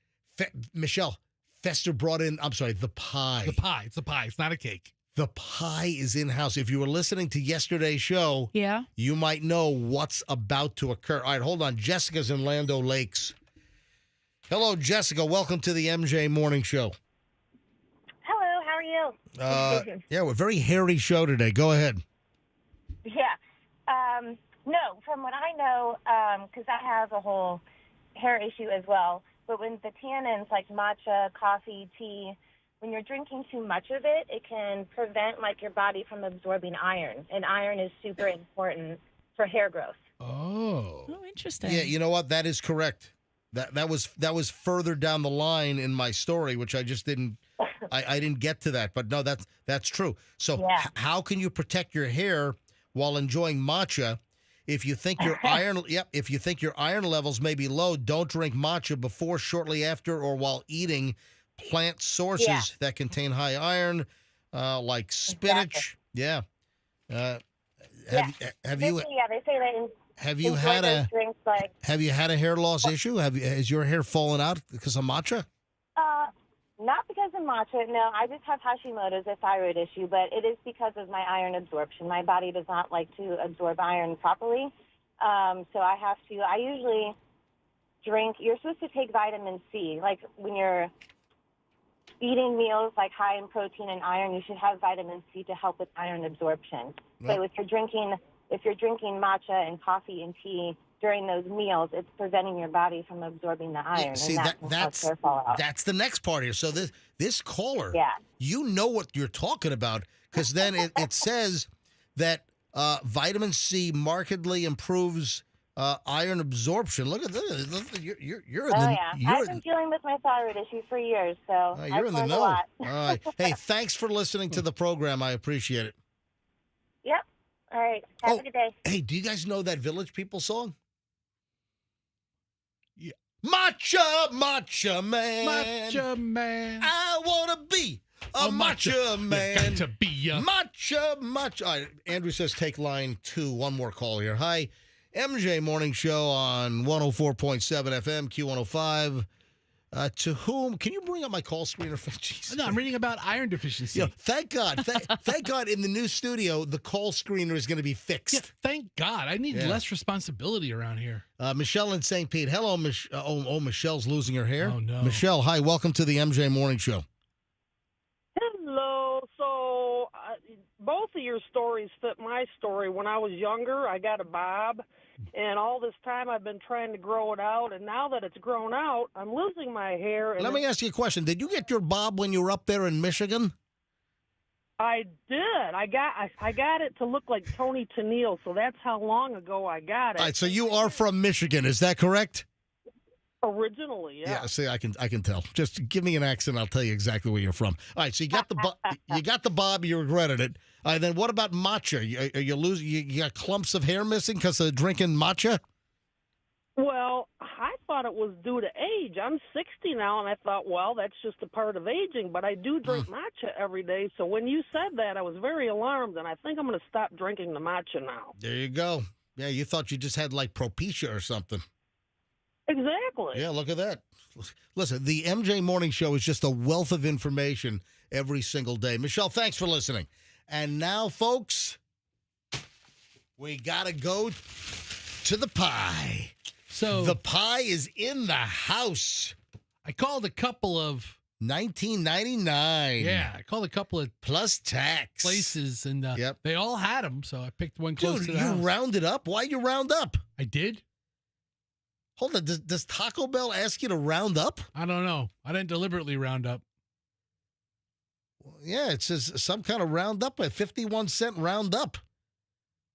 Michelle, Fester brought in, the pie. The pie. It's a pie. It's not a cake. The pie is in-house. If you were listening to yesterday's show, you might know what's about to occur. All right, hold on. Jessica's in Land O'Lakes. Hello, Jessica. Welcome to the MJ Morning Show. Hello, how are you? Yeah, we're a very hairy show today. Go ahead. Yeah. No, from what I know, because I have a whole hair issue as well, but when the tannins like matcha, coffee, tea, when you're drinking too much of it, it can prevent like your body from absorbing iron, and iron is super important for hair growth. Oh, interesting. Yeah, you know what? That is correct. That was further down the line in my story, which I just didn't. I didn't get to that, but no, that's true. So how can you protect your hair while enjoying matcha? If you think your if you think your iron levels may be low, don't drink matcha before, shortly after, or while eating plant sources that contain high iron, like spinach. Exactly. Yeah. Have you They say that have you enjoy had those drinks like have you had a hair loss issue? Has your hair fallen out because of matcha? not because of matcha. No, I just have Hashimoto's, a thyroid issue, but it is because of my iron absorption. My body does not like to absorb iron properly, so I have to. I usually drink. You're supposed to take vitamin C, like when you're eating meals like high in protein and iron. You should have vitamin C to help with iron absorption. So if you're drinking matcha and coffee and tea during those meals, it's preventing your body from absorbing the iron. Yeah, see, and that's the next part here. So this caller, Yeah. you know what you're talking about, because then it says that vitamin C markedly improves iron absorption. Look at this. You're in the, I've been dealing with my thyroid issue for years, so you're I've in the learned know. a lot. All right. Hey, thanks for listening to the program. I appreciate it. Yep. All right. Have a good day. Hey, do you guys know that Village People song? Yeah. Matcha, matcha man. Matcha man. I want to be a matcha man. You got to be a matcha. All right, Andrew says take line 2. One more call here. Hi, MJ Morning Show on 104.7 FM, Q105. To whom? Can you bring up my call screener? Jesus. No, I'm reading about iron deficiency. Yeah, thank God. Thank God in the new studio, the call screener is going to be fixed. Yeah, thank God. I need less responsibility around here. Michelle in St. Pete. Hello, Michelle's losing her hair. Oh, no. Michelle, hi. Welcome to the MJ Morning Show. Hello. So both of your stories fit my story. When I was younger, I got a bob, and all this time I've been trying to grow it out, and now that it's grown out, I'm losing my hair. And Let me ask you a question. Did you get your bob when you were up there in Michigan? I did. I got it to look like Tony Tennille, so that's how long ago I got it. All right, so you are from Michigan, is that correct? Originally, yeah. Yeah, see, I can tell. Just give me an accent, I'll tell you exactly where you're from. All right, so you got the bob, you regretted it. All right, then what about matcha? Are you losing? You got clumps of hair missing because of drinking matcha? Well, I thought it was due to age. I'm 60 now, and I thought, well, that's just a part of aging. But I do drink matcha every day. So when you said that, I was very alarmed, and I think I'm going to stop drinking the matcha now. There you go. Yeah, you thought you just had like Propecia or something. Exactly. Yeah, look at that. Listen, the MJ Morning Show is just a wealth of information every single day. Michelle, thanks for listening. And now, folks, we got to go to the pie. So the pie is in the house. I called a couple of $19.99. Yeah, I called a couple of plus tax places, and they all had them. So I picked one close to the you house. rounded up. Why'd you round up? I did. Hold on. Does Taco Bell ask you to round up? I don't know. I didn't deliberately round up. Yeah, it says some kind of round up, a 51-cent round up.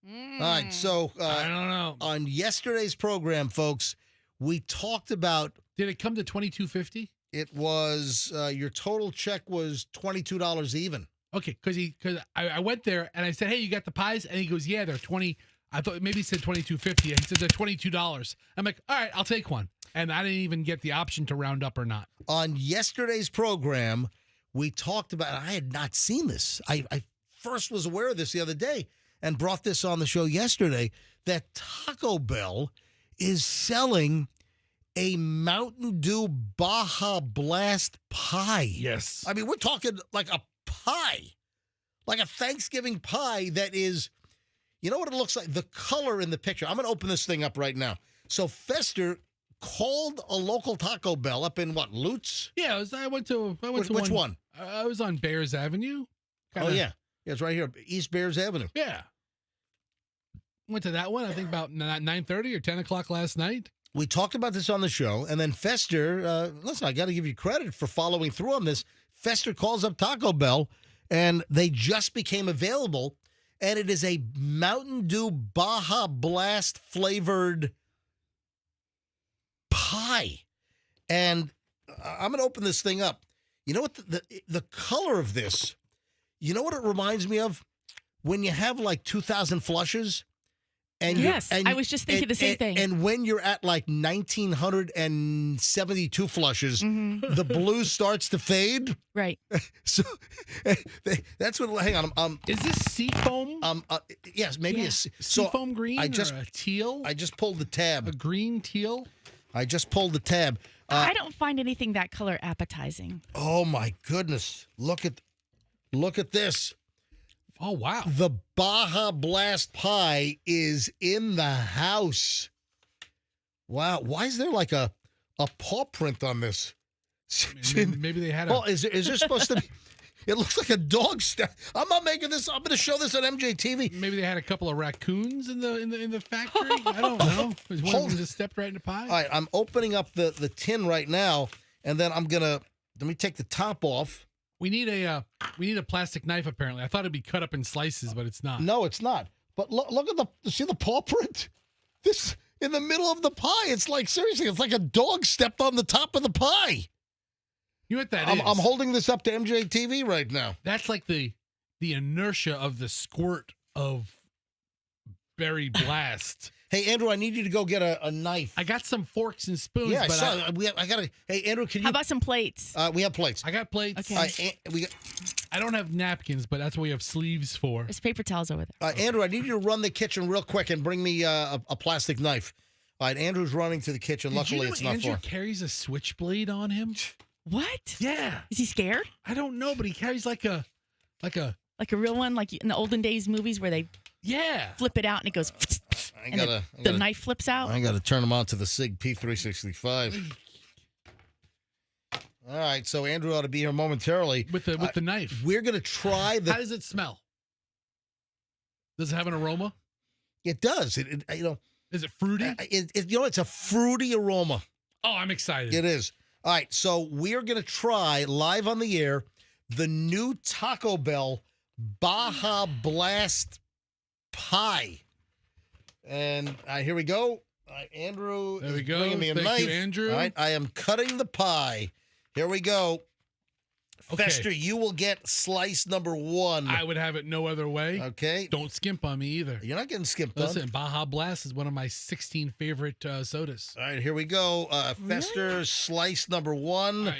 All right, so I don't know. On yesterday's program, folks, we talked about. Did it come to $22.50? It was your total check was $22 even. Okay, because I went there and I said, "Hey, you got the pies?" And he goes, "Yeah, they're 20." I thought maybe he said $22.50, and he said they're $22. I'm like, "All right, I'll take one." And I didn't even get the option to round up or not. On yesterday's program, we talked about. I had not seen this. I first was aware of this the other day and brought this on the show yesterday. That Taco Bell is selling a Mountain Dew Baja Blast pie. Yes. I mean, we're talking like a pie, like a Thanksgiving pie that is, you know what it looks like? The color in the picture. I'm going to open this thing up right now. So Fester called a local Taco Bell up in what, Lutz? Yeah, I went to which one? I was on Bears Avenue. Oh, yeah. Yeah, it's right here, East Bears Avenue. Yeah. Went to that one, I think about 9:30 or 10 o'clock last night. We talked about this on the show, and then Fester, listen, I got to give you credit for following through on this. Fester calls up Taco Bell, and they just became available, and it is a Mountain Dew Baja Blast flavored pie. And I'm going to open this thing up. You know what? The color of this, you know what it reminds me of? When you have like 2,000 flushes, And Yes, I was just thinking the same thing. And when you're at like 1972 flushes, the blue starts to fade. Right. So that's what. Hang on. Is this seafoam? Yes, maybe a seafoam green. or a teal. I just pulled the tab. A green teal. I just pulled the tab. I don't find anything that color appetizing. Oh my goodness! Look at this. Oh, wow. The Baja Blast pie is in the house. Wow. Why is there like a paw print on this? Maybe they had a... Oh, is there supposed to be... It looks like a dog step. I'm not making this. I'm going to show this on MJTV. Maybe they had a couple of raccoons in the factory. I don't know. One of them just stepped right into pie. All right, I'm opening up the tin right now, and then I'm going to... Let me take the top off. We need a plastic knife. Apparently, I thought it'd be cut up in slices, but it's not. No, it's not. But look at see the paw print. This in the middle of the pie. It's like seriously, it's like a dog stepped on the top of the pie. You know what that is? I'm holding this up to MJTV right now. That's like the inertia of the squirt of Berry Blast. Hey, Andrew, I need you to go get a knife. I got some forks and spoons. Yeah, but I got to. Hey, Andrew, can you? How about some plates? We have plates. I got plates. Okay. I don't have napkins, but that's what we have sleeves for. There's paper towels over there. Andrew, I need you to run the kitchen real quick and bring me a plastic knife. All right, Andrew's running to the kitchen. Luckily, it's not Andrew far. carries a switchblade on him. What? Yeah. Is he scared? I don't know, but he carries like a real one, like in the olden days movies where they flip it out and it goes. The knife flips out. I got to turn them on to the SIG P365. All right, so Andrew ought to be here momentarily with the knife. We're gonna try the. How does it smell? Does it have an aroma? It does. It Is it fruity? It's a fruity aroma. Oh, I'm excited. It is. All right, so we're gonna try live on the air the new Taco Bell Baja Blast pie. And here we go. Andrew there we is go. bringing me a Thank knife. you, Andrew. All right, I am cutting the pie. Here we go. Okay. Fester, you will get slice number 1. I would have it no other way. Okay. Don't skimp on me either. You're not getting skimped Listen, on. Baja Blast is one of my 16 favorite sodas. All right, here we go. Fester, slice number 1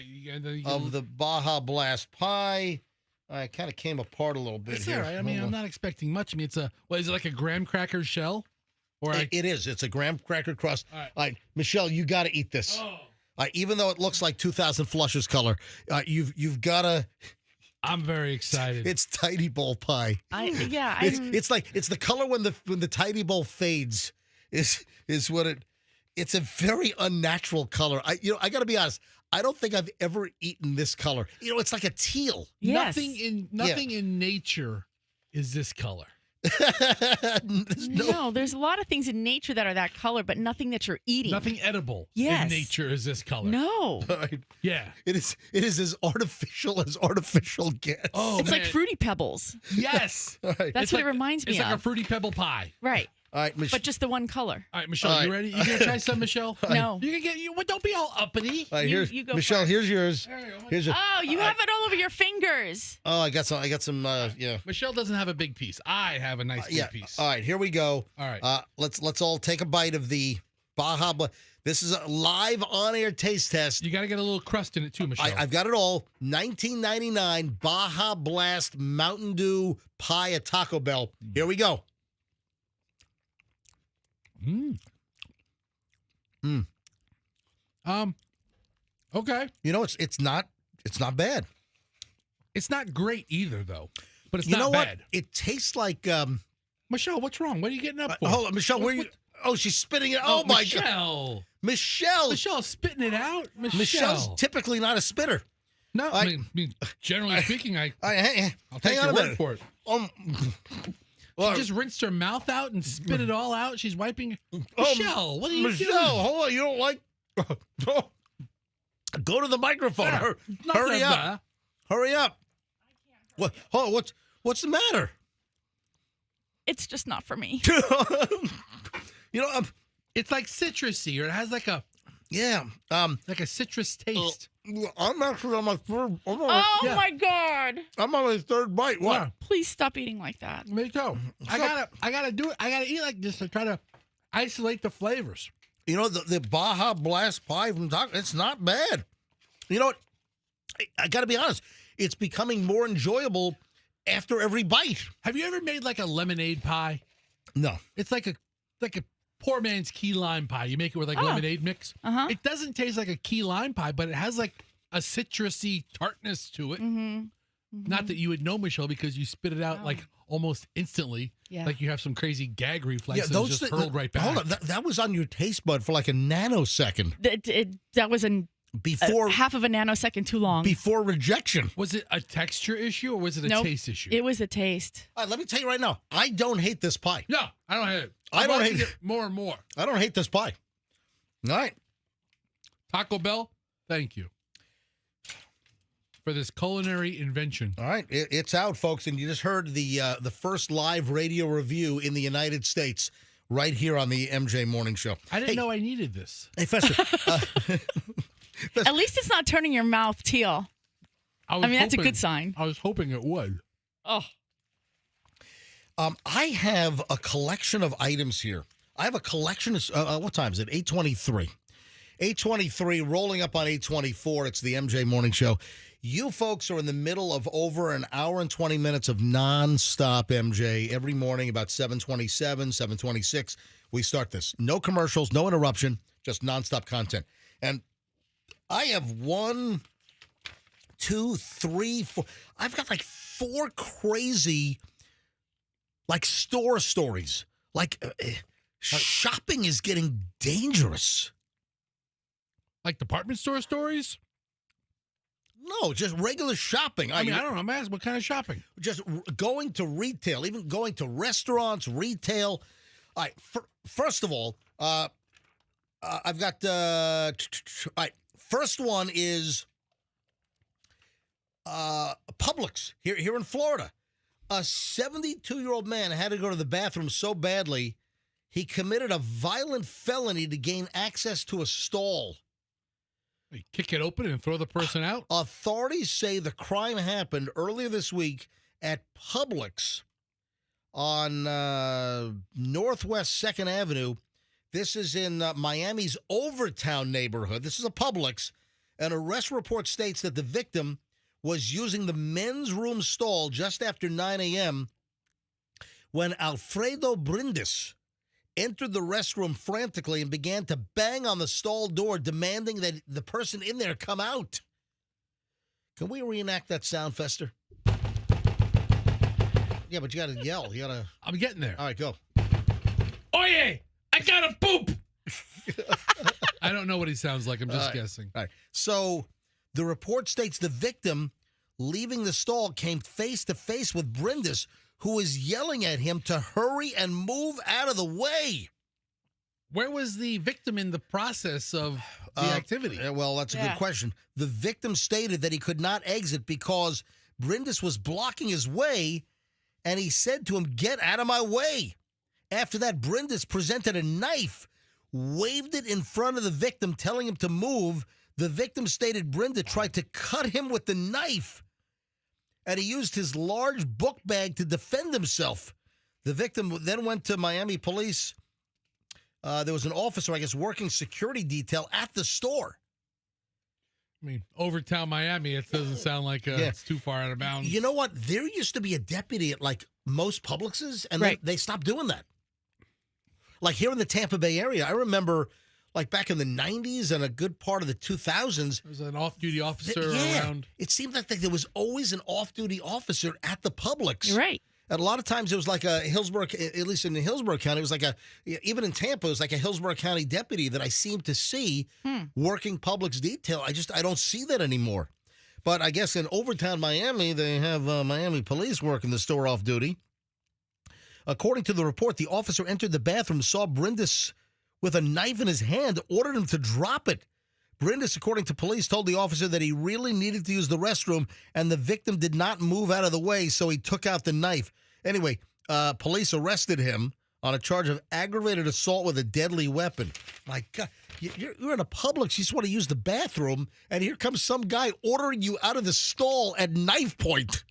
of the Baja Blast pie. I kind of came apart a little bit It's here. all right. I mean, I'm not expecting much. I mean, is it like a graham cracker shell? Or it is. It's a graham cracker crust. All right. All right, Michelle, you got to eat this. Oh. Even though it looks like 2000 Flushes color, you've got to. I'm very excited. It's Tidy Bowl pie. It's like it's the color when the Tidy Bowl fades. Is what it. It's a very unnatural color. I got to be honest. I don't think I've ever eaten this color. It's like a teal. Yes. Nothing in nature is this color. No, there's a lot of things in nature that are that color, but nothing that you're eating. Nothing edible Yes. in nature is this color. No. Right. Yeah. It is as artificial gets. Oh, It's man. like Fruity Pebbles. Yes. All right. That's what it reminds me It's like a of. Fruity Pebble pie. Right. All right, But just the one color. All right, Michelle, All you right. ready? You gonna try some, Michelle? No. You can get you. Don't be all uppity. All right, here's you go Michelle. first. Here's yours. Here's your. Oh, you have it all over your fingers. Oh, I got some. Yeah. Michelle doesn't have a big piece. I have a nice big Yeah. piece. All right, here we go. All right. Let's all take a bite of the Baja. This is a live on-air taste test. You got to get a little crust in it too, Michelle. I've got it all. 1999 Baja Blast Mountain Dew pie at Taco Bell. Here we go. Okay. It's not bad. It's not great either, though. But it's You not know bad. what? It tastes like. Michelle, what's wrong? What are you getting up for? Hold on, Michelle. Where you? Oh, she's spitting it. Oh my God, Michelle. Michelle. Michelle's spitting it out. Michelle's typically not a spitter. No, I mean, generally speaking, I'll Hang take on your a word minute. for it. Well, She just rinsed her mouth out and spit it all out. She's wiping. Oh, Michelle, what are you Michelle, doing? hold on. You don't like. Go to the microphone. Yeah, Hurry up. Hurry up. What? Hold on. What's the matter? It's just not for me. You know, It's like citrusy, or it has like a Yeah. Like a citrus taste. I'm actually on my third. Oh my God! I'm on my third bite. What? Yeah. Please stop eating like that. Me too. I gotta do it. I gotta eat like this to try to isolate the flavors. You know, the Baja Blast pie from Taco, it's not bad. You know what? I got to be honest. It's becoming more enjoyable after every bite. Have you ever made like a lemonade pie? No. It's like a poor man's key lime pie. You make it with like lemonade mix. Uh-huh. It doesn't taste like a key lime pie, but it has like a citrusy tartness to it. Not that you would know, Michelle, because you spit it out like almost instantly. Yeah. Like you have some crazy gag reflex and those just hurled right back. Hold on, that was on your taste bud for like a nanosecond That was before half of a nanosecond too long. before rejection. Was it a texture issue or was it a Nope. taste issue? It was a taste. All right, let me tell you right now. I don't hate this pie. No, I don't hate it. I don't hate it more and more. I don't hate this pie. All right. Taco Bell, thank you for this culinary invention. All right, it's out, folks, and you just heard the first live radio review in the United States right here on the MJ Morning Show. I didn't know I needed this. Hey, Fester. At least it's not turning your mouth teal. I mean, that's a good sign. I was hoping it would. Oh. I have a collection of items here. I have a collection of, what time is it? 8:23. 8:23, rolling up on 8:24. It's the MJ Morning Show. You folks are in the middle of over an hour and 20 minutes of nonstop MJ every morning about 7:27, 7:26. We start this. No commercials, no interruption, just nonstop content. And I have 1, 2, 3, 4. I've got like 4 crazy, like store stories. Like shopping is getting dangerous. Like department store stories? No, just regular shopping. I don't know. I'm asking what kind of shopping? Just going to retail, even going to restaurants, retail. All right, first of all, I've got, all right, first one is Publix here in Florida. A 72-year-old man had to go to the bathroom so badly, he committed a violent felony to gain access to a stall. You kick it open and throw the person out? Authorities say the crime happened earlier this week at Publix on Northwest 2nd Avenue. This is in Miami's Overtown neighborhood. This is a Publix. An arrest report states that the victim was using the men's room stall just after 9 a.m. when Alfredo Brindis entered the restroom frantically and began to bang on the stall door, demanding that the person in there come out. Can we reenact that sound, Fester? Yeah, but you got to yell. You got to. I'm getting there. All right, go. Oye, I got to poop. I don't know what he sounds like. I'm just guessing. All right. So the report states the victim leaving the stall came face to face with Brindis, who was yelling at him to hurry and move out of the way. Where was the victim in the process of the activity? Well, that's a good question. The victim stated that he could not exit because Brindis was blocking his way, and he said to him, "Get out of my way." After that, Brindis presented a knife, waved it in front of the victim, telling him to move. The victim stated Brindis tried to cut him with the knife, and he used his large book bag to defend himself. The victim then went to Miami police. There was an officer, I guess, working security detail at the store. I mean, Overtown, Miami, it doesn't sound like it's too far out of bounds. You know what? There used to be a deputy at, like, most Publixes, and they stopped doing that. Like, here in the Tampa Bay area, I remember, like, back in the 90s and a good part of the 2000s. There was an off-duty officer around. It seemed like there was always an off-duty officer at the Publix. You're right. And a lot of times it was like a Hillsborough, at least in the Hillsborough County, it was like even in Tampa, it was like a Hillsborough County deputy that I seem to see working Publix detail. I don't see that anymore. But I guess in Overtown, Miami, they have Miami police working the store off duty. According to the report, the officer entered the bathroom, saw Brindis with a knife in his hand, ordered him to drop it. Brindis, according to police, told the officer that he really needed to use the restroom, and the victim did not move out of the way, so he took out the knife. Anyway, police arrested him on a charge of aggravated assault with a deadly weapon. My God, You're in a Publix. You just want to use the bathroom, and here comes some guy ordering you out of the stall at knife point.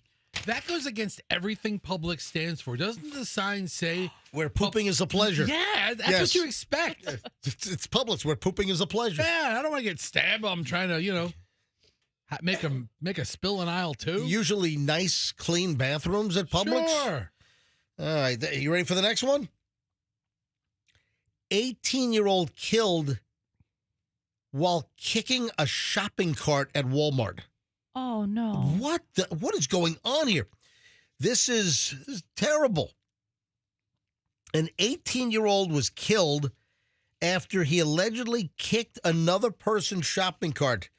That goes against everything Publix stands for. Doesn't the sign say where pooping is a pleasure? Yeah, that's what you expect. It's Publix where pooping is a pleasure. Yeah, I don't want to get stabbed while I'm trying to, make a spill in aisle 2. Usually nice, clean bathrooms at Publix. Sure. All right, you ready for the next one? 18-year-old killed while kicking a shopping cart at Walmart. Oh, no. What is going on here? This is terrible. An 18-year-old was killed after he allegedly kicked another person's shopping cart.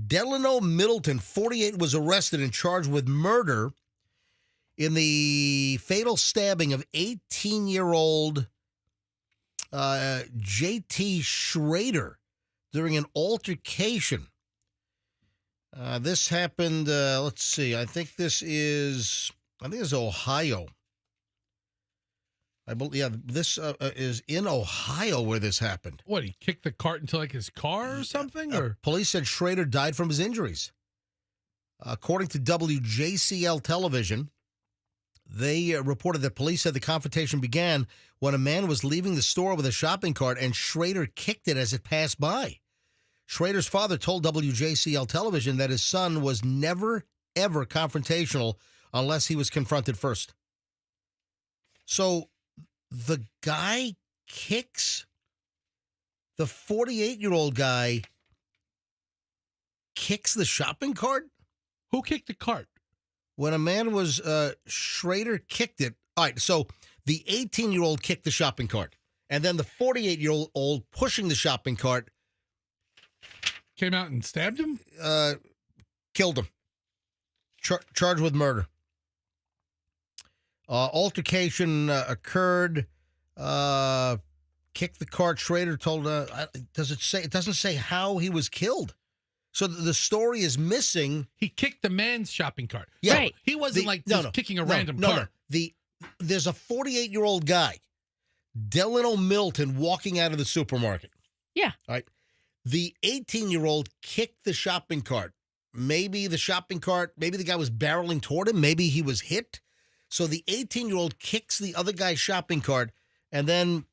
Delano Middleton, 48, was arrested and charged with murder in the fatal stabbing of 18-year-old J.T. Schrader during an altercation. This happened, let's see, I think this is Ohio. I believe, this is in Ohio where this happened. What, he kicked the cart into his car or something? Or police said Schrader died from his injuries. According to WJCL television, they reported that police said the confrontation began when a man was leaving the store with a shopping cart and Schrader kicked it as it passed by. Schrader's father told WJCL television that his son was never, ever confrontational unless he was confronted first. So the guy kicks, the 48-year-old guy kicks the shopping cart? Who kicked the cart? When a man was, Schrader kicked it. All right, so the 18-year-old kicked the shopping cart. And then the 48-year-old pushing the shopping cart came out and stabbed him? Killed him. Charged with murder. Altercation occurred. Kicked the cart. Schrader told, it doesn't say how he was killed. So the story is missing. He kicked the man's shopping cart. Yeah. Right. He wasn't kicking a random cart. There's a 48-year-old guy, Delano Middleton, walking out of the supermarket. Yeah. All right. The 18-year-old kicked the shopping cart. Maybe the guy was barreling toward him. Maybe he was hit. So the 18-year-old kicks the other guy's shopping cart, and then,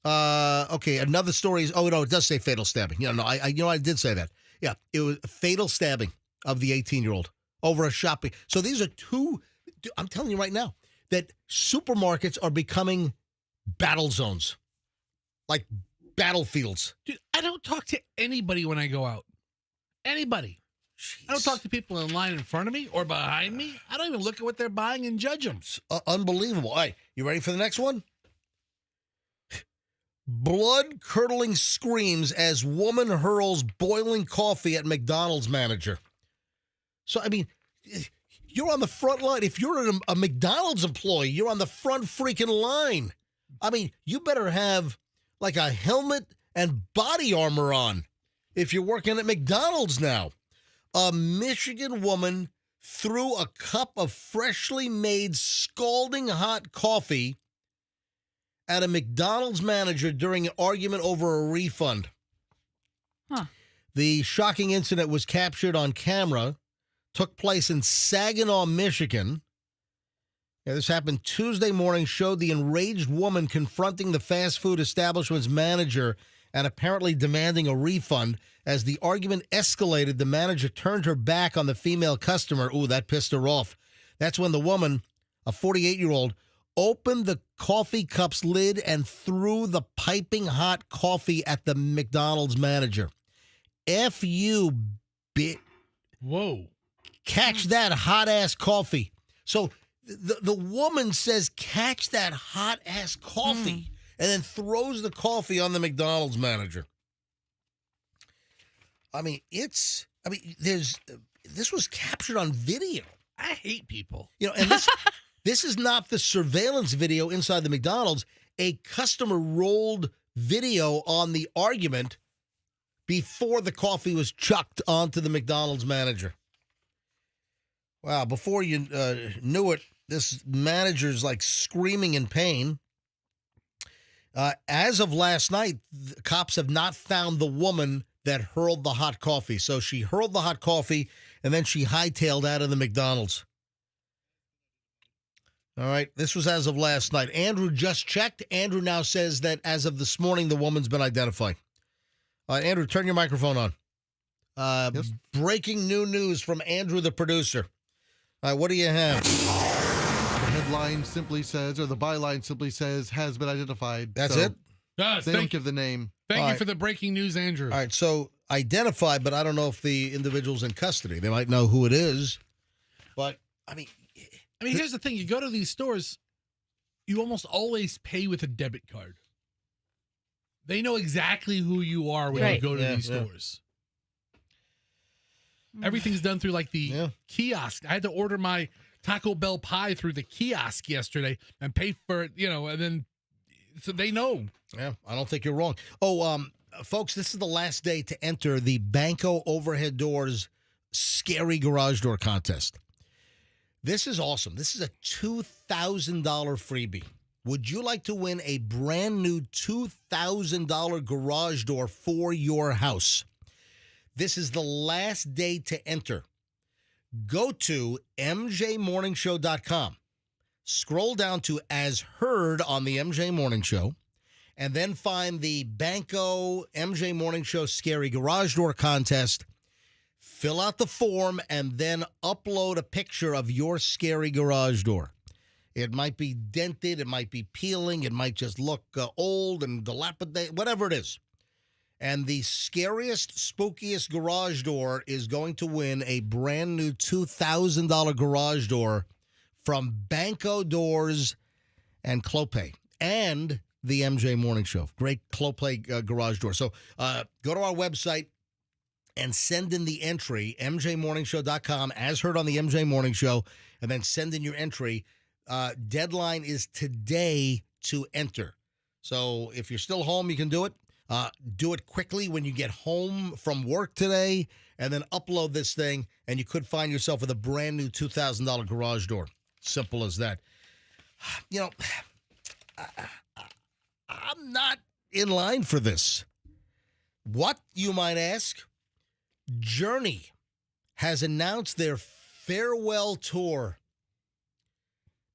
another story is, it does say fatal stabbing. I did say that. Yeah, it was a fatal stabbing of the 18-year-old over a shopping. So these are two, I'm telling you right now, that supermarkets are becoming battle zones, like battlefields. Dude, I don't talk to anybody when I go out. Anybody. Jeez. I don't talk to people in line in front of me or behind me. I don't even look at what they're buying and judge them. Unbelievable. All right, you ready for the next one? Blood-curdling screams as woman hurls boiling coffee at McDonald's manager. So, I mean, you're on the front line. If you're a McDonald's employee, you're on the front freaking line. I mean, you better have like a helmet and body armor on if you're working at McDonald's now. A Michigan woman threw a cup of freshly made scalding hot coffee at a McDonald's manager during an argument over a refund. Huh. The shocking incident was captured on camera, took place in Saginaw, Michigan. Yeah, this happened Tuesday morning, showed the enraged woman confronting the fast food establishment's manager and apparently demanding a refund. As the argument escalated, the manager turned her back on the female customer. Ooh, that pissed her off. That's when the woman, a 48-year-old, opened the coffee cup's lid and threw the piping hot coffee at the McDonald's manager. F you, bitch. Whoa. Catch that hot-ass coffee. So the woman says, catch that hot-ass coffee, and then throws the coffee on the McDonald's manager. I mean, this was captured on video. I hate people. And this is not the surveillance video inside the McDonald's. A customer rolled video on the argument before the coffee was chucked onto the McDonald's manager. Wow, before you knew it, this manager's like screaming in pain. As of last night, the cops have not found the woman that hurled the hot coffee. So she hurled the hot coffee, and then she hightailed out of the McDonald's. All right, this was as of last night. Andrew just checked. Andrew now says that as of this morning, the woman's been identified. Andrew, turn your microphone on. Yes. Breaking new news from Andrew, the producer. What do you have? The headline simply says, or the byline simply says, has been identified. That's So it? Yes, They don't give the name. Thank All you right. for the breaking news, Andrew. All right, so identified, but I don't know if the individual's in custody. They might know who it is. But, I mean, Here's the thing. You go to these stores, you almost always pay with a debit card. They know exactly who you are when you Right. go to Yeah, these yeah. stores. Everything's done through like the kiosk. I had to order my Taco Bell pie through the kiosk yesterday and pay for it, and then so they know. Yeah, I don't think you're wrong. Oh, folks, this is the last day to enter the Banco Overhead Doors Scary Garage Door Contest. This is awesome. This is a $2,000 freebie. Would you like to win a brand new $2,000 garage door for your house? This is the last day to enter. Go to mjmorningshow.com. Scroll down to As Heard on the MJ Morning Show, and then find the Banco MJ Morning Show Scary Garage Door Contest. Fill out the form, and then upload a picture of your scary garage door. It might be dented, it might be peeling, it might just look old and dilapidated, whatever it is. And the scariest, spookiest garage door is going to win a brand new $2,000 garage door from Banco Doors and Clopay and the MJ Morning Show. Great Clopay garage door. So go to our website and send in the entry, mjmorningshow.com, as heard on the MJ Morning Show, and then send in your entry. Deadline is today to enter. So if you're still home, you can do it. Do it quickly when you get home from work today, and then upload this thing, and you could find yourself with a brand new $2,000 garage door. Simple as that. I'm not in line for this. What, you might ask? Journey has announced their farewell tour.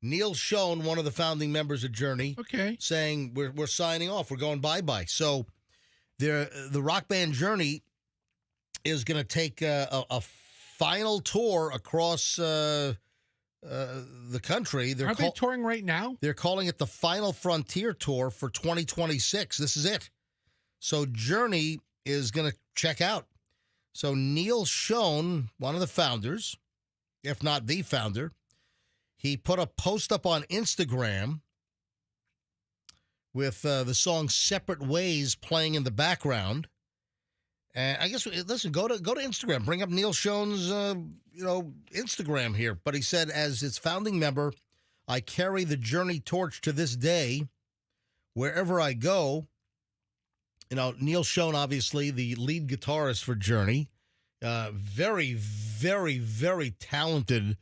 Neil Schon, one of the founding members of Journey, saying we're signing off. We're going bye-bye. So the rock band Journey is going to take a final tour across the country. Aren't they touring right now? They're calling it the Final Frontier Tour for 2026. This is it. So Journey is going to check out. So Neil Schon, one of the founders, if not the founder, he put a post up on Instagram with the song Separate Ways playing in the background. And I guess, listen, go to Instagram. Bring up Neil Schon's, Instagram here. But he said, as its founding member, I carry the Journey torch to this day. Wherever I go, Neil Schon, obviously, the lead guitarist for Journey. Very, very, very talented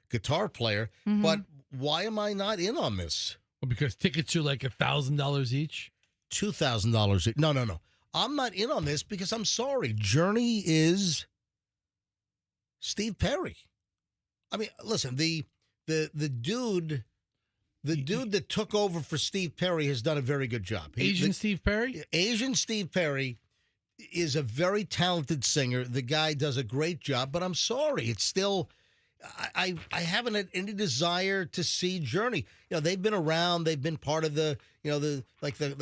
guitar player. Mm-hmm. But why am I not in on this? Well, because tickets are like $1,000 each? $2,000 each. No. I'm not in on this because I'm sorry. Journey is Steve Perry. I mean, listen, the dude that took over for Steve Perry has done a very good job. Steve Perry? Asian Steve Perry is a very talented singer. The guy does a great job, but I'm sorry. It's still, I haven't had any desire to see Journey. They've been around. They've been part of the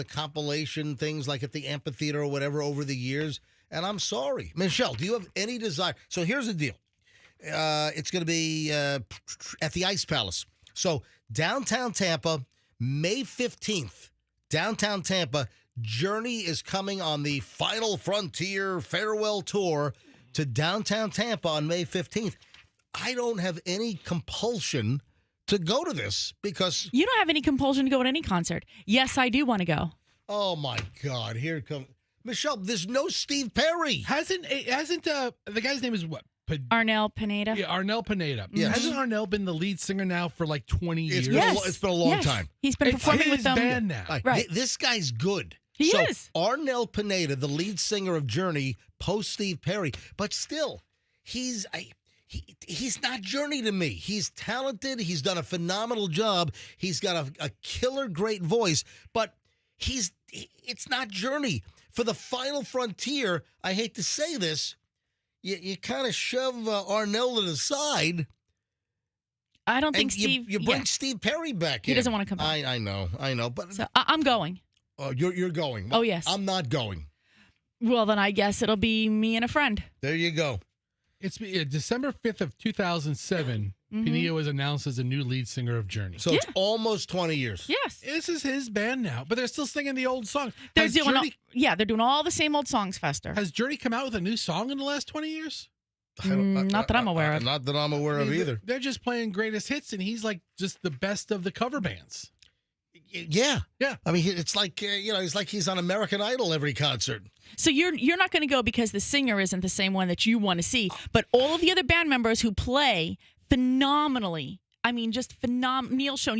compilation things like at the amphitheater or whatever over the years. And I'm sorry. Michelle, do you have any desire? So here's the deal. It's going to be at the Ice Palace. So downtown Tampa, May 15th, downtown Tampa, Journey is coming on the Final Frontier farewell tour to downtown Tampa on May 15th. I don't have any compulsion to go to this because... You don't have any compulsion to go to any concert. Yes, I do want to go. Oh, my God. Here it comes. Michelle, there's no Steve Perry. Hasn't the guy's name is what? Arnel Pineda. Yeah, Arnel Pineda. Yes. Hasn't Arnel been the lead singer now for like 20 years? It's been a long time. He's been performing his with them. band now. Right. This guy's good. He so, is. Arnel Pineda, the lead singer of Journey, post Steve Perry, but still, he's not Journey to me. He's talented. He's done a phenomenal job. He's got a killer great voice, but it's not Journey. For the final frontier, I hate to say this, you kind of shove Arnel to the side. I don't think and Steve. You bring Steve Perry back in. He doesn't want to come back. I know. But So I'm going. you're going. Oh, yes. I'm not going. Well, then I guess it'll be me and a friend. There you go. It's December 5th of 2007. Pineda was announced as a new lead singer of Journey. So it's almost 20 years. Yes. This is his band now, but they're still singing the old songs. They're doing all the same old songs, Fester. Has Journey come out with a new song in the last 20 years? Not that I'm aware of. Not that I'm aware of either. They're just playing greatest hits, and he's like just the best of the cover bands. Yeah. Yeah. I mean, it's like, it's like he's on American Idol every concert. So you're not going to go because the singer isn't the same one that you want to see, but all of the other band members who play phenomenally. I mean, just phenomenal. Neil Schon,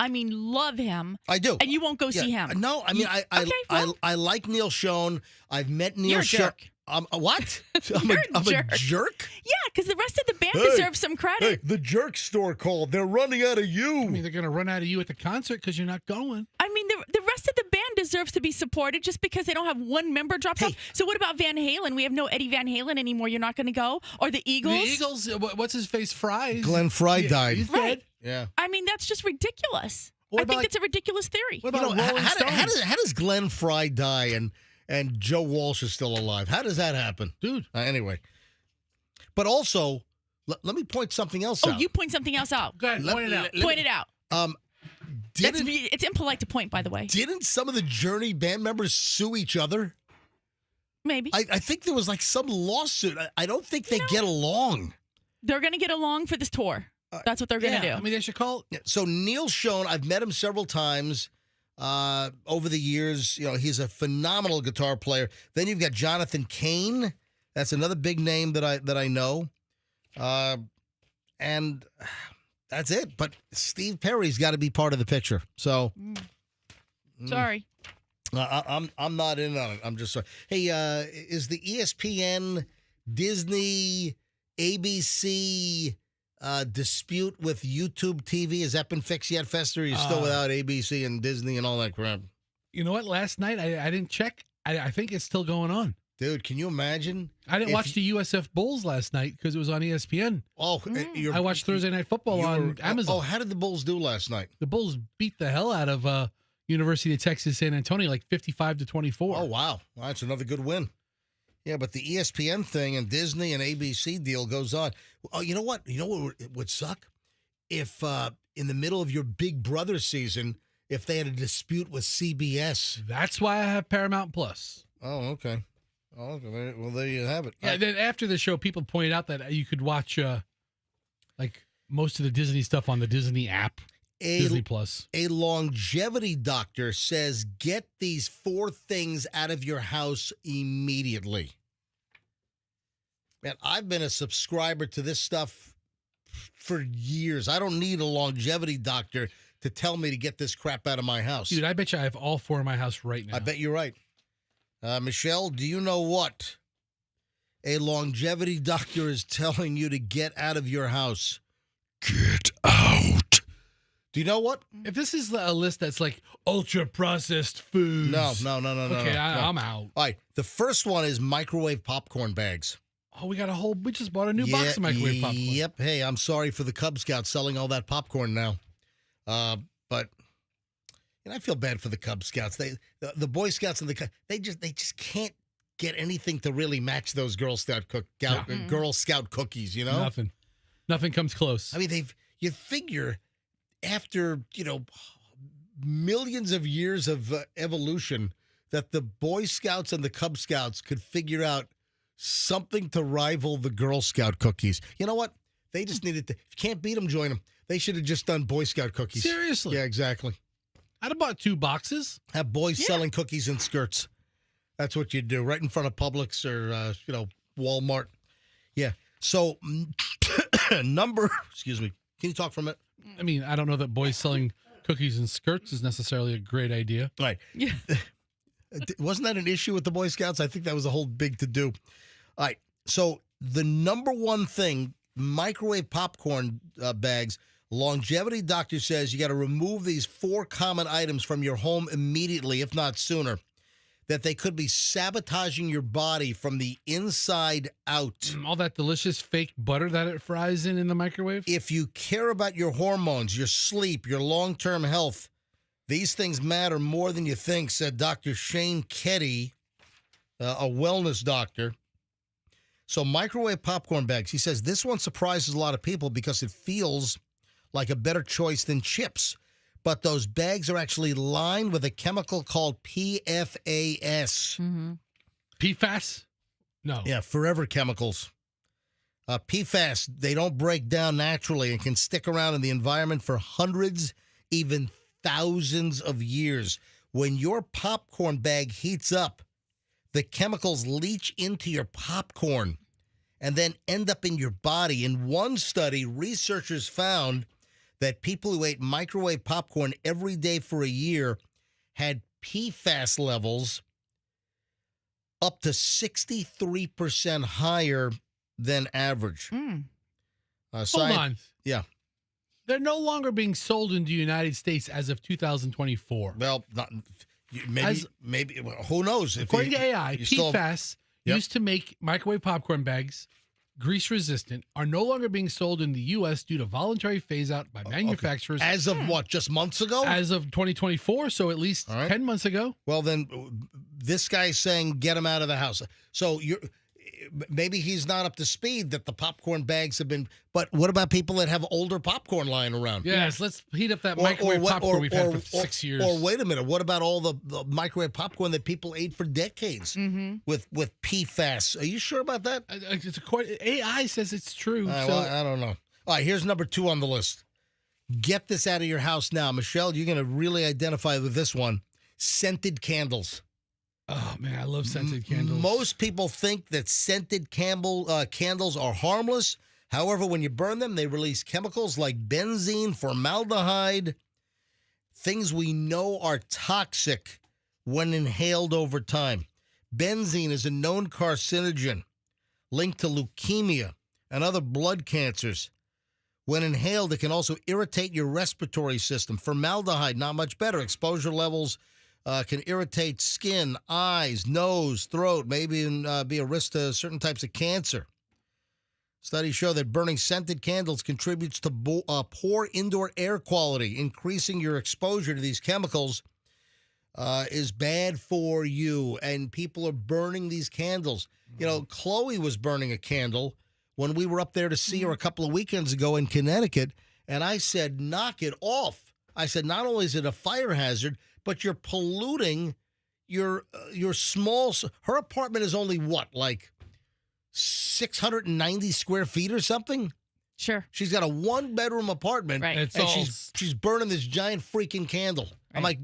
love him. I do. And you won't go see him. No, I mean, I like Neil Schon. I've met Neil You're a Schon. jerk. What? You're I'm a a jerk? Yeah, because the rest of the band deserves some credit. Hey, the jerk store called. They're running out of you. I mean, they're going to run out of you at the concert because you're not going. I mean, the rest of the band deserves to be supported just because they don't have one member dropped off. So what about Van Halen? We have no Eddie Van Halen anymore. You're not going to go? Or the Eagles? The Eagles, what's his face? Fry? Glenn Fry died. He's Right. dead. Yeah. I mean, that's just ridiculous. What I about, think it's a ridiculous theory. What about Rolling Stones? How does Glenn Fry die and Joe Walsh is still alive? How does that happen? Dude. Anyway. But also, let me point something else out. Oh, you point something else out. Go ahead, point it out. Point it out. Didn't It's impolite to point, by the way. Didn't some of the Journey band members sue each other? Maybe. I think there was like some lawsuit. I don't think they get along. They're going to get along for this tour. That's what they're going to do. I mean, they should call. So Neil Schon, I've met him several times over the years. He's a phenomenal guitar player. Then you've got Jonathan Cain. That's another big name that I know. And that's it. But Steve Perry's got to be part of the picture. So Sorry. I'm not in on it. I'm just sorry. Hey, is the ESPN, Disney, ABC dispute with YouTube TV, has that been fixed yet, Fester? You're still without ABC and Disney and all that crap. You know what? Last night, I didn't check. I think it's still going on. Dude, can you imagine? I didn't watch the USF Bulls last night because it was on ESPN. Oh, I watched Thursday Night Football on Amazon. Oh, how did the Bulls do last night? The Bulls beat the hell out of University of Texas San Antonio, like 55-24. Oh, wow. Well, that's another good win. Yeah, but the ESPN thing and Disney and ABC deal goes on. Oh, you know what? You know what would suck? If in the middle of your Big Brother season, if they had a dispute with CBS. That's why I have Paramount Plus. Oh, okay. Oh, okay. Well, there you have it. Yeah, then after the show, people pointed out that you could watch like most of the Disney stuff on the Disney app, Disney Plus. A longevity doctor says get these 4 things out of your house immediately. Man, I've been a subscriber to this stuff for years. I don't need a longevity doctor to tell me to get this crap out of my house. Dude, I bet you I have all 4 in my house right now. I bet you're right. Michelle, do you know what a longevity doctor is telling you to get out of your house? Get out. Do you know what? If this is a list that's like ultra processed foods. No. Okay, no. I'm out. All right. The first one is microwave popcorn bags. Oh, we just bought a new box of microwave popcorn. Yep. Hey, I'm sorry for the Cub Scouts selling all that popcorn now. But I feel bad for the Cub Scouts. The Boy Scouts and they just can't get anything to really match those Girl Scout cookies, you know? Nothing comes close. I mean, you figure after, millions of years of evolution that the Boy Scouts and the Cub Scouts could figure out something to rival the Girl Scout cookies. You know what? They just needed to. If you can't beat them, join them. They should have just done Boy Scout cookies. Seriously? Yeah, exactly. I'd have bought 2 boxes. Have boys selling cookies in skirts. That's what you do, right in front of Publix or Walmart. Yeah. So, excuse me. Can you talk for a minute? I mean, I don't know that boys selling cookies and skirts is necessarily a great idea. Right. Yeah. Wasn't that an issue with the Boy Scouts? I think that was a whole big to-do. All right. So the number one thing, microwave popcorn bags, longevity doctor says you got to remove these 4 common items from your home immediately, if not sooner, that they could be sabotaging your body from the inside out. All that delicious fake butter that it fries in the microwave. If you care about your hormones, your sleep, your long-term health, these things matter more than you think, said Dr. Shane Ketty, a wellness doctor. So microwave popcorn bags, he says this one surprises a lot of people because it feels like a better choice than chips. But those bags are actually lined with a chemical called PFAS. Mm-hmm. PFAS? No. Yeah, forever chemicals. PFAS, they don't break down naturally and can stick around in the environment for hundreds, even thousands of years. When your popcorn bag heats up, the chemicals leach into your popcorn and then end up in your body. In one study, researchers found that people who ate microwave popcorn every day for a year had PFAS levels up to 63% higher than average. Hold on. Yeah. They're no longer being sold in the United States as of 2024. Well, maybe who knows? According to AI, PFAS Yep. used to make microwave popcorn bags grease resistant are no longer being sold in the U.S. due to voluntary phase out by manufacturers. As of what, just months ago? As of 2024, so at least 10 months ago. Well, then this guy's saying get him out of the house. So maybe he's not up to speed that the popcorn bags have been. But what about people that have older popcorn lying around? Yes, let's heat up that microwave popcorn we've had for 6 years. Or wait a minute, what about all the microwave popcorn that people ate for decades with PFAS? Are you sure about that? AI says it's true. Well, I don't know. All right, here's number 2 on the list. Get this out of your house now. Michelle, you're going to really identify with this one. Scented candles. Oh, man, I love scented candles. Most people think that scented candles are harmless. However, when you burn them, they release chemicals like benzene, formaldehyde, things we know are toxic when inhaled over time. Benzene is a known carcinogen linked to leukemia and other blood cancers. When inhaled, it can also irritate your respiratory system. Formaldehyde, not much better. Exposure levels can irritate skin, eyes, nose, throat, maybe even be a risk to certain types of cancer. Studies show that burning scented candles contributes to poor indoor air quality. Increasing your exposure to these chemicals is bad for you, and people are burning these candles. You know, Chloe was burning a candle when we were up there to see her a couple of weekends ago in Connecticut, and I said, knock it off. I said, not only is it a fire hazard, but you're polluting your small. Her apartment is only what, like 690 square feet or something? Sure. She's got a 1-bedroom apartment, right? And she's burning this giant freaking candle. Right. I'm like,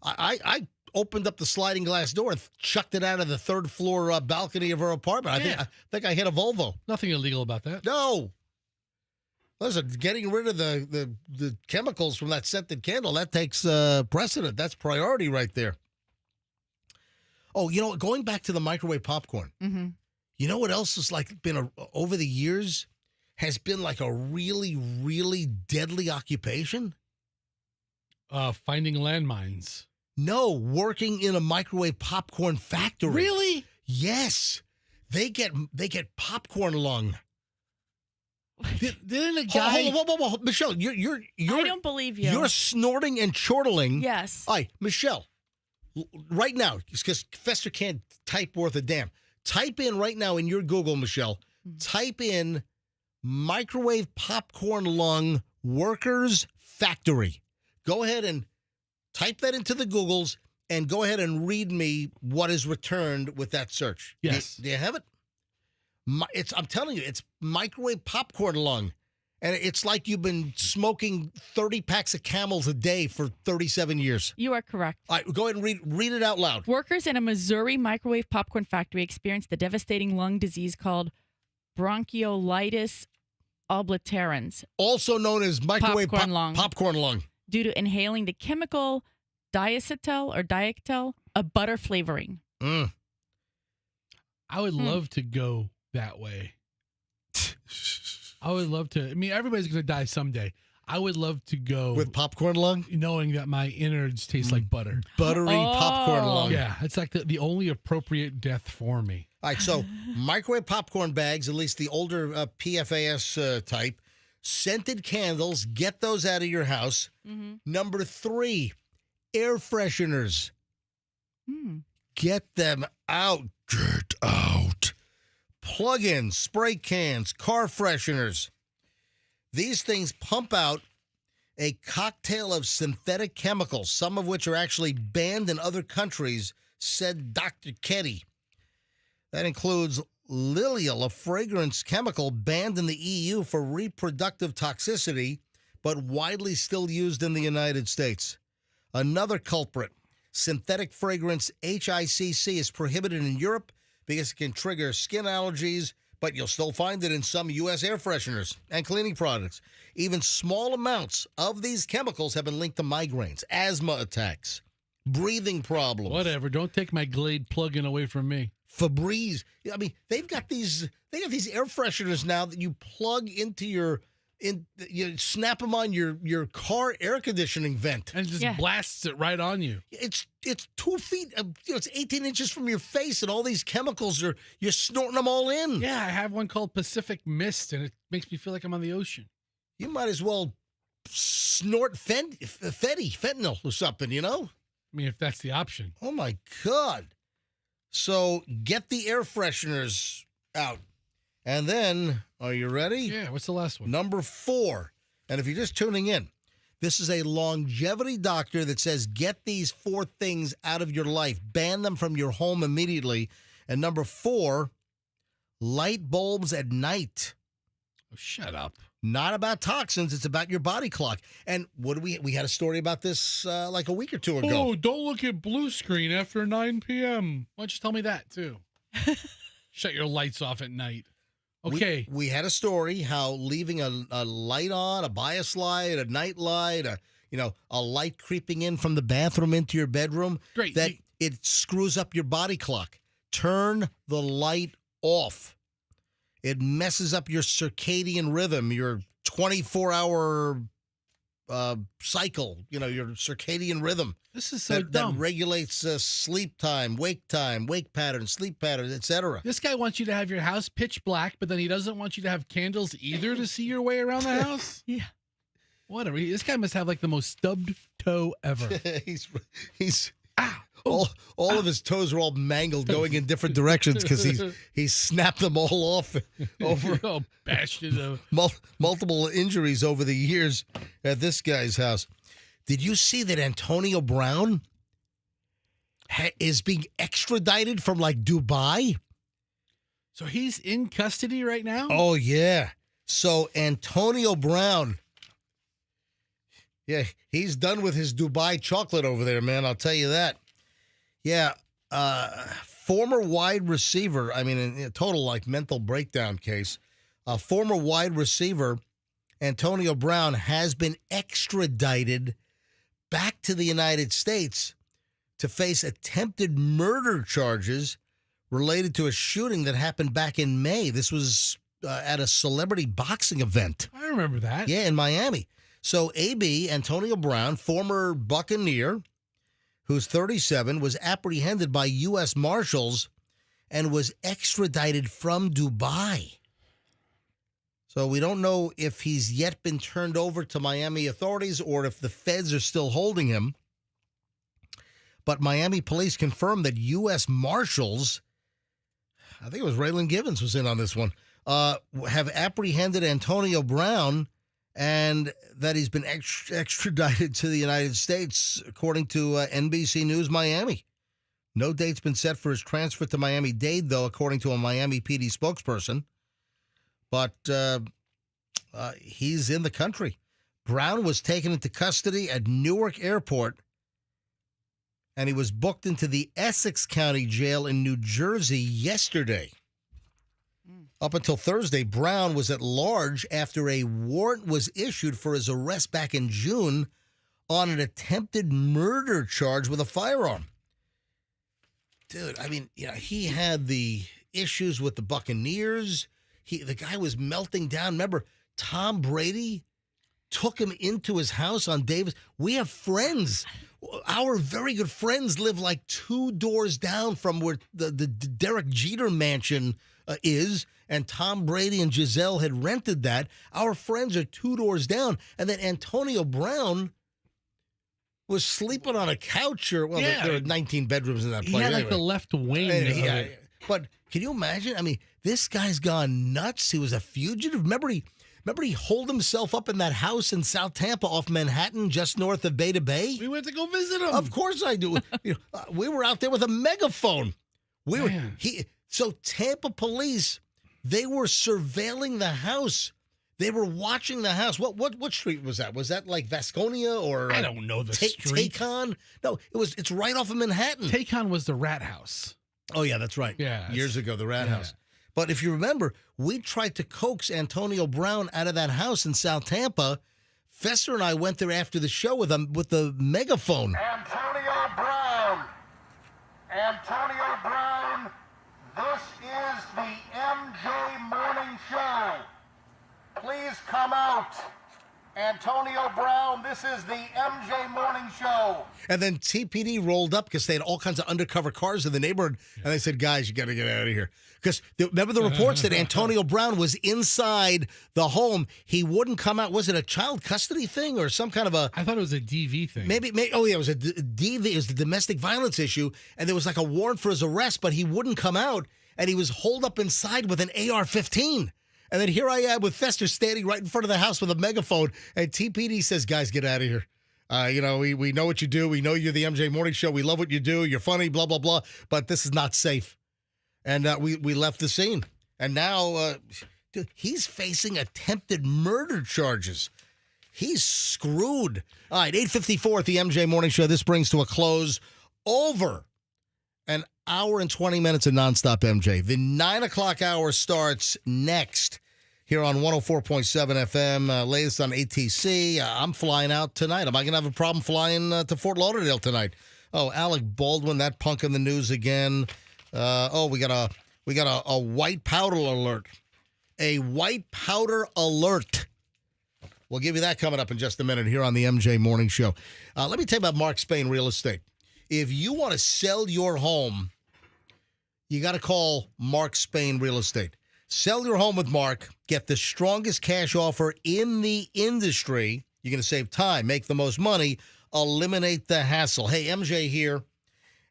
I opened up the sliding glass door and chucked it out of the 3rd floor balcony of her apartment. I think I hit a Volvo. Nothing illegal about that. No. Listen, getting rid of the chemicals from that scented candle, that takes precedent. That's priority right there. Oh, you know, going back to the microwave popcorn, you know what else has been over the years has been like a really, really deadly occupation? Finding landmines. No, working in a microwave popcorn factory. Really? Yes. They get popcorn lung. Didn't a guy? Whoa, Michelle, you're I don't believe you. You're snorting and chortling. Yes. All right, Michelle, right now, because Fester can't type worth a damn. Type in right now in your Google, Michelle, type in microwave popcorn lung workers factory. Go ahead and type that into the Googles and go ahead and read me what is returned with that search. Yes. Do you have it? I'm telling you, it's microwave popcorn lung. And it's like you've been smoking 30 packs of Camels a day for 37 years. You are correct. All right, go ahead and read it out loud. Workers in a Missouri microwave popcorn factory experienced the devastating lung disease called bronchiolitis obliterans, Also known as microwave Popcorn lung. popcorn lung. due to inhaling the chemical diacetyl, a butter flavoring. Mm. I would love to go that way. I would love to. I mean, everybody's going to die someday. I would love to go With popcorn lung? knowing that my innards taste like butter. Buttery popcorn lung. Yeah, it's like the only appropriate death for me. All right, so microwave popcorn bags, at least the older PFAS type, scented candles, get those out of your house. Mm-hmm. Number 3, air fresheners. Mm. Get them out. Get out. Plug-ins, spray cans, car fresheners. These things pump out a cocktail of synthetic chemicals, some of which are actually banned in other countries, said Dr. Ketty. That includes Lilial, a fragrance chemical banned in the EU for reproductive toxicity, but widely still used in the United States. Another culprit, synthetic fragrance HICC, is prohibited in Europe because it can trigger skin allergies, but you'll still find it in some U.S. air fresheners and cleaning products. Even small amounts of these chemicals have been linked to migraines, asthma attacks, breathing problems. Whatever. Don't take my Glade plug-in away from me. Febreze. I mean, they've got these air fresheners now that you plug into you snap them on your car air conditioning vent. And it just blasts it right on you. It's 2 feet, it's 18 inches from your face, and all these chemicals you're snorting them all in. Yeah, I have one called Pacific Mist, and it makes me feel like I'm on the ocean. You might as well snort fentanyl or something, you know? I mean, if that's the option. Oh, my God. So get the air fresheners out. And then, are you ready? Yeah, what's the last one? Number 4. And if you're just tuning in, this is a longevity doctor that says get these 4 things out of your life. Ban them from your home immediately. And number 4, light bulbs at night. Oh, shut up. Not about toxins. It's about your body clock. And what do we had a story about this like a week or 2 ago. Oh, don't look at blue screen after 9 p.m. Why don't you tell me that, too? Shut your lights off at night. Okay. We had a story how leaving a light on, a bias light, a night light, a light creeping in from the bathroom into your bedroom, Great. that it screws up your body clock. Turn the light off. It messes up your circadian rhythm, your 24-hour cycle, your circadian rhythm. This is so That dumb. regulates sleep time, wake patterns, sleep patterns, etc. This guy wants you to have your house pitch black, but then he doesn't want you to have candles either to see your way around the house? Yeah. Whatever. This guy must have like the most stubbed toe ever. he's all of his toes are all mangled, going in different directions because he's snapped them all off over Oh, bashed into multiple injuries over the years at this guy's house. Did you see that Antonio Brown is being extradited from like Dubai? So he's in custody right now? Oh, yeah. So Antonio Brown, yeah, he's done with his Dubai chocolate over there, man. I'll tell you that. Yeah. Former wide receiver, I mean, in a total like mental breakdown case, former wide receiver Antonio Brown has been extradited back to the United States to face attempted murder charges related to a shooting that happened back in May. This was at a celebrity boxing event. I remember that. Yeah, in Miami. So AB, Antonio Brown, former Buccaneer, who's 37, was apprehended by U.S. Marshals and was extradited from Dubai. So we don't know if he's yet been turned over to Miami authorities or if the feds are still holding him. But Miami police confirmed that U.S. Marshals, I think it was Raylan Givens was in on this one, have apprehended Antonio Brown and that he's been extradited to the United States, according to NBC News Miami. No date's been set for his transfer to Miami-Dade, though, according to a Miami PD spokesperson. But he's in the country. Brown was taken into custody at Newark Airport, and he was booked into the Essex County Jail in New Jersey yesterday. Up until Thursday, Brown was at large after a warrant was issued for his arrest back in June on an attempted murder charge with a firearm. Dude, I mean, he had the issues with the Buccaneers. The guy was melting down. Remember, Tom Brady took him into his house on Davis. We have friends. Our very good friends live like 2 doors down from where the Derek Jeter mansion is, and Tom Brady and Giselle had rented that. Our friends are 2 doors down. And then Antonio Brown was sleeping on a couch, there are 19 bedrooms in that place. He had like the left wing. But can you imagine? I mean, this guy's gone nuts. He was a fugitive. Remember he holed himself up in that house in South Tampa off Manhattan, just north of Beta Bay? We went to go visit him. Of course I do. We were out there with a megaphone. So Tampa police, they were surveilling the house. They were watching the house. What street was that? Was that like Vasconia or I don't know the street. Tacon? No, it's right off of Manhattan. Tacon was the rat house. Oh yeah, that's right. Yeah, years ago, the rat house. But if you remember, we tried to coax Antonio Brown out of that house in South Tampa. Fester and I went there after the show with the megaphone. Antonio Brown, this is the MJ Morning Show. Please come out. Antonio Brown, this is the MJ Morning Show. And then TPD rolled up because they had all kinds of undercover cars in the neighborhood. And they said, guys, you got to get out of here. Because remember the reports that Antonio Brown was inside the home. He wouldn't come out. Was it a child custody thing or some kind of a... I thought it was a DV thing. Maybe it was a DV. It was the domestic violence issue. And there was like a warrant for his arrest, but he wouldn't come out. And he was holed up inside with an AR-15. And then here I am with Fester standing right in front of the house with a megaphone. And TPD says, guys, get out of here. We know what you do. We know you're the MJ Morning Show. We love what you do. You're funny, blah, blah, blah. But this is not safe. And we left the scene. And now dude, he's facing attempted murder charges. He's screwed. All right, 8:54 at the MJ Morning Show. This brings to a close over an hour and 20 minutes of nonstop MJ. The 9 o'clock hour starts next here on 104.7 FM, latest on ATC. I'm flying out tonight. Am I going to have a problem flying to Fort Lauderdale tonight? Oh, Alec Baldwin, that punk in the news again. We got a white powder alert. A white powder alert. We'll give you that coming up in just a minute here on the MJ Morning Show. Let me tell you about Mark Spain Real Estate. If you want to sell your home, you got to call Mark Spain Real Estate. Sell your home with Mark. Get the strongest cash offer in the industry. You're going to save time, make the most money, eliminate the hassle. Hey, MJ here,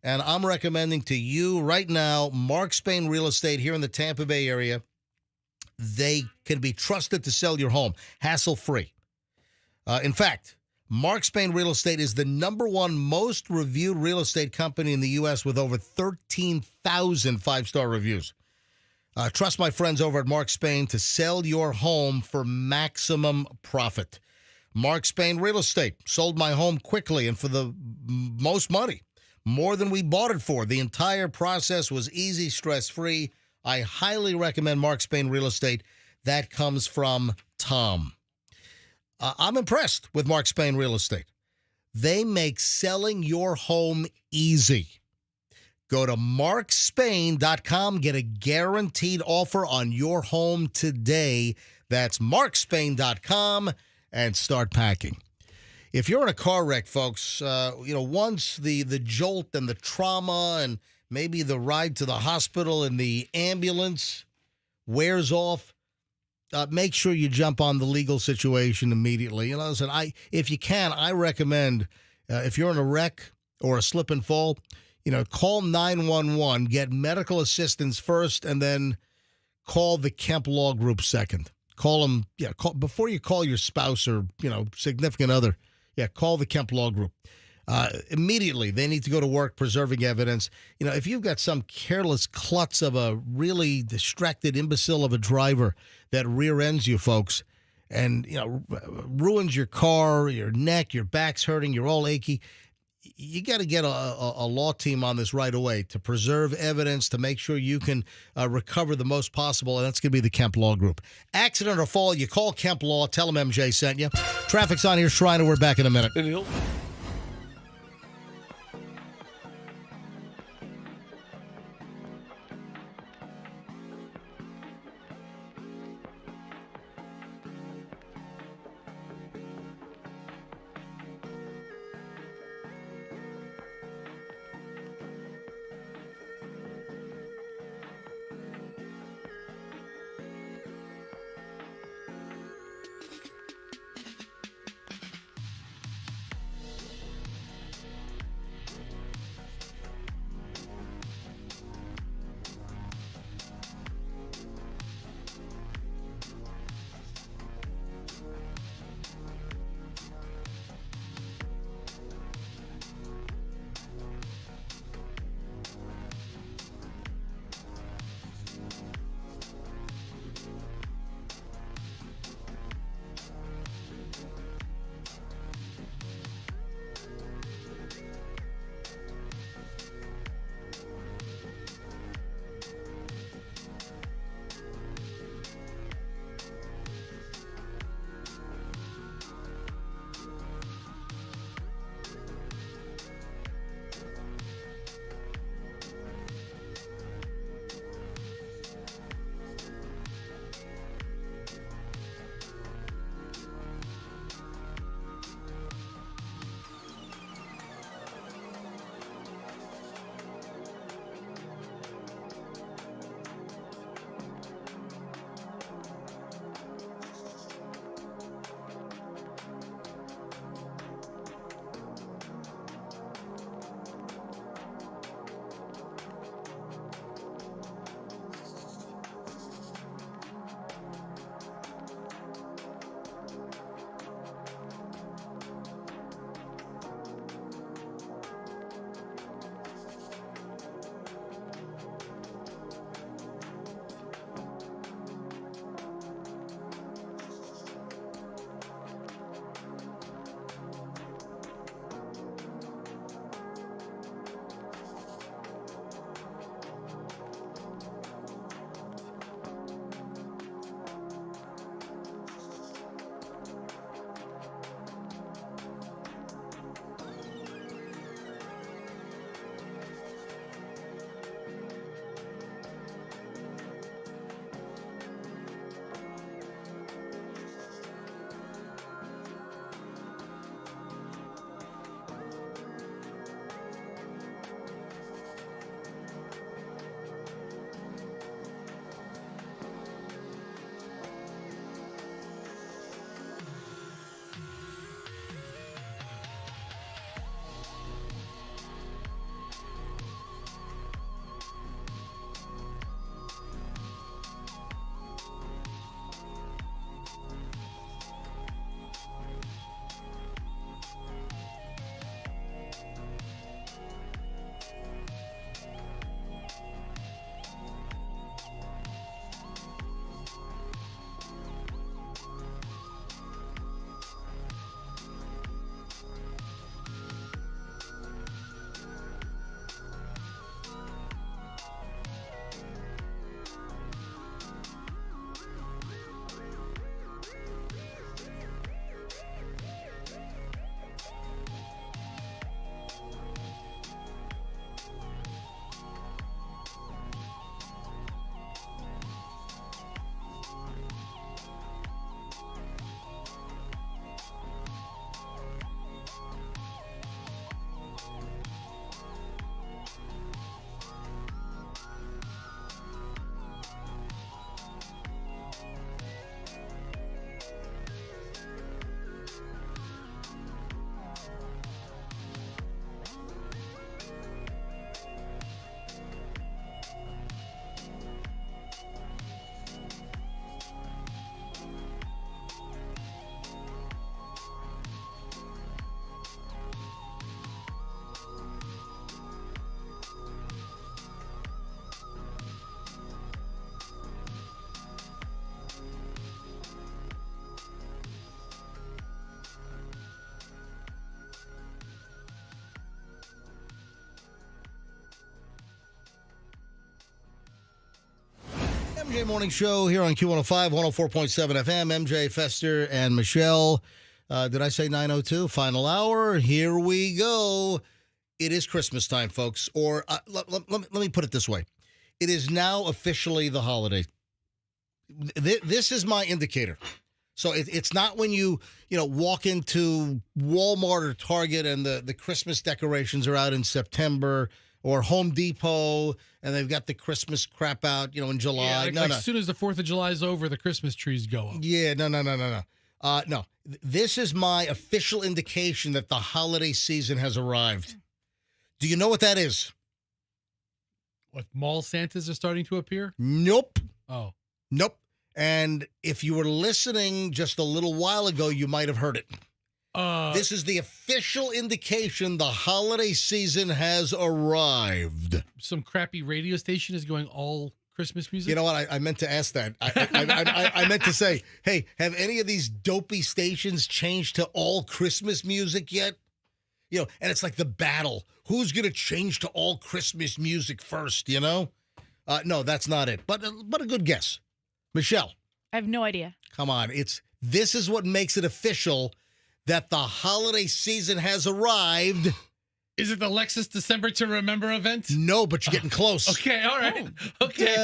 and I'm recommending to you right now Mark Spain Real Estate here in the Tampa Bay area. They can be trusted to sell your home, hassle-free. In fact, Mark Spain Real Estate is the #1 most reviewed real estate company in the U.S. with over 13,000 five-star reviews. Trust my friends over at Mark Spain to sell your home for maximum profit. Mark Spain Real Estate sold my home quickly and for the most money, more than we bought it for. The entire process was easy, stress-free. I highly recommend Mark Spain Real Estate. That comes from Tom. I'm impressed with Mark Spain Real Estate. They make selling your home easy. Go to markspain.com, get a guaranteed offer on your home today. That's markspain.com, and start packing. If you're in a car wreck, folks, once the jolt and the trauma and maybe the ride to the hospital and the ambulance wears off, make sure you jump on the legal situation immediately. Listen, if you can, I recommend if you're in a wreck or a slip and fall, call 911, get medical assistance first, and then call the Kemp Law Group second. Call them, before you call your spouse or significant other. Call the Kemp Law Group. Immediately, they need to go to work preserving evidence. If you've got some careless klutz of a really distracted imbecile of a driver that rear ends you, folks, and ruins your car, your neck, your back's hurting, you're all achy, you got to get a law team on this right away to preserve evidence, to make sure you can recover the most possible, and that's going to be the Kemp Law Group. Accident or fall, you call Kemp Law, tell them MJ sent you. Traffic's on here, Shriner. We're back in a minute. MJ Morning Show here on Q105, 104.7 FM. MJ, Fester, and Michelle. Did I say 9:02? Final hour. Here we go. It is Christmas time, folks. Or let me put it this way. It is now officially the holiday. This is my indicator. So it's not when you walk into Walmart or Target and the Christmas decorations are out in September, or Home Depot and they've got the Christmas crap out, in July. Yeah, as soon as the 4th of July is over, the Christmas trees go up. Yeah, no. No. This is my official indication that the holiday season has arrived. Do you know what that is? What, mall Santas are starting to appear? Nope. Oh. Nope. And if you were listening just a little while ago, you might have heard it. This is the official indication the holiday season has arrived. Some crappy radio station is going all Christmas music? You know what? I meant to ask that. I meant to say, hey, have any of these dopey stations changed to all Christmas music yet? And it's like the battle. Who's going to change to all Christmas music first, No, that's not it. But a good guess. Michelle. I have no idea. Come on. This is what makes it official that the holiday season has arrived. Is it the Lexus December to Remember event? No, but you're getting close. Okay, all right. Okay.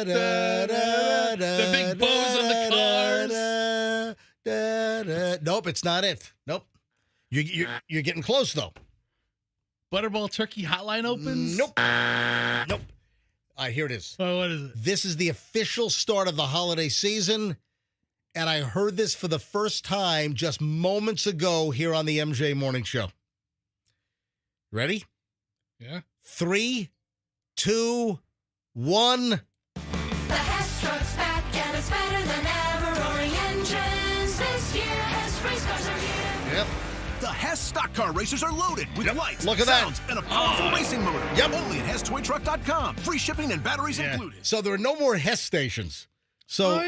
The big bows on the cars. Nope, it's not it. Nope. You're getting close, though. Butterball Turkey Hotline opens? Nope. Nope. All right, here it is. Oh, what is it? This is the official start of the holiday season, and I heard this for the first time just moments ago here on the MJ Morning Show. Ready? Yeah. 3, 2, 1. The Hess truck's back and it's better than ever. Roaring engines this year. Hess race cars are here. Yep. The Hess stock car racers are loaded with lights, Look at that. sounds, and a powerful racing motor. Yep. Only at HessToyTruck.com. Free shipping and batteries included. So there are no more Hess stations. So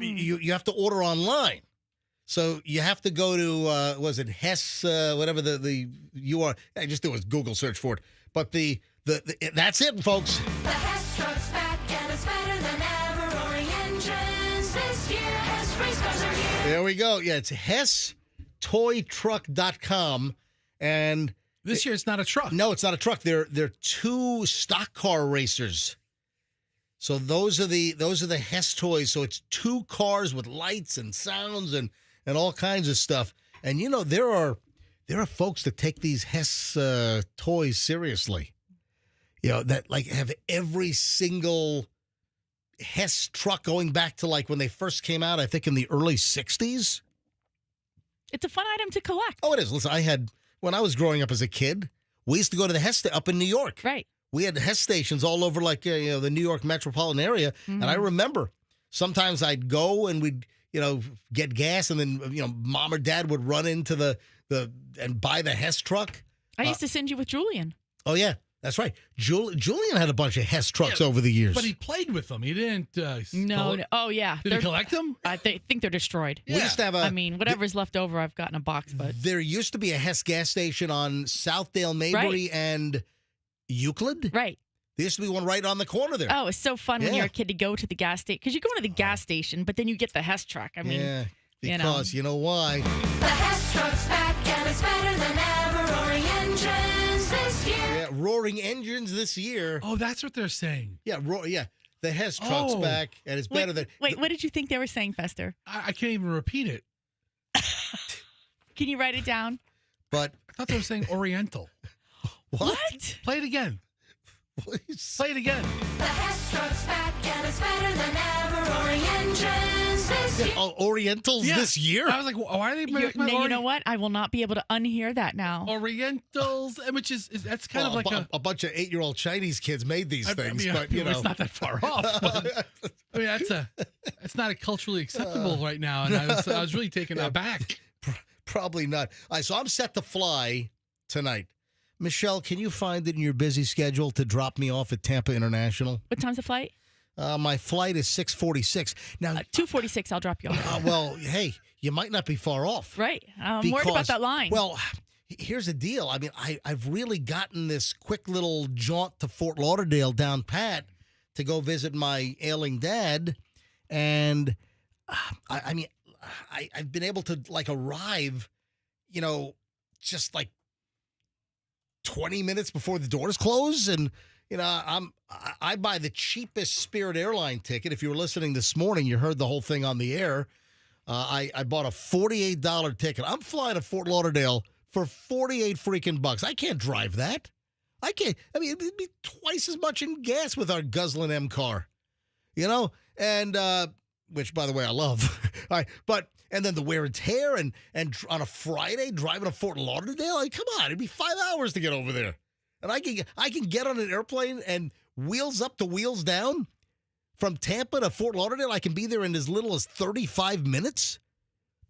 you have to order online. So you have to go to, was it Hess, whatever the URL. I just do a Google search for it. But that's it, folks. The Hess truck's back and it's better than ever. Roaring engines this year. Hess race cars are here. There we go. Yeah, it's HessToyTruck.com. And this year it's not a truck. No, it's not a truck. They're two stock car racers. So those are the Hess toys. So it's two cars with lights and sounds and all kinds of stuff. And there are folks that take these Hess toys seriously. That have every single Hess truck going back to when they first came out, I think in the early 60s. It's a fun item to collect. Oh, it is. Listen, when I was growing up as a kid, we used to go to the Hess up in New York. Right. We had Hess stations all over the New York metropolitan area. Mm-hmm. And I remember sometimes I'd go and we'd, get gas and then, mom or dad would run into and buy the Hess truck. I used to send you with Julian. Oh, yeah. That's right. Julian had a bunch of Hess trucks over the years. But he played with them. He didn't. No. Oh, yeah. Did he collect them? I think they're destroyed. We used to have whatever's left over, I've got in a box. But there used to be a Hess gas station on Southdale, Maybury, and Euclid. Right. There used to be one right on the corner there. Oh, it's so fun when you're a kid to go to the gas station. Because you go into the gas station, but then you get the Hess truck. I mean, yeah, because you know why. The Hess truck's back and it's better than ever. Roaring engines this year. Yeah, roaring engines this year. Oh, that's what they're saying. Yeah, the Hess truck's back, and it's better than. Wait, what did you think they were saying, Fester? I can't even repeat it. Can you write it down? But I thought they were saying Oriental. What? Play it again. Please. Play it again. The Hess truck's back and it's better than ever. Roaring engines this year. Oh, Orientals this year? I was like, why are they making you know what? I will not be able to unhear that now. Orientals, which is that's kind of like a bunch of 8-year-old Chinese kids made these things, but it's not that far off. But, that's not culturally acceptable right now, and I was really taken aback. Probably not. All right, so I'm set to fly tonight. Michelle, can you find it in your busy schedule to drop me off at Tampa International? What time's the flight? My flight is 6:46. Now 2:46. I'll drop you off. Well, hey, you might not be far off. Right. I'm worried about that line. Well, here's the deal. I mean, I've really gotten this quick little jaunt to Fort Lauderdale down pat to go visit my ailing dad, and I've been able to like arrive, just like 20 minutes before the doors close, and I buy the cheapest Spirit airline ticket. If you were listening this morning, you heard the whole thing on the air. I bought a $48 ticket. I'm flying to Fort Lauderdale for 48 freaking bucks. I can't drive that. I can't. I mean, it'd be twice as much in gas with our guzzling M car, and which, by the way, I love. All right, and then the wear and tear, and on a Friday driving to Fort Lauderdale. Like, come on, it'd be 5 hours to get over there, and I can get on an airplane and wheels up to wheels down from Tampa to Fort Lauderdale. I can be there in as little as 35 minutes.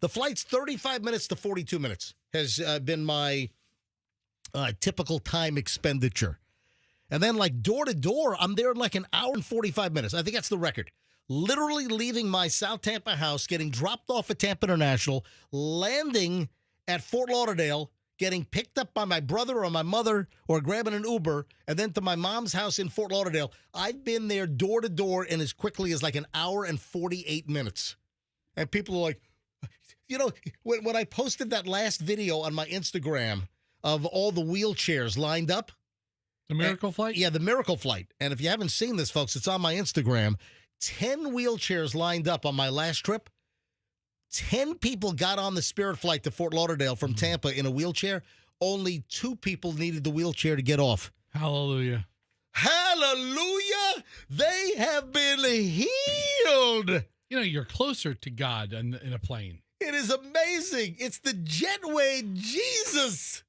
The flight's 35 minutes to 42 minutes has been my typical time expenditure. And then like door to door, I'm there in like an hour and 45 minutes. I think that's the record. Literally leaving my South Tampa house, getting dropped off at Tampa International, landing at Fort Lauderdale, getting picked up by my brother or my mother or grabbing an Uber, and then to my mom's house in Fort Lauderdale. I've been there door to door in as quickly as like an hour and 48 minutes. And people are like, when I posted that last video on my Instagram of all the wheelchairs lined up. The Miracle Flight? Yeah, the Miracle Flight. And if you haven't seen this, folks, it's on my Instagram. 10 wheelchairs lined up on my last trip. 10 people got on the Spirit flight to Fort Lauderdale from Tampa in a wheelchair. Only 2 people needed the wheelchair to get off. Hallelujah. Hallelujah! They have been healed. You're closer to God in a plane. It is amazing. It's the Jetway Jesus.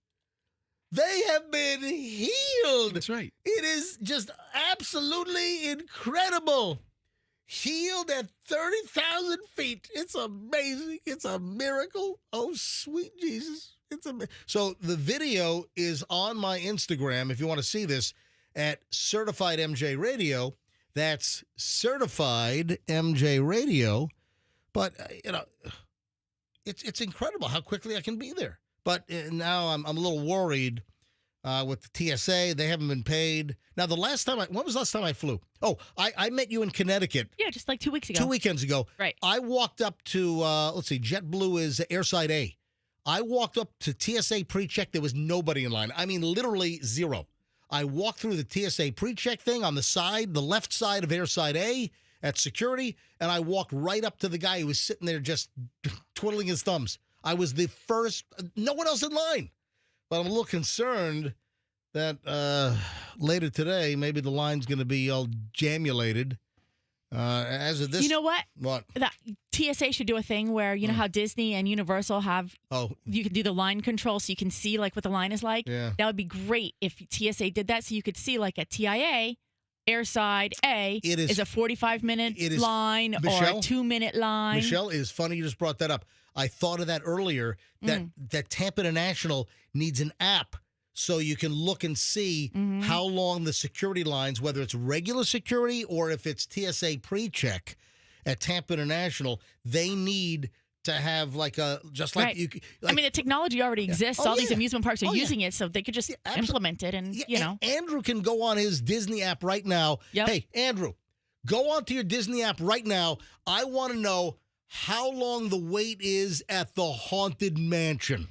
They have been healed. That's right. It is just absolutely incredible. Healed at 30,000 feet. It's amazing. It's a miracle. Oh, sweet Jesus. It's amazing. So the video is on my Instagram if you want to see this at Certified MJ Radio. That's Certified MJ Radio. But, it's incredible how quickly I can be there. But now I'm a little worried with the TSA. They haven't been paid. Now, when was the last time I flew? Oh, I met you in Connecticut. Yeah, just like 2 weeks ago. 2 weekends ago. Right. I walked up to, JetBlue is airside A. I walked up to TSA pre-check. There was nobody in line. I mean, literally zero. I walked through the TSA pre-check thing on the left side of airside A at security, and I walked right up to the guy who was sitting there just twiddling his thumbs. I was the first, no one else in line. But I'm a little concerned that later today, maybe the line's going to be all jamulated. As of this, you know what? What? That TSA should do a thing where you know how Disney and Universal have. Oh, you can do the line control so you can see like what the line is like. Yeah, that would be great if TSA did that, so you could see like at TIA. Airside A is a 45-minute line or a 2-minute line. Michelle, it is funny you just brought that up. I thought of that earlier, that Tampa International needs an app so you can look and see how long the security lines, whether it's regular security or if it's TSA pre-check at Tampa International, they need to have like a, just like you. Like, I mean, the technology already exists. All these amusement parks are using it, so they could just implement it. And, Andrew can go on his Disney app right now. Yep. Hey, Andrew, go onto your Disney app right now. I want to know how long the wait is at the Haunted Mansion.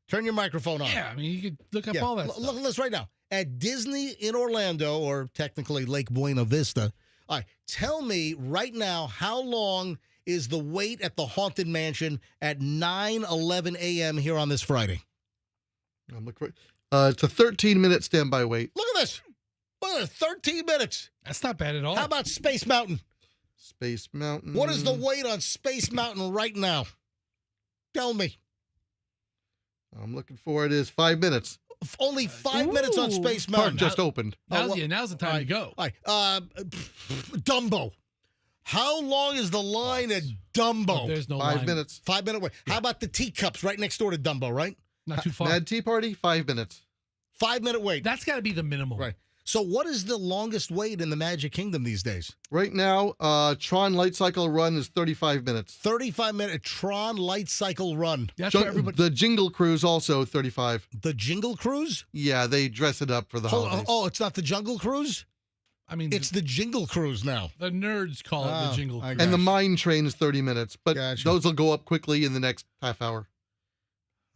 Turn your microphone on. Yeah, I mean, you could look up all that stuff. Look at this right now. At Disney in Orlando, or technically Lake Buena Vista. All right, tell me right now how long is the wait at the Haunted Mansion at 9:11 a.m. here on this Friday? I'm looking for it's a 13-minute standby wait. Look at this. Look at this, 13 minutes. That's not bad at all. How about Space Mountain? Space Mountain. What is the wait on Space Mountain right now? Tell me. I'm looking for it is 5 minutes. Only 5 minutes on Space Mountain. Park just opened. Now's the time to go. All right. Dumbo. How long is the line at Dumbo? There's no 5 line. minutes. 5 minute wait. How about the teacups right next door to Dumbo, right? Not too far. Mad Tea Party, 5 minutes. 5 minute wait. That's got to be the minimum. Right. So what is the longest wait in the Magic Kingdom these days? Right now, Tron Light Cycle Run is 35 minutes. 35-minute Tron Light Cycle Run. That's what everybody. The Jingle Cruise also 35. The Jingle Cruise? Yeah, they dress it up for the holidays. Oh, it's not the Jungle Cruise? I mean, It's the Jingle Cruise now. the nerds call it the Jingle Cruise. And the mine train is 30 minutes, but Gotcha. those will go up quickly in the next half hour.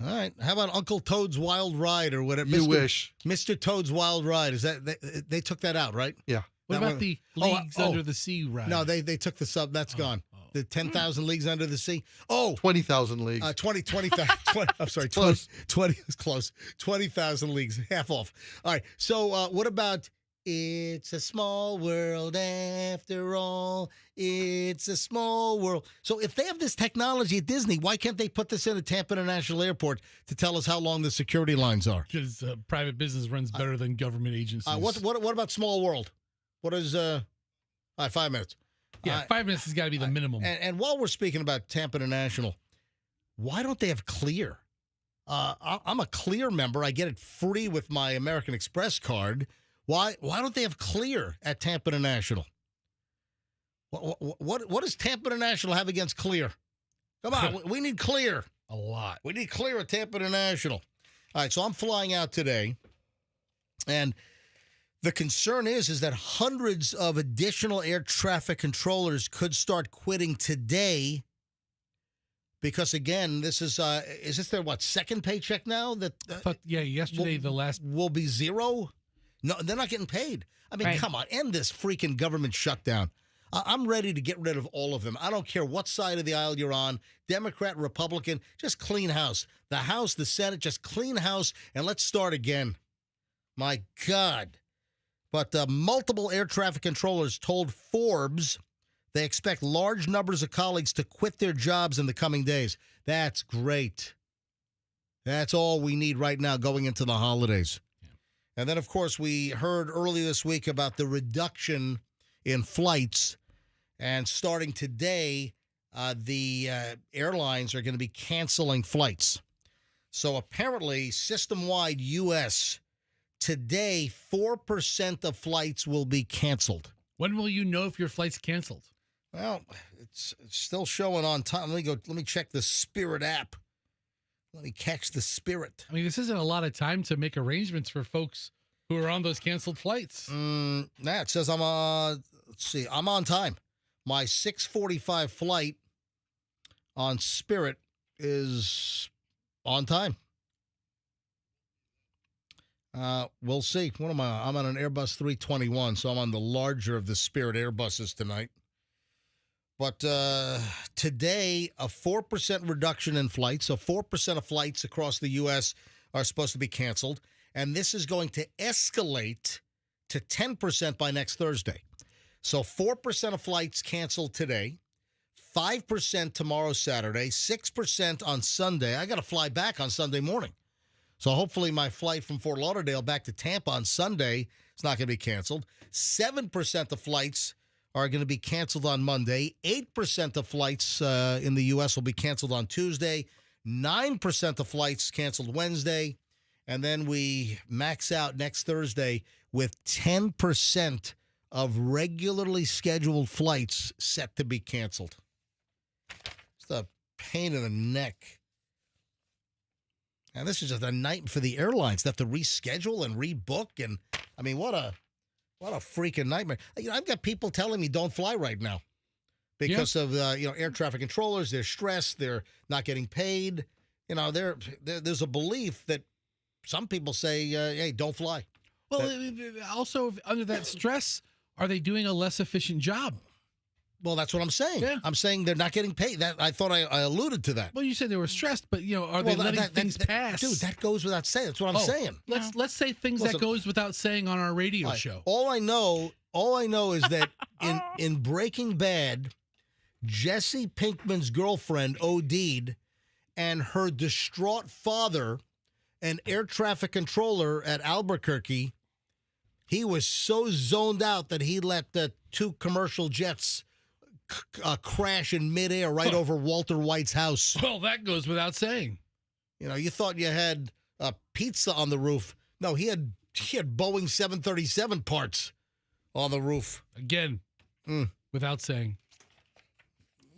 All right. How about Uncle Toad's Wild Ride or whatever? You wish. Mr. Toad's Wild Ride. Is that they took that out, right? Yeah. What That about one- the Leagues Under the Sea ride? No, they took the sub. That's gone. The 10,000 Leagues Under the Sea. Oh, 20,000 leagues. 20,000. I'm sorry, Close. 20 is close. 20,000 leagues, half off. All right. So what about It's a Small World After All? It's a Small World. So if they have this technology at Disney, why can't they put this in at Tampa International Airport to tell us how long the security lines are? Because private business runs better than government agencies. What about Small World? What is 5 minutes? Yeah, 5 minutes has got to be the minimum. And while we're speaking about Tampa International, why don't they have Clear? I'm a Clear member. I get it free with my American Express card. Why don't they have Clear at Tampa International? What does Tampa International have against Clear? Come on, we need Clear. A lot. We need Clear at Tampa International. All right, so I'm flying out today, and the concern is that hundreds of additional air traffic controllers could start quitting today because, again, this is this their, second paycheck now? Yesterday the last will be zero? No, they're not getting paid. I mean, come on, end this freaking government shutdown. I'm ready to get rid of all of them. I don't care what side of the aisle you're on, Democrat, Republican, just clean house. The House, the Senate, just clean house, and let's start again. My God. But multiple air traffic controllers told Forbes they expect large numbers of colleagues to quit their jobs in the coming days. That's great. That's all we need right now going into the holidays. Yeah. And then, of course, we heard earlier this week about the reduction in flights. And starting today, the airlines are going to be canceling flights. So apparently, system-wide U.S., today, 4% of flights will be canceled. When will you know if your flight's canceled? Well, it's still showing on time. Let me check the Spirit app. Let me catch the Spirit. I mean, this isn't a lot of time to make arrangements for folks who are on those canceled flights. It says I'm on time. My 6:45 flight on Spirit is on time. We'll see. What am I? I'm on an Airbus 321, so I'm on the larger of the Spirit Airbuses tonight. But today, a 4% reduction in flights. So 4% of flights across the U.S. are supposed to be canceled. And this is going to escalate to 10% by next Thursday. So 4% of flights canceled today, 5% tomorrow, Saturday, 6% on Sunday. I got to fly back on Sunday morning. So hopefully my flight from Fort Lauderdale back to Tampa on Sunday is not going to be canceled. 7% of flights are going to be canceled on Monday. 8% of flights in the U.S. will be canceled on Tuesday. 9% of flights canceled Wednesday. And then we max out next Thursday with 10% of regularly scheduled flights set to be canceled. It's a pain in the neck. And this is just a night for the airlines. They have to reschedule and rebook. And, I mean, what a freaking nightmare. You know, I've got people telling me don't fly right now because of, air traffic controllers. They're stressed. They're not getting paid. You know, there's a belief that some people say, hey, don't fly. Well, also, under that stress, are they doing a less efficient job? Well, that's what I'm saying. Yeah. I'm saying they're not getting paid. That I thought I alluded to that. Well, you said they were stressed, but are they letting things pass? Dude, that goes without saying. That's what I'm saying. Let's say things that goes without saying on our radio show. All I know is that in Breaking Bad, Jesse Pinkman's girlfriend OD'd, and her distraught father, an air traffic controller at Albuquerque, he was so zoned out that he let the two commercial jets crash in midair right over Walter White's house. Well, that goes without saying. You know, you thought you had a pizza on the roof. No, he had Boeing 737 parts on the roof. Again, without saying.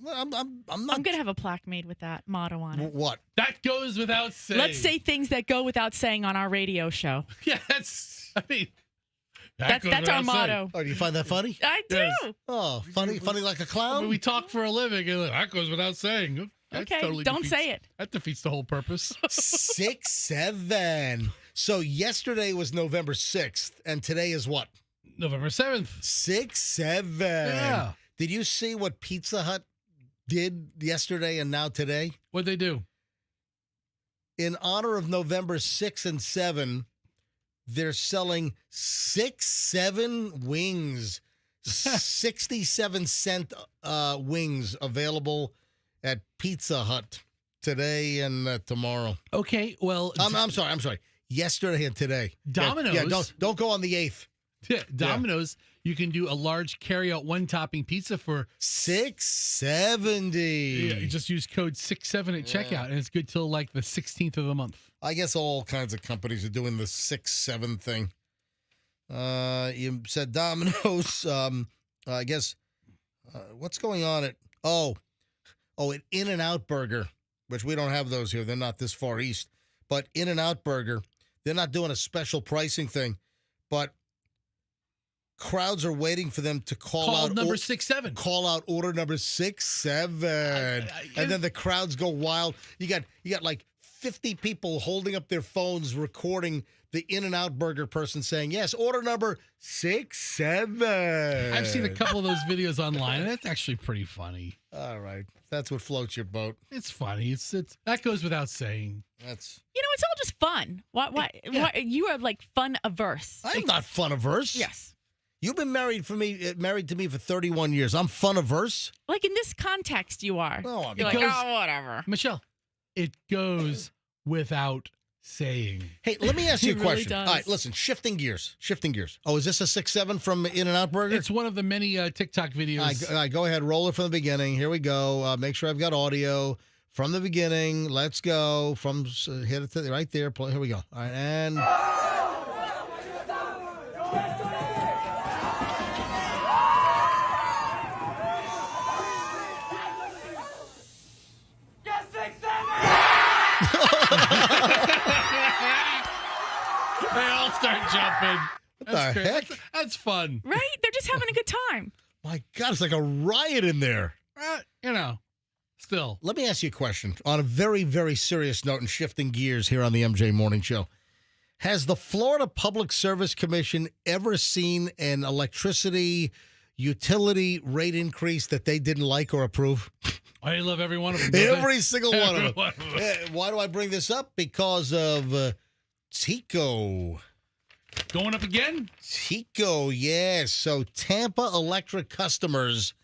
Well, I'm not. I'm going to have a plaque made with that motto on it. What? That goes without saying. Let's say things that go without saying on our radio show. Yeah, I mean, That's our motto. Oh, do you find that funny? I do. Yes. Oh, funny like a clown? We talk for a living, and that goes without saying. That Okay, don't say it. That defeats the whole purpose. 6-7. So yesterday was November 6th, and today is what? November 7th. 6-7. Yeah. Did you see what Pizza Hut did yesterday and now today? What'd they do? In honor of November 6 and 7, they're selling 6-7 wings. 67-cent wings available at Pizza Hut today and tomorrow. Okay, well, I'm sorry. Yesterday and today. Domino's. Yeah, don't go on the 8th. Yeah, Domino's, you can do a large carry-out one-topping pizza for $6.70. Yeah, you just use code 67 at checkout, and it's good till like the 16th of the month. I guess all kinds of companies are doing the 6-7 thing. You said Domino's. I guess what's going on at at In-N-Out Burger, which we don't have those here. They're not this far east. But In-N-Out Burger, they're not doing a special pricing thing, but crowds are waiting for them to call out number 6-7. Call out order number 6-7, and then the crowds go wild. You got like 50 people holding up their phones, recording the In-N-Out Burger person saying, "Yes, order number 6-7." I've seen a couple of those videos online, and that's actually pretty funny. All right, that's what floats your boat. It's funny. It's that goes without saying. That's it's all just fun. Why you are like fun averse? I'm not fun averse. Yes. You've been married to me for 31 years. I'm fun averse. Like in this context, you are. Oh, You're like, whatever. Michelle, it goes without saying. Hey, let me ask you a It really question. does. All right, listen, shifting gears. Oh, is this a 6-7 from In-N-Out Burger? It's one of the many TikTok videos. All right, go ahead, roll it from the beginning. Here we go. Make sure I've got audio from the beginning. Let's go. Hit it to right there. Here we go. All right, and... They all start jumping. What the heck? That's fun. Right? They're just having a good time. My God, it's like a riot in there. Still. Let me ask you a question on a very, very serious note and shifting gears here on the MJ Morning Show. Has the Florida Public Service Commission ever seen an electricity utility rate increase that they didn't like or approve? I love every one of them. Every single one of them. Why do I bring this up? Because of Tico. Going up again? Tico, yes. So Tampa Electric customers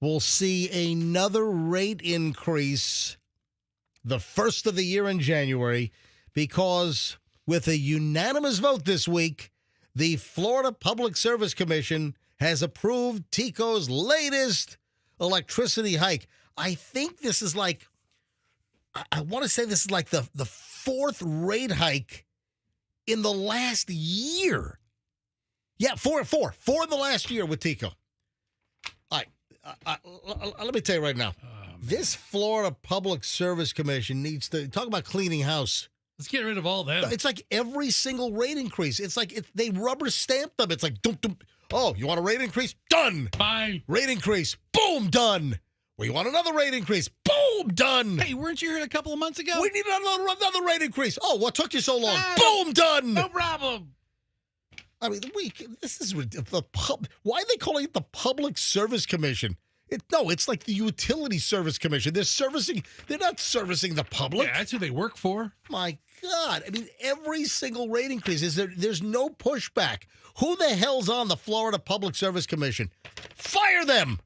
will see another rate increase the first of the year in January because with a unanimous vote this week, the Florida Public Service Commission has approved Tico's latest electricity hike. I think this is like, I want to say this is like the fourth rate hike in the last year. Yeah, four in the last year with Tico. All right, let me tell you right now, this Florida Public Service Commission needs to talk about cleaning house. Let's get rid of all them. It's like every single rate increase. It's like they rubber stamp them. It's like, oh, you want a rate increase? Done. Fine. Rate increase. Boom, done. Well, you want another rate increase? Boom, done. Hey, weren't you here a couple of months ago? We need another rate increase. Oh, what took you so long? Boom, done. No problem. I mean, this is ridiculous. Why are they calling it the Public Service Commission? It's like the Utility Service Commission. They're not servicing the public. Yeah, that's who they work for. My God. I mean, every single rate increase, there's no pushback. Who the hell's on the Florida Public Service Commission? Fire them.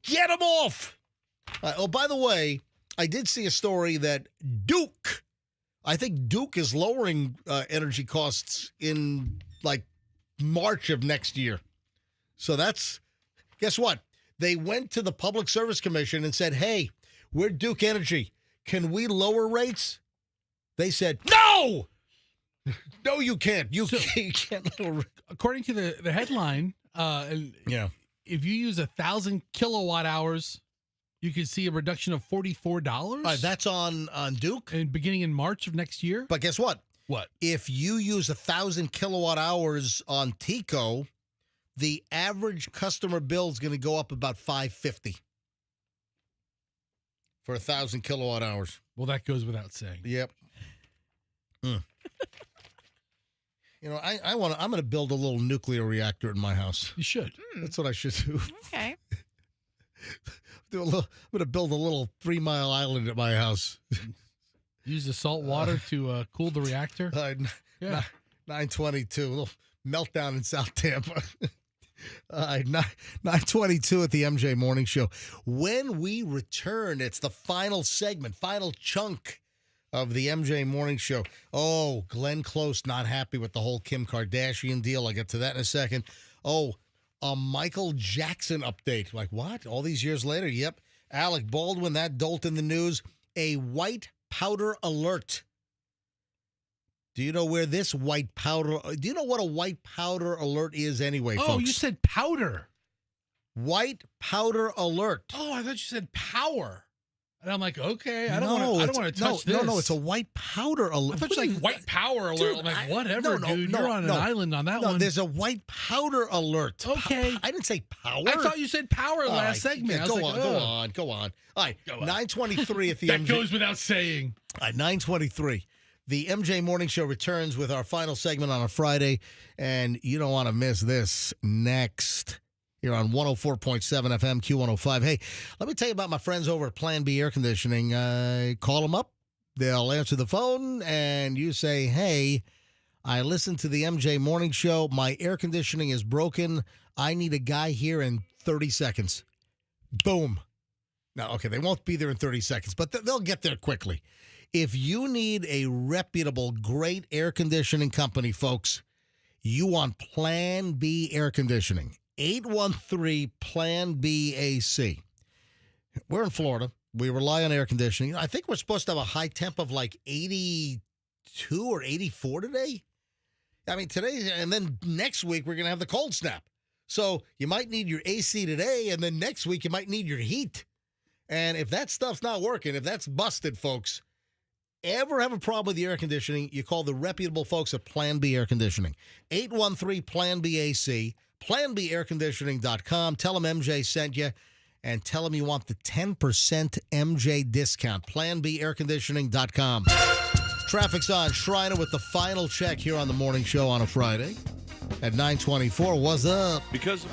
Get them off. By the way, I did see a story that I think Duke is lowering energy costs in like March of next year. So guess what? They went to the Public Service Commission and said, hey, we're Duke Energy. Can we lower rates? They said, no! No, you can't. You can't lower. According to the headline, if you use 1,000 kilowatt hours, you can see a reduction of $44. That's on Duke? And beginning in March of next year. But guess what? What? If you use 1,000 kilowatt hours on Tico, the average customer bill is going to go up about $5.50 for 1,000 kilowatt hours. Well, that goes without saying. Yep. You know, I'm going to build a little nuclear reactor in my house. You should. That's what I should do. Okay. I'm going to build a little 3 Mile Island at my house. Use the salt water to cool the reactor. Yeah. 922, a little meltdown in South Tampa. 922 at the MJ Morning Show. When we return, it's the final segment, final chunk of the MJ Morning Show. Oh, Glenn Close not happy with the whole Kim Kardashian deal. I'll get to that in a second. Oh, a Michael Jackson update. Like what? All these years later? Yep. Alec Baldwin, that dolt in the news. A white powder alert. Do you know where this white powder... Do you know what a white powder alert is anyway, folks? Oh, you said powder. White powder alert. Oh, I thought you said power. And I'm like, okay, I don't want to touch this. No, it's a white powder alert. I thought you like white power alert. Dude, I'm like, whatever, dude. You're on an island on that one. No, there's a white powder alert. Okay. I didn't say power. I thought you said power last segment. Yeah, I was go on. All right, 9:23 at the that MJ. goes without saying. All right, 9:23. The MJ Morning Show returns with our final segment on a Friday, and you don't want to miss this next. Here on 104.7 FM, Q105. Hey, let me tell you about my friends over at Plan B Air Conditioning. Call them up. They'll answer the phone, and you say, hey, I listened to the MJ Morning Show. My air conditioning is broken. I need a guy here in 30 seconds. Boom. Now, okay, they won't be there in 30 seconds, but they'll get there quickly. If you need a reputable, great air conditioning company, folks, you want Plan B Air Conditioning. 813 Plan B AC. We're in Florida. We rely on air conditioning. I think we're supposed to have a high temp of like 82 or 84 today. I mean, today, and then next week, we're going to have the cold snap. So you might need your AC today, and then next week, you might need your heat. And if that stuff's not working, if that's busted, folks, ever have a problem with the air conditioning, you call the reputable folks at Plan B Air Conditioning. 813 Plan B AC. PlanBAirConditioning.com. Tell them MJ sent you, and tell them you want the 10% MJ discount. PlanBAirConditioning.com. Traffic's on. Shriner with the final check here on the morning show on a Friday at 9:24. What's up? Because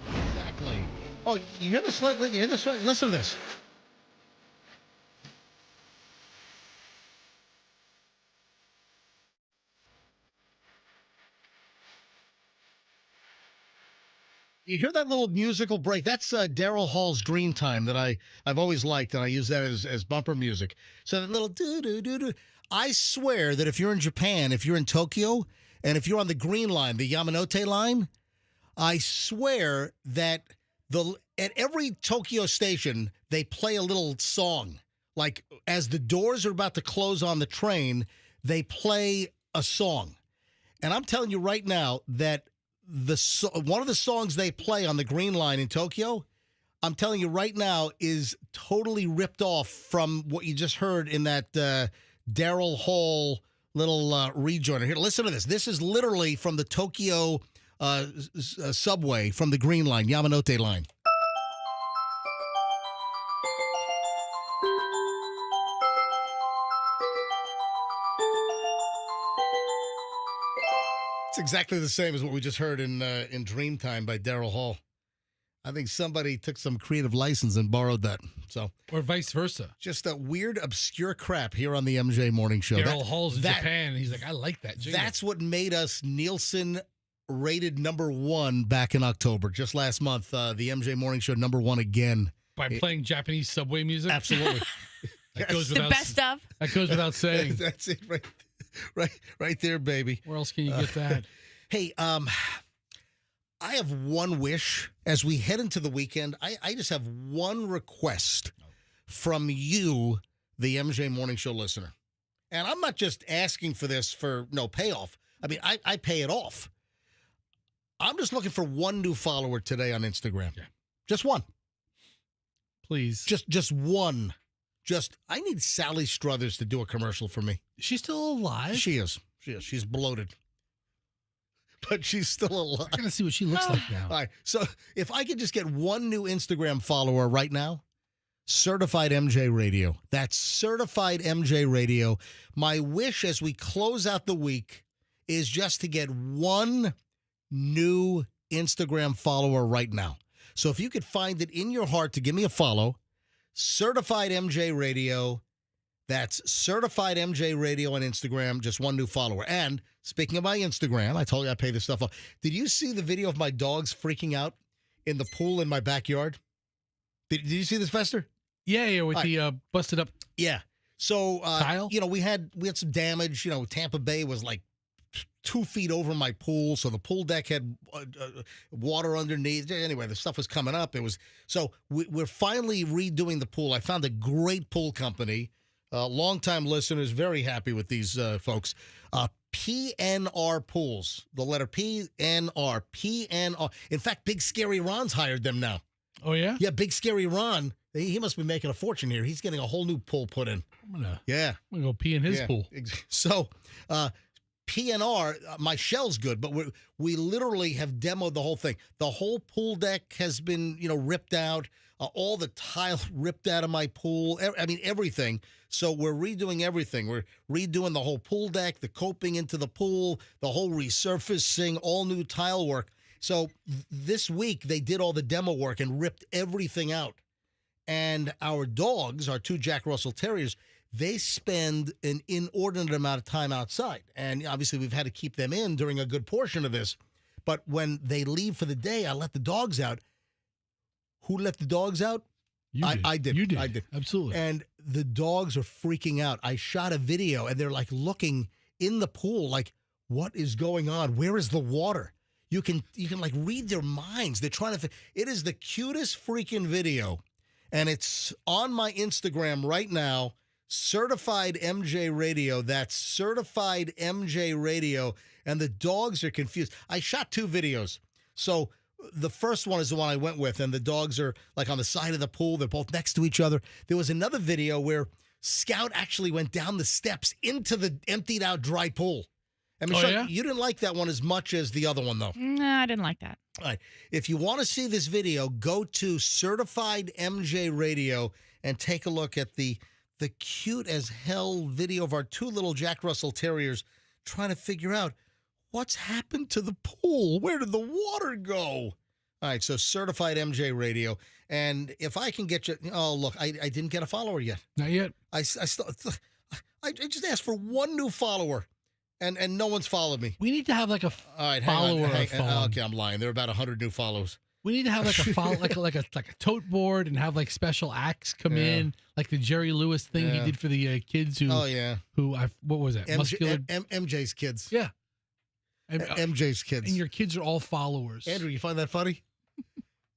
Exactly. Oh, you hear this? You hear this? Listen to this. You hear that little musical break? That's Daryl Hall's Dream Time that I've always liked, and I use that as bumper music. So that little do-do-do-do. I swear that if you're in Japan, if you're in Tokyo, and if you're on the Green Line, the Yamanote line, I swear that at every Tokyo station, they play a little song. Like, as the doors are about to close on the train, they play a song. And I'm telling you right now that one of the songs they play on the Green Line in Tokyo, I'm telling you right now, is totally ripped off from what you just heard in that Daryl Hall little rejoiner. Here, listen to this. This is literally from the Tokyo subway from the Green Line, Yamanote line. It's exactly the same as what we just heard in Dreamtime by Daryl Hall. I think somebody took some creative license and borrowed that. So, or vice versa. Just a weird, obscure crap here on the MJ Morning Show. Daryl Hall's in Japan, and he's like, I like that jingle. That's what made us Nielsen rated #1 back in October. Just last month, the MJ Morning Show #1 again. By playing Japanese subway music? Absolutely. That goes The without, best of. That goes without saying. That's it right there, baby. Where else can you get that? Hey, I have one wish as we head into the weekend. I just have one request from you, the MJ Morning Show listener. And I'm not just asking for this for no payoff. I mean, I pay it off. I'm just looking for one new follower today on Instagram. Yeah. Just one. Please. Just one. I need Sally Struthers to do a commercial for me. Is she still alive? She is. She's bloated. But she's still alive. I gotta see what she looks like now. All right. So if I could just get one new Instagram follower right now, Certified MJ Radio. That's Certified MJ Radio. My wish as we close out the week is just to get one new Instagram follower right now. So if you could find it in your heart to give me a follow, Certified MJ Radio. That's Certified MJ Radio on Instagram. Just one new follower. And speaking of my Instagram, I told you I pay this stuff off. Did you see the video of my dogs freaking out in the pool in my backyard? Did you see this, Fester? Yeah, with the busted up. Yeah. So tile? We had some damage. Tampa Bay was like 2 feet over my pool, so the pool deck had water underneath. Anyway, the stuff was coming up. We're finally redoing the pool. I found a great pool company. Longtime listeners, very happy with these folks. PNR Pools. The letter PNR. PNR. In fact, Big Scary Ron's hired them now. Oh, yeah? Yeah, Big Scary Ron. He must be making a fortune here. He's getting a whole new pool put in. I'm gonna go pee in his pool. So, PNR, my shell's good, but we literally have demoed the whole thing. The whole pool deck has been, ripped out. All the tile ripped out of my pool. I mean, everything. So we're redoing everything. We're redoing the whole pool deck, the coping into the pool, the whole resurfacing, all new tile work. So this week they did all the demo work and ripped everything out. And our dogs, our 2 Jack Russell Terriers, they spend an inordinate amount of time outside. And obviously we've had to keep them in during a good portion of this. But when they leave for the day, I let the dogs out. Who let the dogs out? I did. You did. I did. Absolutely. And the dogs are freaking out. I shot a video and they're like looking in the pool like, what is going on? Where is the water? You can like read their minds. They're trying to it is the cutest freaking video. And it's on my Instagram right now, Certified MJ Radio. That's Certified MJ Radio. And the dogs are confused. I shot 2 videos. So the first one is the one I went with, and the dogs are like on the side of the pool. They're both next to each other. There was another video where Scout actually went down the steps into the emptied out dry pool. And Michelle, you didn't like that one as much as the other one, though. No, I didn't like that. All right. If you want to see this video, go to Certified MJ Radio and take a look at the cute as hell video of our 2 little Jack Russell Terriers trying to figure out what's happened to the pool. Where did the water go? All right, so Certified MJ Radio. And if I can get you, oh, look, I didn't get a follower yet. Not yet. I just asked for 1 new follower. And no one's followed me. We need to have like a follower. Okay, I'm lying. There are about 100 new follows. We need to have like a follow, like a tote board, and have like special acts come in, like the Jerry Lewis thing he did for the kids who. What was that? MJ's kids. Yeah. MJ's kids. And your kids are all followers. Andrew, you find that funny?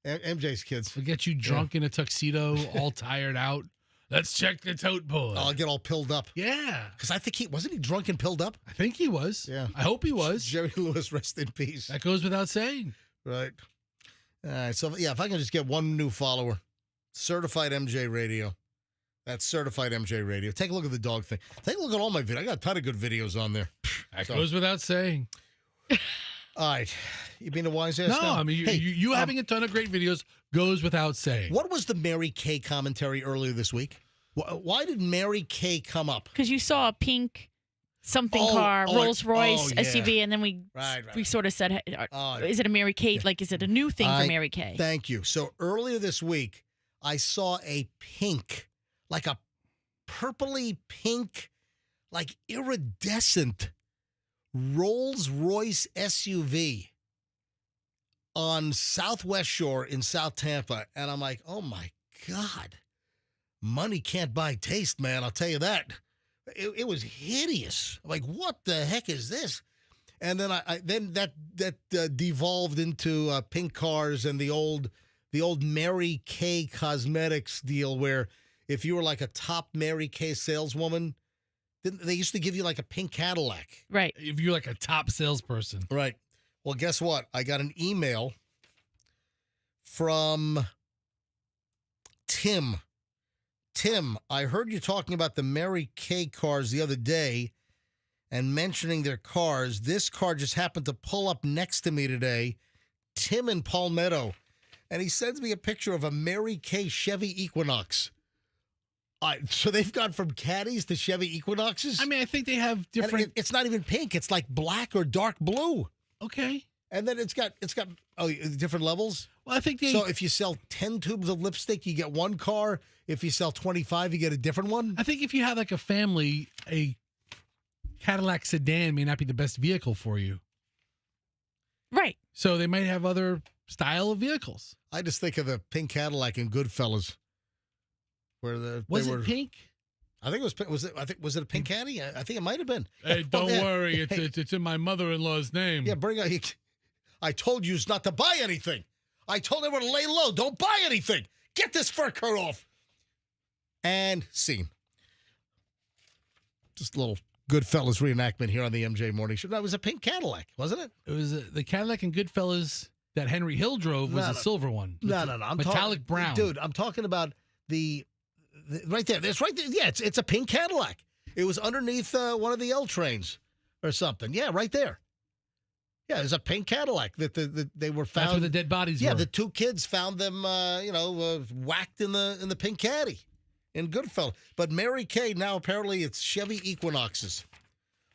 MJ's kids. They'll get you drunk in a tuxedo, all tired out. Let's check the tote board. I'll get all pilled up. Yeah. Because I think wasn't he drunk and pilled up? I think he was. Yeah. I hope he was. Jerry Lewis, rest in peace. That goes without saying. Right. All right. So, yeah, if I can just get 1 new follower, Certified MJ Radio. That's Certified MJ Radio. Take a look at the dog thing. Take a look at all my videos. I got a ton of good videos on there. That goes without saying. All right. You being a wise ass? No, I mean, you having a ton of great videos goes without saying. What was the Mary Kay commentary earlier this week? Why did Mary Kay come up? Because you saw a pink car, Rolls Royce SUV, and then we sort of said, is it a Mary Kay? Like, is it a new thing for Mary Kay? Thank you. So earlier this week, I saw a pink, like a purpley pink, like iridescent Rolls Royce SUV on Southwest Shore in South Tampa. And I'm like, oh my God. Money can't buy taste, man. I'll tell you that. It was hideous. Like, what the heck is this? And then that devolved into pink cars and the old Mary Kay Cosmetics deal, where if you were like a top Mary Kay saleswoman, they used to give you like a pink Cadillac. Right. If you're like a top salesperson. Right. Well, guess what? I got an email from Tim. Tim, I heard you talking about the Mary Kay cars the other day and mentioning their cars. This car just happened to pull up next to me today. Tim in Palmetto. And he sends me a picture of a Mary Kay Chevy Equinox. So they've gone from Caddies to Chevy Equinoxes? I mean, I think they have different. It's not even pink. It's like black or dark blue. Okay. And then it's got different levels. Well, I think so if you sell 10 tubes of lipstick, you get one car. If you sell 25, you get a different one. I think if you have like a family, a Cadillac sedan may not be the best vehicle for you. Right. So they might have other style of vehicles. I just think of the pink Cadillac in Goodfellas, where was it pink? I think it was. Was it a pink caddy? I think it might have been. Hey, don't worry, it's in my mother-in-law's name. Yeah, bring it. I told you not to buy anything. I told everyone to lay low. Don't buy anything. Get this fur coat off. And scene. Just a little Goodfellas reenactment here on the MJ Morning Show. That was a pink Cadillac, wasn't it? It was the Cadillac in Goodfellas that Henry Hill drove was a silver one. No. I'm metallic brown. Dude, I'm talking about the right there. It's right there. Yeah, it's a pink Cadillac. It was underneath one of the L trains or something. Yeah, right there. Yeah, there's a pink Cadillac that they were found. That's where the dead bodies were. Yeah, the 2 kids found them, whacked in the pink caddy in Goodfellas. But Mary Kay, now apparently it's Chevy Equinoxes.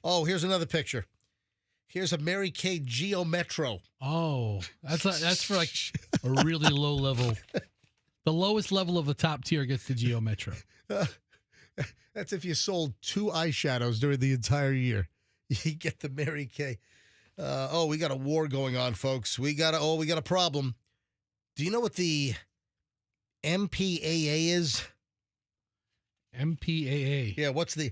Oh, here's another picture. Here's a Mary Kay Geo Metro. Oh, that's for like a really low level. The lowest level of the top tier gets the Geo Metro. That's if you sold 2 eyeshadows during the entire year. You get the Mary Kay. We got a war going on, folks. We got a problem. Do you know what the MPAA is? MPAA. Yeah, what's the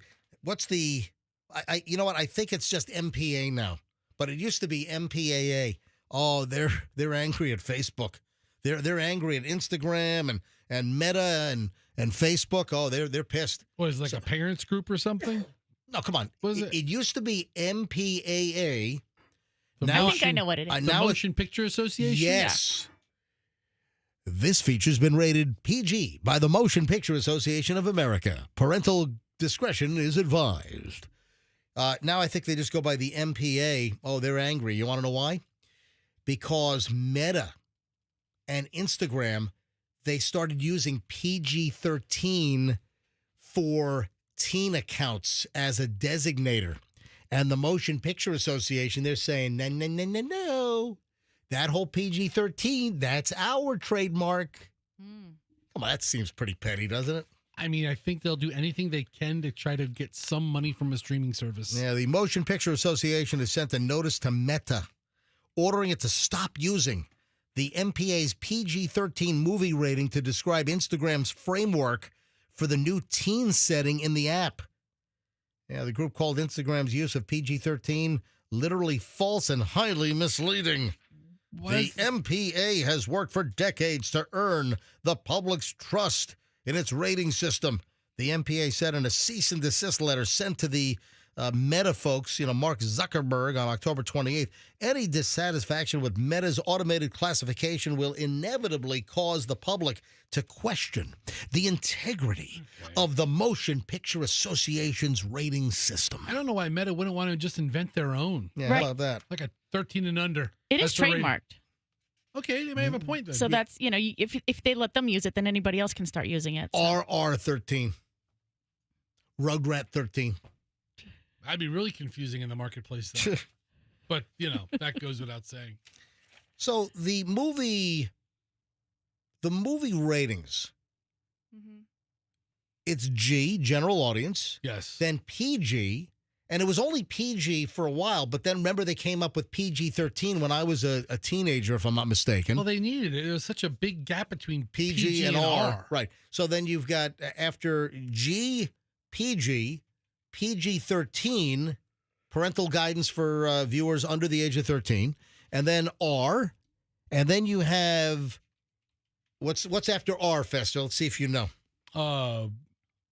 you know what? I think it's just MPA now. But it used to be MPAA. Oh, they're angry at Facebook. They're angry at Instagram and Meta And Facebook, oh, they're pissed. What is it, like a parents group or something? No, come on. What is it? It used to be MPAA. I think I know what it is. The now Motion Picture Association? Yes. This feature's been rated PG by the Motion Picture Association of America. Parental discretion is advised. Now I think they just go by the MPA. Oh, they're angry. You want to know why? Because Meta and Instagram, they started using PG-13 for teen accounts as a designator. And the Motion Picture Association, they're saying, no, no, no, no, no. That whole PG-13, that's our trademark. Come on, that seems pretty petty, doesn't it? I mean, I think they'll do anything they can to try to get some money from a streaming service. Yeah, the Motion Picture Association has sent a notice to Meta, ordering it to stop using the MPA's PG-13 movie rating to describe Instagram's framework for the new teen setting in the app. Yeah, the group called Instagram's use of PG-13 literally false and highly misleading. The MPA has worked for decades to earn the public's trust in its rating system. The MPA said in a cease and desist letter sent to the Meta folks, Mark Zuckerberg on October 28th, any dissatisfaction with Meta's automated classification will inevitably cause the public to question the integrity of the Motion Picture Association's rating system. I don't know why Meta wouldn't want to just invent their own. Yeah, how about that? Like a 13 and under. It is That's the rating. trademarked. Okay, they may have a point then. So that's, if they let them use it, then anybody else can start using it. So. RR13. Rugrat 13. I'd be really confusing in the marketplace, though. But, that goes without saying. So the movie ratings, it's G, general audience. Yes. Then PG, and it was only PG for a while, but then remember they came up with PG-13 when I was a teenager, if I'm not mistaken. Well, they needed it. There was such a big gap between PG and R. Right. So then you've got after G, PG, PG-13, parental guidance for viewers under the age of 13, and then R, and then you have what's after R, Fester? Let's see if you know.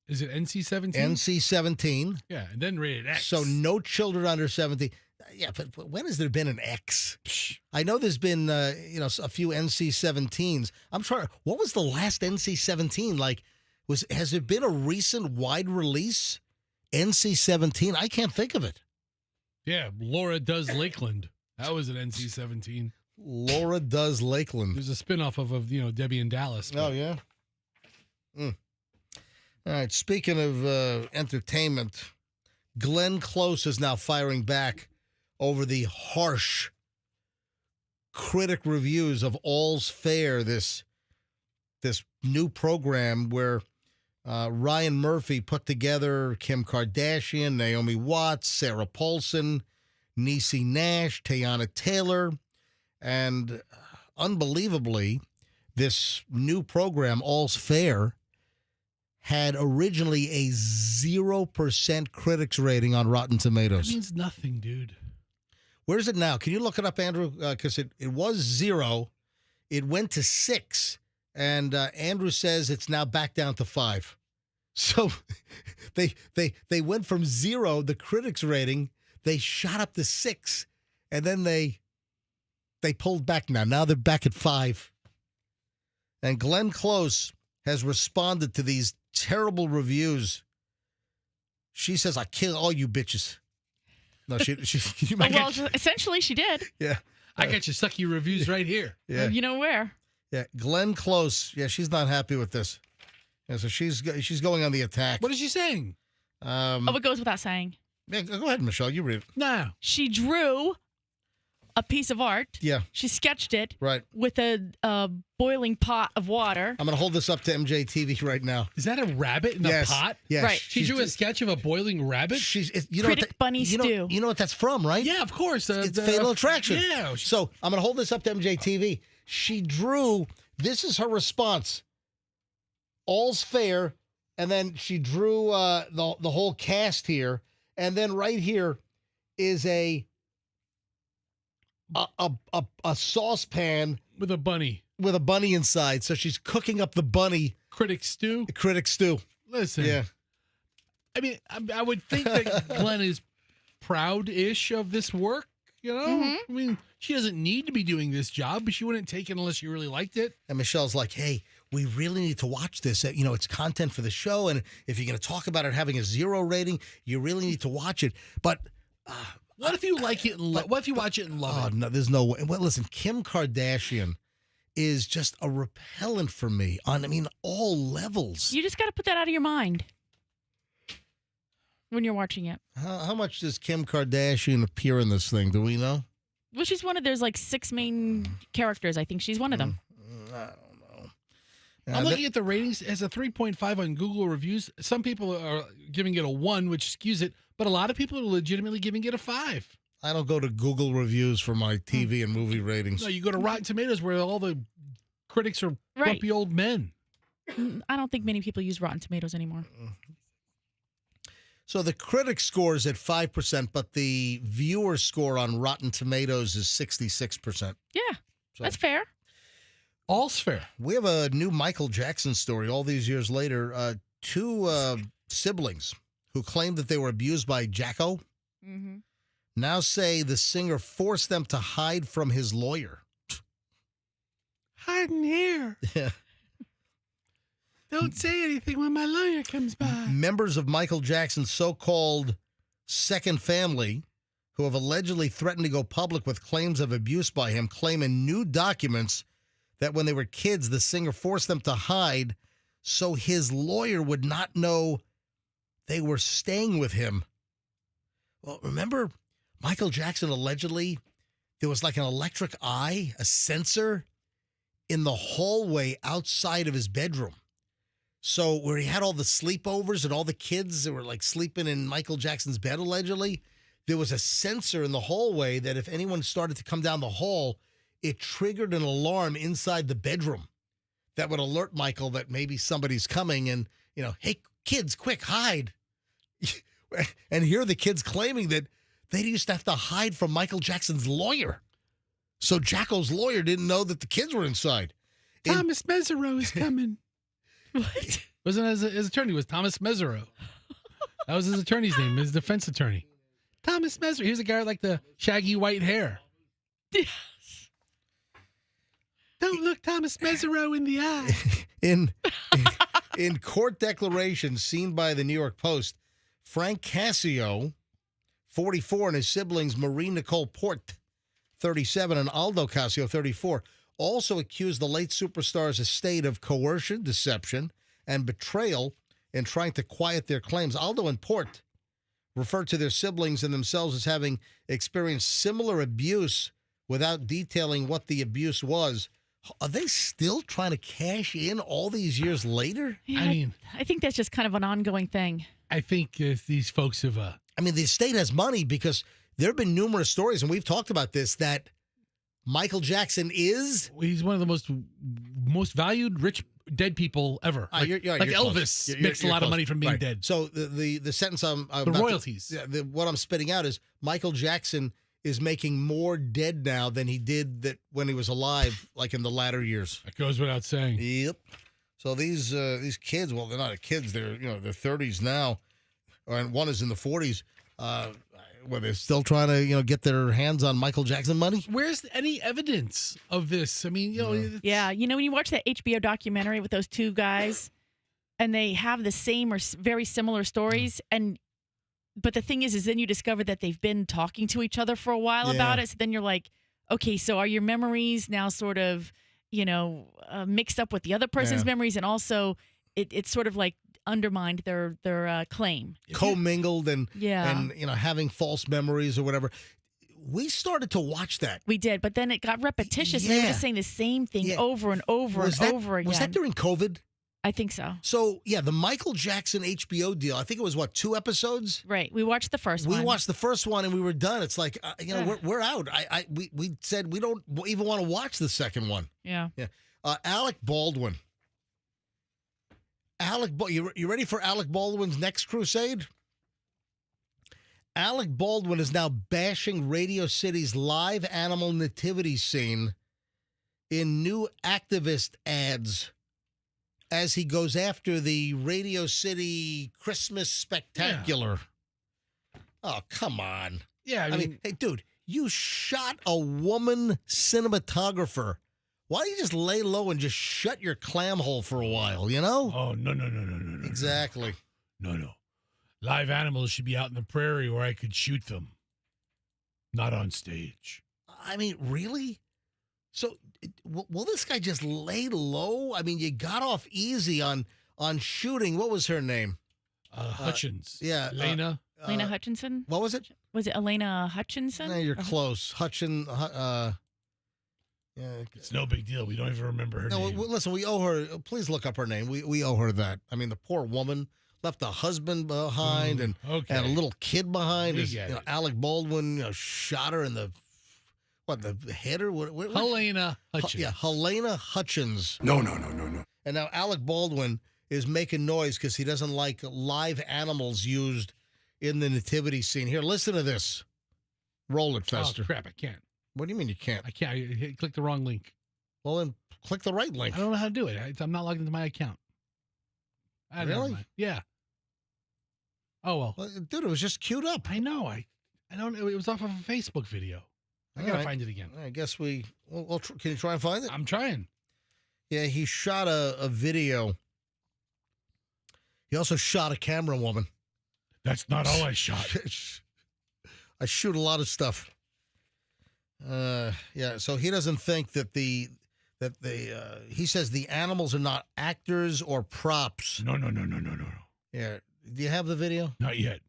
Is it NC-17? NC-17. Yeah, and then rated X. So no children under 17. Yeah, but when has there been an X? I know there's been a few NC-17s. I'm trying. What was the last NC-17? Like, has there been a recent wide release NC-17? I can't think of it. Yeah, Laura Does Lakeland. That was an NC-17. Laura Does Lakeland. There's a spinoff of Debbie and Dallas. Oh, yeah? All right, speaking of entertainment, Glenn Close is now firing back over the harsh critic reviews of All's Fair, this new program where Ryan Murphy put together Kim Kardashian, Naomi Watts, Sarah Paulson, Niecy Nash, Teyana Taylor, and unbelievably, this new program, All's Fair, had originally a 0% critics rating on Rotten Tomatoes. That means nothing, dude. Where is it now? Can you look it up, Andrew? Because it was 0. It went to 6. And Andrew says it's now back down to 5. So they went from 0, the critics rating, they shot up to 6. And then they pulled back now. Now they're back at 5. And Glenn Close has responded to these terrible reviews. She says, "I kill all you bitches." No, she essentially she did. Yeah. I got your sucky reviews right here. Yeah. You know where? Yeah. Glenn Close. Yeah, she's not happy with this. Yeah, so she's going on the attack. What is she saying? It goes without saying. Yeah, go ahead, Michelle. You read it. No. She drew a piece of art. Yeah. She sketched it. Right. With a boiling pot of water. I'm going to hold this up to MJTV right now. Is that a rabbit in a pot? Yes. Right. She drew a sketch of a boiling rabbit? Critic bunny stew. You know what that's from, right? Yeah, of course. It's Fatal Attraction. Yeah. So I'm going to hold this up to MJTV. She drew, this is her response. All's fair. And then she drew the whole cast here. And then right here is a saucepan with a bunny inside. So she's cooking up the bunny critics do. Critics do. Listen. Yeah. I mean, I would think that Glenn is proud-ish of this work, you know? Mhm. I mean, she doesn't need to be doing this job, but she wouldn't take it unless she really liked it. And Michelle's like, hey, we really need to watch this. You know, it's content for the show. And if you're going to talk about it having a 0 rating, you really need to watch it. But what if you like it and what if you watch it and love it? No, there's no way. Well, listen, Kim Kardashian is just a repellent for me on, all levels. You just got to put that out of your mind when you're watching it. How much does Kim Kardashian appear in this thing? Do we know? Well, she's one of, there's like 6 main characters. I think she's one of them. I don't know. I'm looking at the ratings. It has a 3.5 on Google reviews. Some people are giving it a 1, which skews it, but a lot of people are legitimately giving it a 5. I don't go to Google reviews for my TV and movie ratings. No, you go to Rotten Tomatoes where all the critics are grumpy old men. I don't think many people use Rotten Tomatoes anymore. So the critic score is at 5%, but the viewer score on Rotten Tomatoes is 66%. Yeah, that's fair. All's fair. We have a new Michael Jackson story all these years later. 2 siblings who claimed that they were abused by Jacko now say the singer forced them to hide from his lawyer. Hiding here. Yeah. Don't say anything when my lawyer comes by. Members of Michael Jackson's so-called second family, who have allegedly threatened to go public with claims of abuse by him, claim in new documents that when they were kids, the singer forced them to hide so his lawyer would not know they were staying with him. Well, remember, Michael Jackson allegedly, there was like an electric eye, a sensor, in the hallway outside of his bedroom. So where he had all the sleepovers and all the kids that were like sleeping in Michael Jackson's bed, allegedly, there was a sensor in the hallway that if anyone started to come down the hall, it triggered an alarm inside the bedroom that would alert Michael that maybe somebody's coming and, hey, kids, quick, hide. And here are the kids claiming that they used to have to hide from Michael Jackson's lawyer. So Jacko's lawyer didn't know that the kids were inside. Thomas Mesereau is coming. What? Wasn't his attorney was Thomas Mesereau. That was his attorney's name, his defense attorney. Thomas Mesereau. He was a guy with like the shaggy white hair. Yes. Don't look Thomas Mesereau in the eye. In court declarations seen by the New York Post, Frank Cascio, 44, and his siblings Marie Nicole Port, 37, and Aldo Cascio, 34, also accused the late superstar's estate of coercion, deception, and betrayal in trying to quiet their claims. Aldo and Port referred to their siblings and themselves as having experienced similar abuse without detailing what the abuse was. Are they still trying to cash in all these years later? Yeah, I think that's just kind of an ongoing thing. I think these folks have... the estate has money because there have been numerous stories, and we've talked about this, that Michael Jackson is... He's one of the most valued rich dead people ever. Like Elvis makes a lot of money from being dead. So the sentence I'm the royalties. What I'm spitting out is Michael Jackson is making more dead now than he did when he was alive, like in the latter years. That goes without saying. Yep. So these kids, well, they're not kids. They're they're 30s now, and one is in the 40s. Where they're still trying to get their hands on Michael Jackson money. Where's any evidence of this? I mean, Yeah, when you watch that HBO documentary with those 2 guys, and they have the same or very similar stories, but the thing is then you discover that they've been talking to each other for a while about it. So then you're like, okay, so are your memories now sort of, mixed up with the other person's memories, and also it's sort of like undermined their claim. Commingled and having false memories or whatever. We started to watch that. We did, but then it got repetitious. And they were just saying the same thing over and over over again. Was that during COVID? I think so. So, the Michael Jackson HBO deal, I think it was, 2 episodes? Right. We watched the first one. We watched the first one and we were done. It's like, we're out. We said we don't even want to watch the second one. Yeah. Yeah. Alec Baldwin. You ready for Alec Baldwin's next crusade? Alec Baldwin is now bashing Radio City's live animal nativity scene in new activist ads. as he goes after the Radio City Christmas Spectacular. Oh, come on. Yeah, I mean, hey, dude, you shot a woman cinematographer. Why don't you just lay low and just shut your clam hole for a while, you know? Oh, no. Exactly. No. Live animals should be out in the prairie where I could shoot them, not on stage. I mean, really? So, will this guy just lay low? I mean, you got off easy on shooting. What was her name? Hutchins. Yeah. Elena. Elena Hutchinson? What was it? Was it Elena Hutchinson? No, you're close. Yeah. It's no big deal. We don't even remember her name. Listen, we owe her. Please look up her name. We owe her that. I mean, the poor woman left a husband behind and a little kid behind. We get it. Alec Baldwin shot her in the head or what? Helena Hutchins. Yeah, Helena Hutchins. No. And now Alec Baldwin is making noise because he doesn't like live animals used in the nativity scene. Here, listen to this. Roll it, Fester. Oh, crap, I can't. What do you mean you can't? I can't. I clicked the wrong link. Well, then click the right link. I don't know how to do it. I'm not logged into my account. Never Really? mind. Yeah. Oh, well. Dude, it was just queued up. I know. I don't know. It was off of a Facebook video. I got to find it again. I guess can you try and find it? I'm trying. Yeah, he shot a video. He also shot a camera woman. That's not all I shot. I shoot a lot of stuff. Yeah, so he doesn't think that he says the animals are not actors or props. No. Yeah. Do you have the video? Not yet.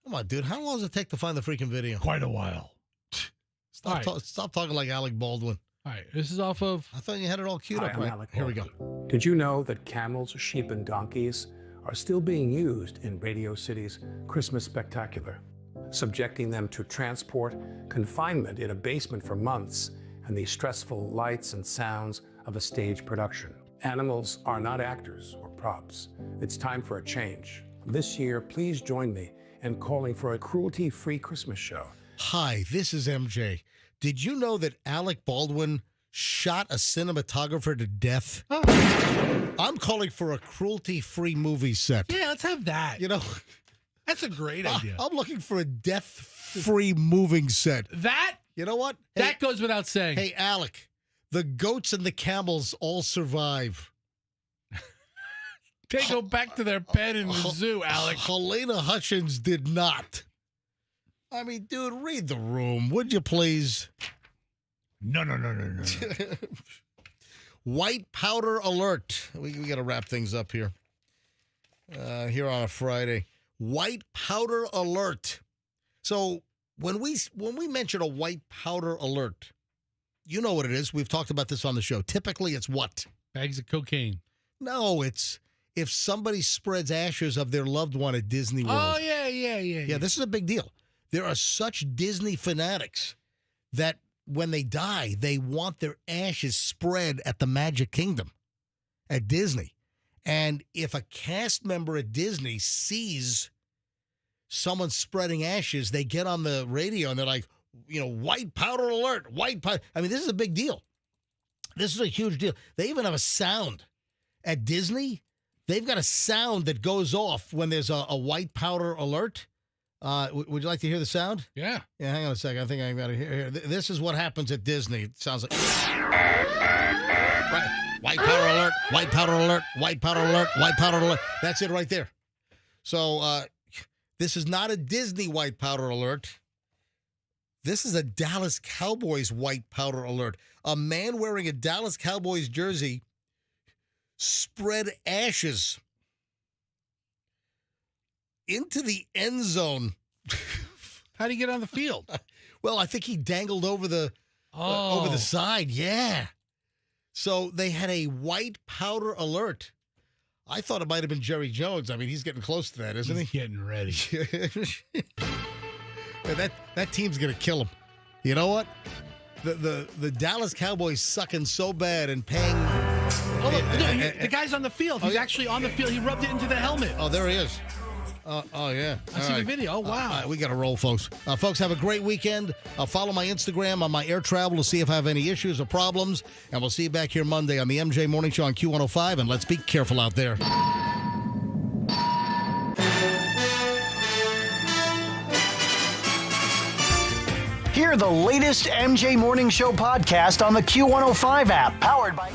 Come on, dude. How long does it take to find the freaking video? Quite a while. Stop talking like Alec Baldwin. All right, this is off of... I thought you had it all queued Hi, up I'm right. Alec Here we go. Baldwin. Did you know that camels, sheep, and donkeys are still being used in Radio City's Christmas Spectacular, subjecting them to transport, confinement in a basement for months, and the stressful lights and sounds of a stage production? Animals are not actors or props. It's time for a change. This year, please join me in calling for a cruelty-free Christmas show. Hi, this is MJ. Did you know that Alec Baldwin shot a cinematographer to death? Oh. I'm calling for a cruelty-free movie set. Yeah, let's have that. You know, that's a great idea. I'm looking for a death-free moving set. That? You know what? That goes without saying. Hey, Alec, the goats and the camels all survive. They go back to their pen in the zoo, Alec. Helena Hutchins did not. I mean, dude, read the room, would you please? No. White powder alert. We got to wrap things up here. Here on a Friday. White powder alert. So when we mention a white powder alert, you know what it is. We've talked about this on the show. Typically, it's what? Bags of cocaine. No, it's if somebody spreads ashes of their loved one at Disney World. Oh, yeah. Yeah, this is a big deal. There are such Disney fanatics that when they die, they want their ashes spread at the Magic Kingdom at Disney. And if a cast member at Disney sees someone spreading ashes, they get on the radio and they're like, white powder alert, white powder. I mean, this is a big deal. This is a huge deal. They even have a sound at Disney. They've got a sound that goes off when there's a white powder alert. Would you like to hear the sound? Yeah. Yeah, hang on a second. I think I've got to hear here. This is what happens at Disney. It sounds like... Right. White powder alert, white powder alert, white powder alert, white powder alert. That's it right there. So this is not a Disney white powder alert. This is a Dallas Cowboys white powder alert. A man wearing a Dallas Cowboys jersey spread ashes into the end zone. How did he get on the field? Well, I think he dangled over the side. Yeah. So they had a white powder alert. I thought it might have been Jerry Jones. I mean, he's getting close to that, isn't he? Getting ready. that team's gonna kill him. You know what? The Dallas Cowboys sucking so bad and paying. Oh, look, the guy's on the field. He's actually on the field. He rubbed it into the helmet. Oh, there he is. Oh, yeah. I see the video. Oh, wow. We got to roll, folks. Folks, have a great weekend. Follow my Instagram on my air travel to see if I have any issues or problems. And we'll see you back here Monday on the MJ Morning Show on Q105. And let's be careful out there. Hear the latest MJ Morning Show podcast on the Q105 app, powered by